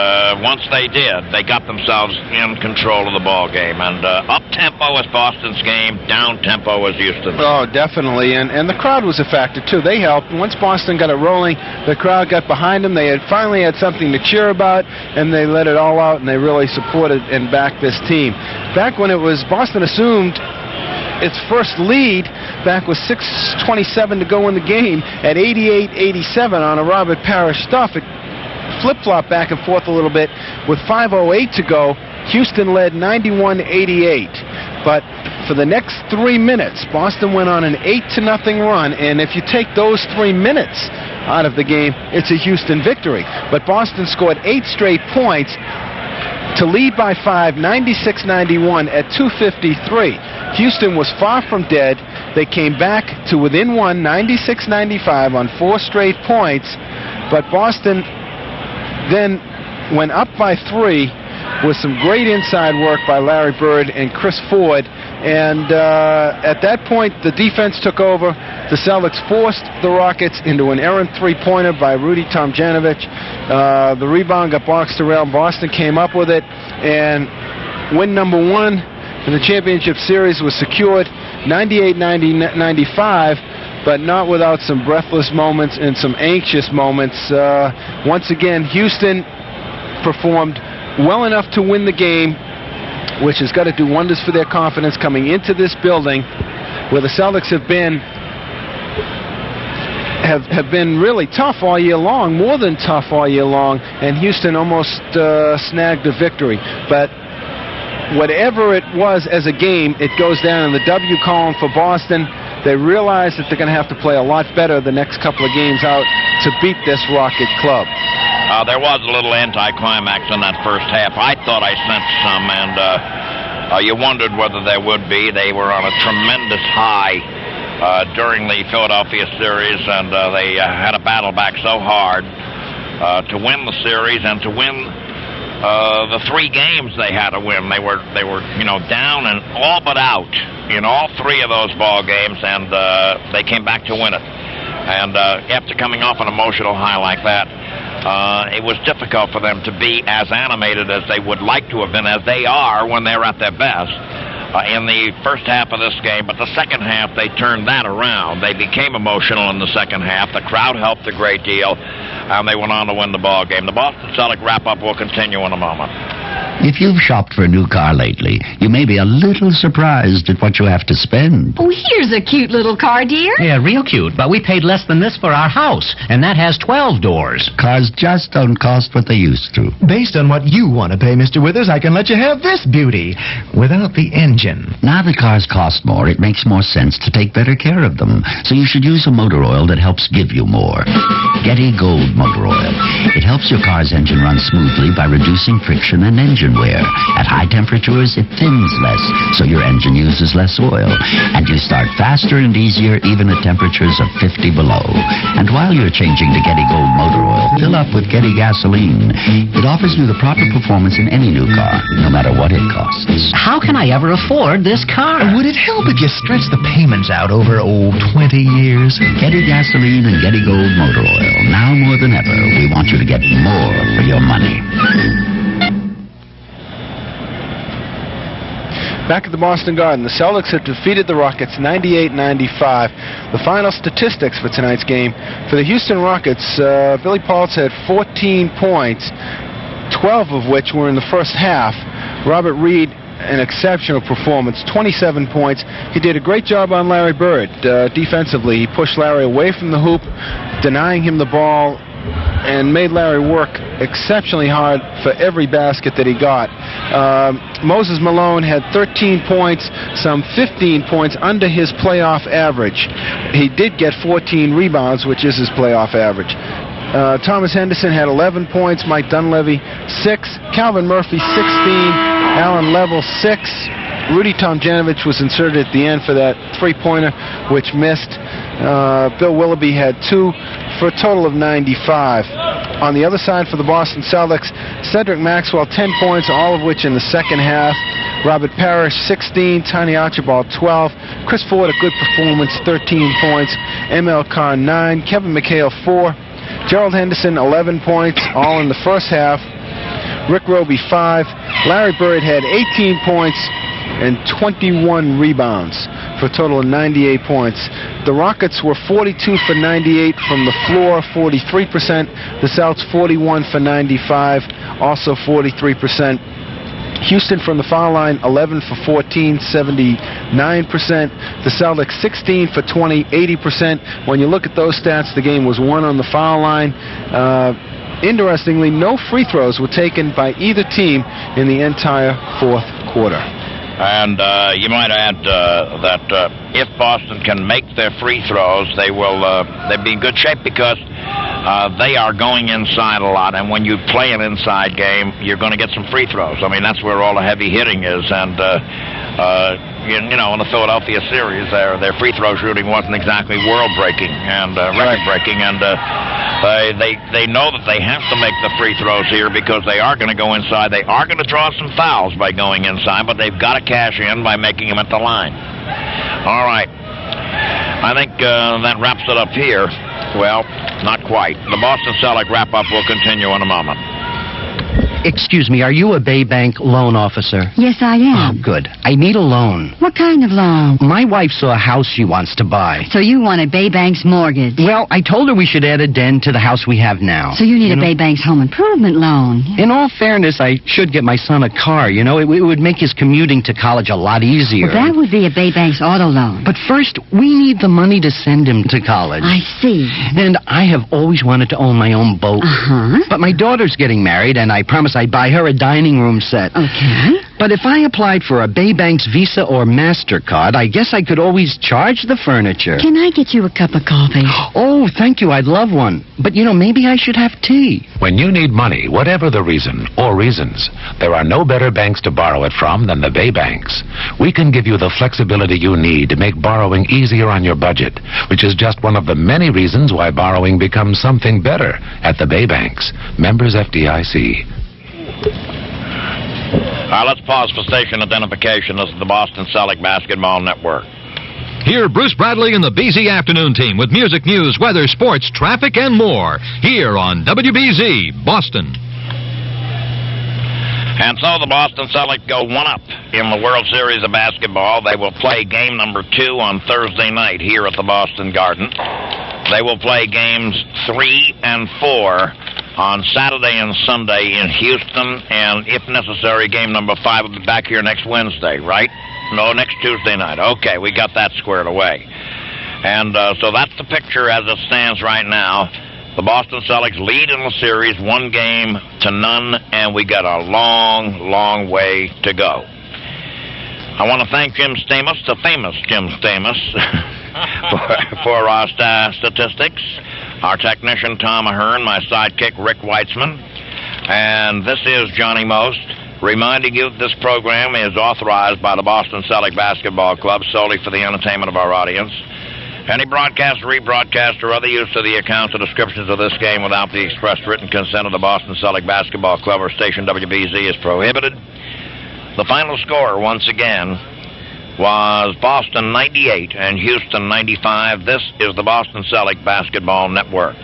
Speaker 1: once they did, they got themselves in control of the ball game. And up-tempo was Boston's game, down-tempo was Houston's.
Speaker 2: Oh, definitely. And the crowd was a factor, too. They helped. Once Boston got it rolling, the crowd got behind them. They had finally had something to cheer about, and they let it all out, and they really supported and backed this team. Back when it was Boston assumed its first lead, back with 6:27 to go in the game, at 88-87 on a Robert Parrish stuff. It flip-flop back and forth a little bit. With 5:08 to go, Houston led 91-88. But for the next 3 minutes, Boston went on an 8-0 run, and if you take those 3 minutes out of the game, it's a Houston victory. But Boston scored 8 straight points to lead by 5, 96-91 at 2:53. Houston was far from dead. They came back to within 1, 96-95 on 4 straight points. But Boston then went up by 3 with some great inside work by Larry Bird and Chris Ford. And at that point, the defense took over. The Celtics forced the Rockets into an errant three-pointer by Rudy Tomjanovich. The rebound got boxed around. Boston came up with it. And win number 1 in the championship series was secured, 98-95. But not without some breathless moments and some anxious moments. Once again, Houston performed well enough to win the game, which has got to do wonders for their confidence coming into this building, where the Celtics have been really tough all year long, more than tough all year long, and Houston almost snagged a victory. But whatever it was as a game, it goes down in the W column for Boston. They realize that they're going to have to play a lot better the next couple of games out to beat this Rocket club.
Speaker 1: There was a little anticlimax in that first half. I thought I sensed some, and you wondered whether there would be. They were on a tremendous high during the Philadelphia series, and they had to battle back so hard to win the series and to win the 3 games they had to win. They were down and all but out in all 3 of those ball games, and they came back to win it. And after coming off an emotional high like that, it was difficult for them to be as animated as they would like to have been, as they are when they're at their best. in the first half of this game, but the second half they turned that around. They became emotional in the second half. The crowd helped a great deal, and they went on to win the ball game. The Boston Celtic wrap-up will continue in a moment.
Speaker 9: If you've shopped for a new car lately, you may be a little surprised at what you have to spend.
Speaker 10: Oh, here's a cute little car, dear.
Speaker 11: Yeah, real cute, but we paid less than this for our house, and that has 12 doors.
Speaker 9: Cars just don't cost what they used to.
Speaker 12: Based on what you want to pay, Mr. Withers, I can let you have this beauty without the engine.
Speaker 9: Now that cars cost more, it makes more sense to take better care of them. So you should use a motor oil that helps give you more. Getty Gold Motor Oil. It helps your car's engine run smoothly by reducing friction and engine wear. At high temperatures, it thins less, so your engine uses less oil. And you start faster and easier even at temperatures of 50 below. And while you're changing to Getty Gold Motor Oil, fill up with Getty gasoline. It offers you the proper performance in any new car, no matter what it costs.
Speaker 11: How can I ever afford this car?
Speaker 12: Would it help if you stretched the payments out over, 20 years?
Speaker 9: Getty gasoline and Getty Gold Motor Oil. Now more than ever, we want you to get more for your money.
Speaker 2: Back at the Boston Garden, the Celtics have defeated the Rockets 98-95. The final statistics for tonight's game. For the Houston Rockets, Billy Paultz had 14 points, 12 of which were in the first half. Robert Reed, an exceptional performance, 27 points. He did a great job on Larry Bird defensively. He pushed Larry away from the hoop, denying him the ball, and made Larry work exceptionally hard for every basket that he got. Moses Malone had 13 points, some 15 points under his playoff average. He did get 14 rebounds, which is his playoff average. Thomas Henderson had 11 points, Mike Dunleavy 6, Calvin Murphy 16, Alan Level 6. Rudy Tomjanovich was inserted at the end for that three-pointer, which missed. Bill Willoughby had 2 for a total of 95. On the other side for the Boston Celtics, Cedric Maxwell 10 points, all of which in the second half. Robert Parrish 16, Tiny Archibald 12, Chris Ford a good performance, 13 points, ML Carr 9, Kevin McHale 4, Gerald Henderson 11 points, all in the first half. Rick Roby 5, Larry Bird had 18 points and 21 rebounds for a total of 98 points. The Rockets were 42 for 98 from the floor, 43%. The Celtics 41 for 95, also 43%. Houston from the foul line, 11 for 14, 79%. The Celtics 16 for 20, 80%. When you look at those stats, the game was won on the foul line. Interestingly, no free throws were taken by either team in the entire fourth quarter.
Speaker 1: And you might add that if Boston can make their free throws, they'll be in good shape because they are going inside a lot. And when you play an inside game, you're going to get some free throws. I mean, that's where all the heavy hitting is. And in the Philadelphia series, their free throw shooting wasn't exactly world-breaking and record-breaking. And they know that they have to make the free throws here because they are going to go inside. They are going to draw some fouls by going inside, but they've got to cash in by making them at the line. All right. I think that wraps it up here. Well, not quite. The Boston Celtic wrap-up will continue in a moment.
Speaker 11: Excuse me, are you a Bay Bank loan officer?
Speaker 13: Yes, I am.
Speaker 11: Oh, good. I need a loan.
Speaker 13: What kind of loan?
Speaker 11: My wife saw a house she wants to buy.
Speaker 13: So you want a Bay Bank's mortgage?
Speaker 11: Well, I told her we should add a den to the house we have now.
Speaker 13: So you need a Bay Bank's home improvement loan.
Speaker 11: In all fairness, I should get my son a car. It would make his commuting to college a lot easier.
Speaker 13: Well, that would be a Bay Bank's auto loan.
Speaker 11: But first, we need the money to send him to college.
Speaker 13: I see.
Speaker 11: And I have always wanted to own my own boat.
Speaker 13: Uh-huh.
Speaker 11: But my daughter's getting married, and I promised I'd buy her a dining room set.
Speaker 13: Okay.
Speaker 11: But if I applied for a Bay Bank's Visa or MasterCard, I guess I could always charge the furniture.
Speaker 13: Can I get you a cup of coffee?
Speaker 11: Oh, thank you. I'd love one. But, maybe I should have tea.
Speaker 14: When you need money, whatever the reason or reasons, there are no better banks to borrow it from than the Bay Banks. We can give you the flexibility you need to make borrowing easier on your budget, which is just one of the many reasons why borrowing becomes something better at the Bay Banks. Members FDIC.
Speaker 1: Let's pause for station identification. This is the Boston Celtic Basketball Network.
Speaker 4: Hear Bruce Bradley and the BZ Afternoon Team with music, news, weather, sports, traffic, and more. Here on WBZ, Boston.
Speaker 1: And so the Boston Celtics go 1-up in the World Series of basketball. They will play game number 2 on Thursday night here at the Boston Garden. They will play games 3 and 4 on Saturday and Sunday in Houston, and if necessary, game number 5 will be back here next Wednesday, right? No, next Tuesday night. Okay, we got that squared away. And so that's the picture as it stands right now. The Boston Celtics lead in the series 1 game to none, and we got a long, long way to go. I want to thank Jim Stamos, the famous Jim Stamos, for our statistics, our technician Tom Ahern, my sidekick Rick Weitzman, and this is Johnny Most, reminding you that this program is authorized by the Boston Celtic Basketball Club solely for the entertainment of our audience. Any broadcast, rebroadcast, or other use of the accounts or descriptions of this game without the express written consent of the Boston Celtic Basketball Club or station WBZ is prohibited. The final score, once again, was Boston 98 and Houston 95. This is the Boston Celtic Basketball Network.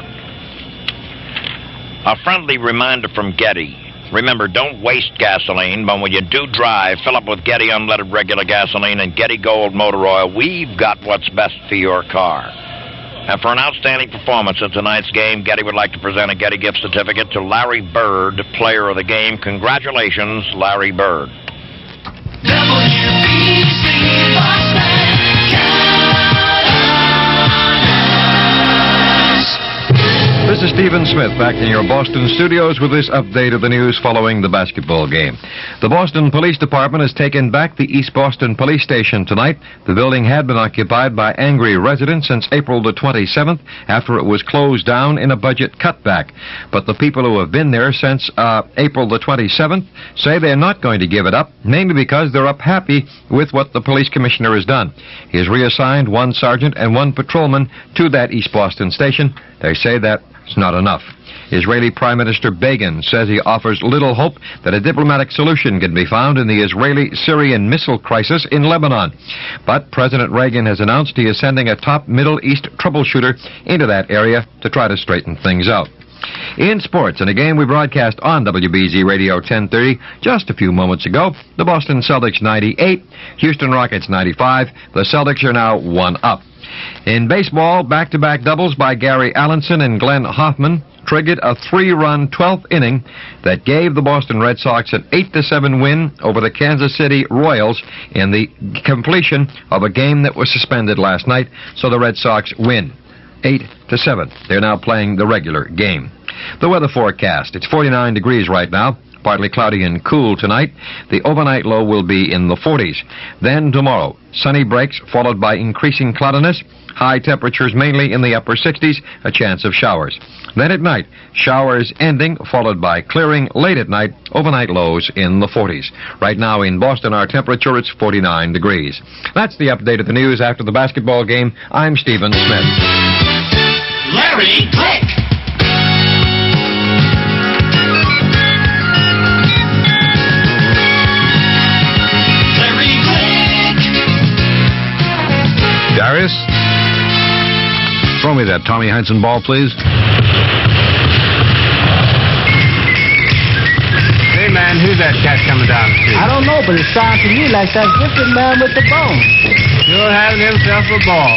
Speaker 1: A friendly reminder from Getty. Remember, don't waste gasoline, but when you do drive, fill up with Getty unleaded regular gasoline and Getty Gold Motor Oil. We've got what's best for your car. And for an outstanding performance in tonight's game, Getty would like to present a Getty gift certificate to Larry Bird, player of the game. Congratulations, Larry Bird.
Speaker 5: WBC Boston,
Speaker 15: This is Stephen Smith back in your Boston studios with this update of the news following the basketball game. The Boston Police Department has taken back the East Boston Police Station tonight. The building had been occupied by angry residents since April the 27th after it was closed down in a budget cutback. But the people who have been there since April the 27th say they're not going to give it up, mainly because they're happy with what the police commissioner has done. He has reassigned 1 sergeant and 1 patrolman to that East Boston station. They say that it's not enough. Israeli Prime Minister Begin says he offers little hope that a diplomatic solution can be found in the Israeli-Syrian missile crisis in Lebanon. But President Reagan has announced he is sending a top Middle East troubleshooter into that area to try to straighten things out. In sports, in a game we broadcast on WBZ Radio 1030 just a few moments ago, the Boston Celtics 98, Houston Rockets 95. The Celtics are now 1-up. In baseball, back-to-back doubles by Gary Allenson and Glenn Hoffman triggered a 3-run 12th inning that gave the Boston Red Sox an 8-7 win over the Kansas City Royals in the completion of a game that was suspended last night, so the Red Sox win 8-7. They're now playing the regular game. The weather forecast, it's 49 degrees right now. Partly cloudy and cool tonight. The overnight low will be in the 40s. Then tomorrow, sunny breaks followed by increasing cloudiness. High temperatures mainly in the upper 60s, a chance of showers. Then at night, showers ending, followed by clearing late at night, overnight lows in the 40s. Right now in Boston, our temperature, it's 49 degrees. That's the update of the news after the basketball game. I'm Stephen Smith.
Speaker 5: Larry Glick.
Speaker 4: Darius, throw me that Tommy Heinsohn ball, please.
Speaker 2: Hey, man, who's that cat coming down the street?
Speaker 16: I don't know, but it sounds to me like that wicked man with the bone.
Speaker 2: Sure having himself a ball.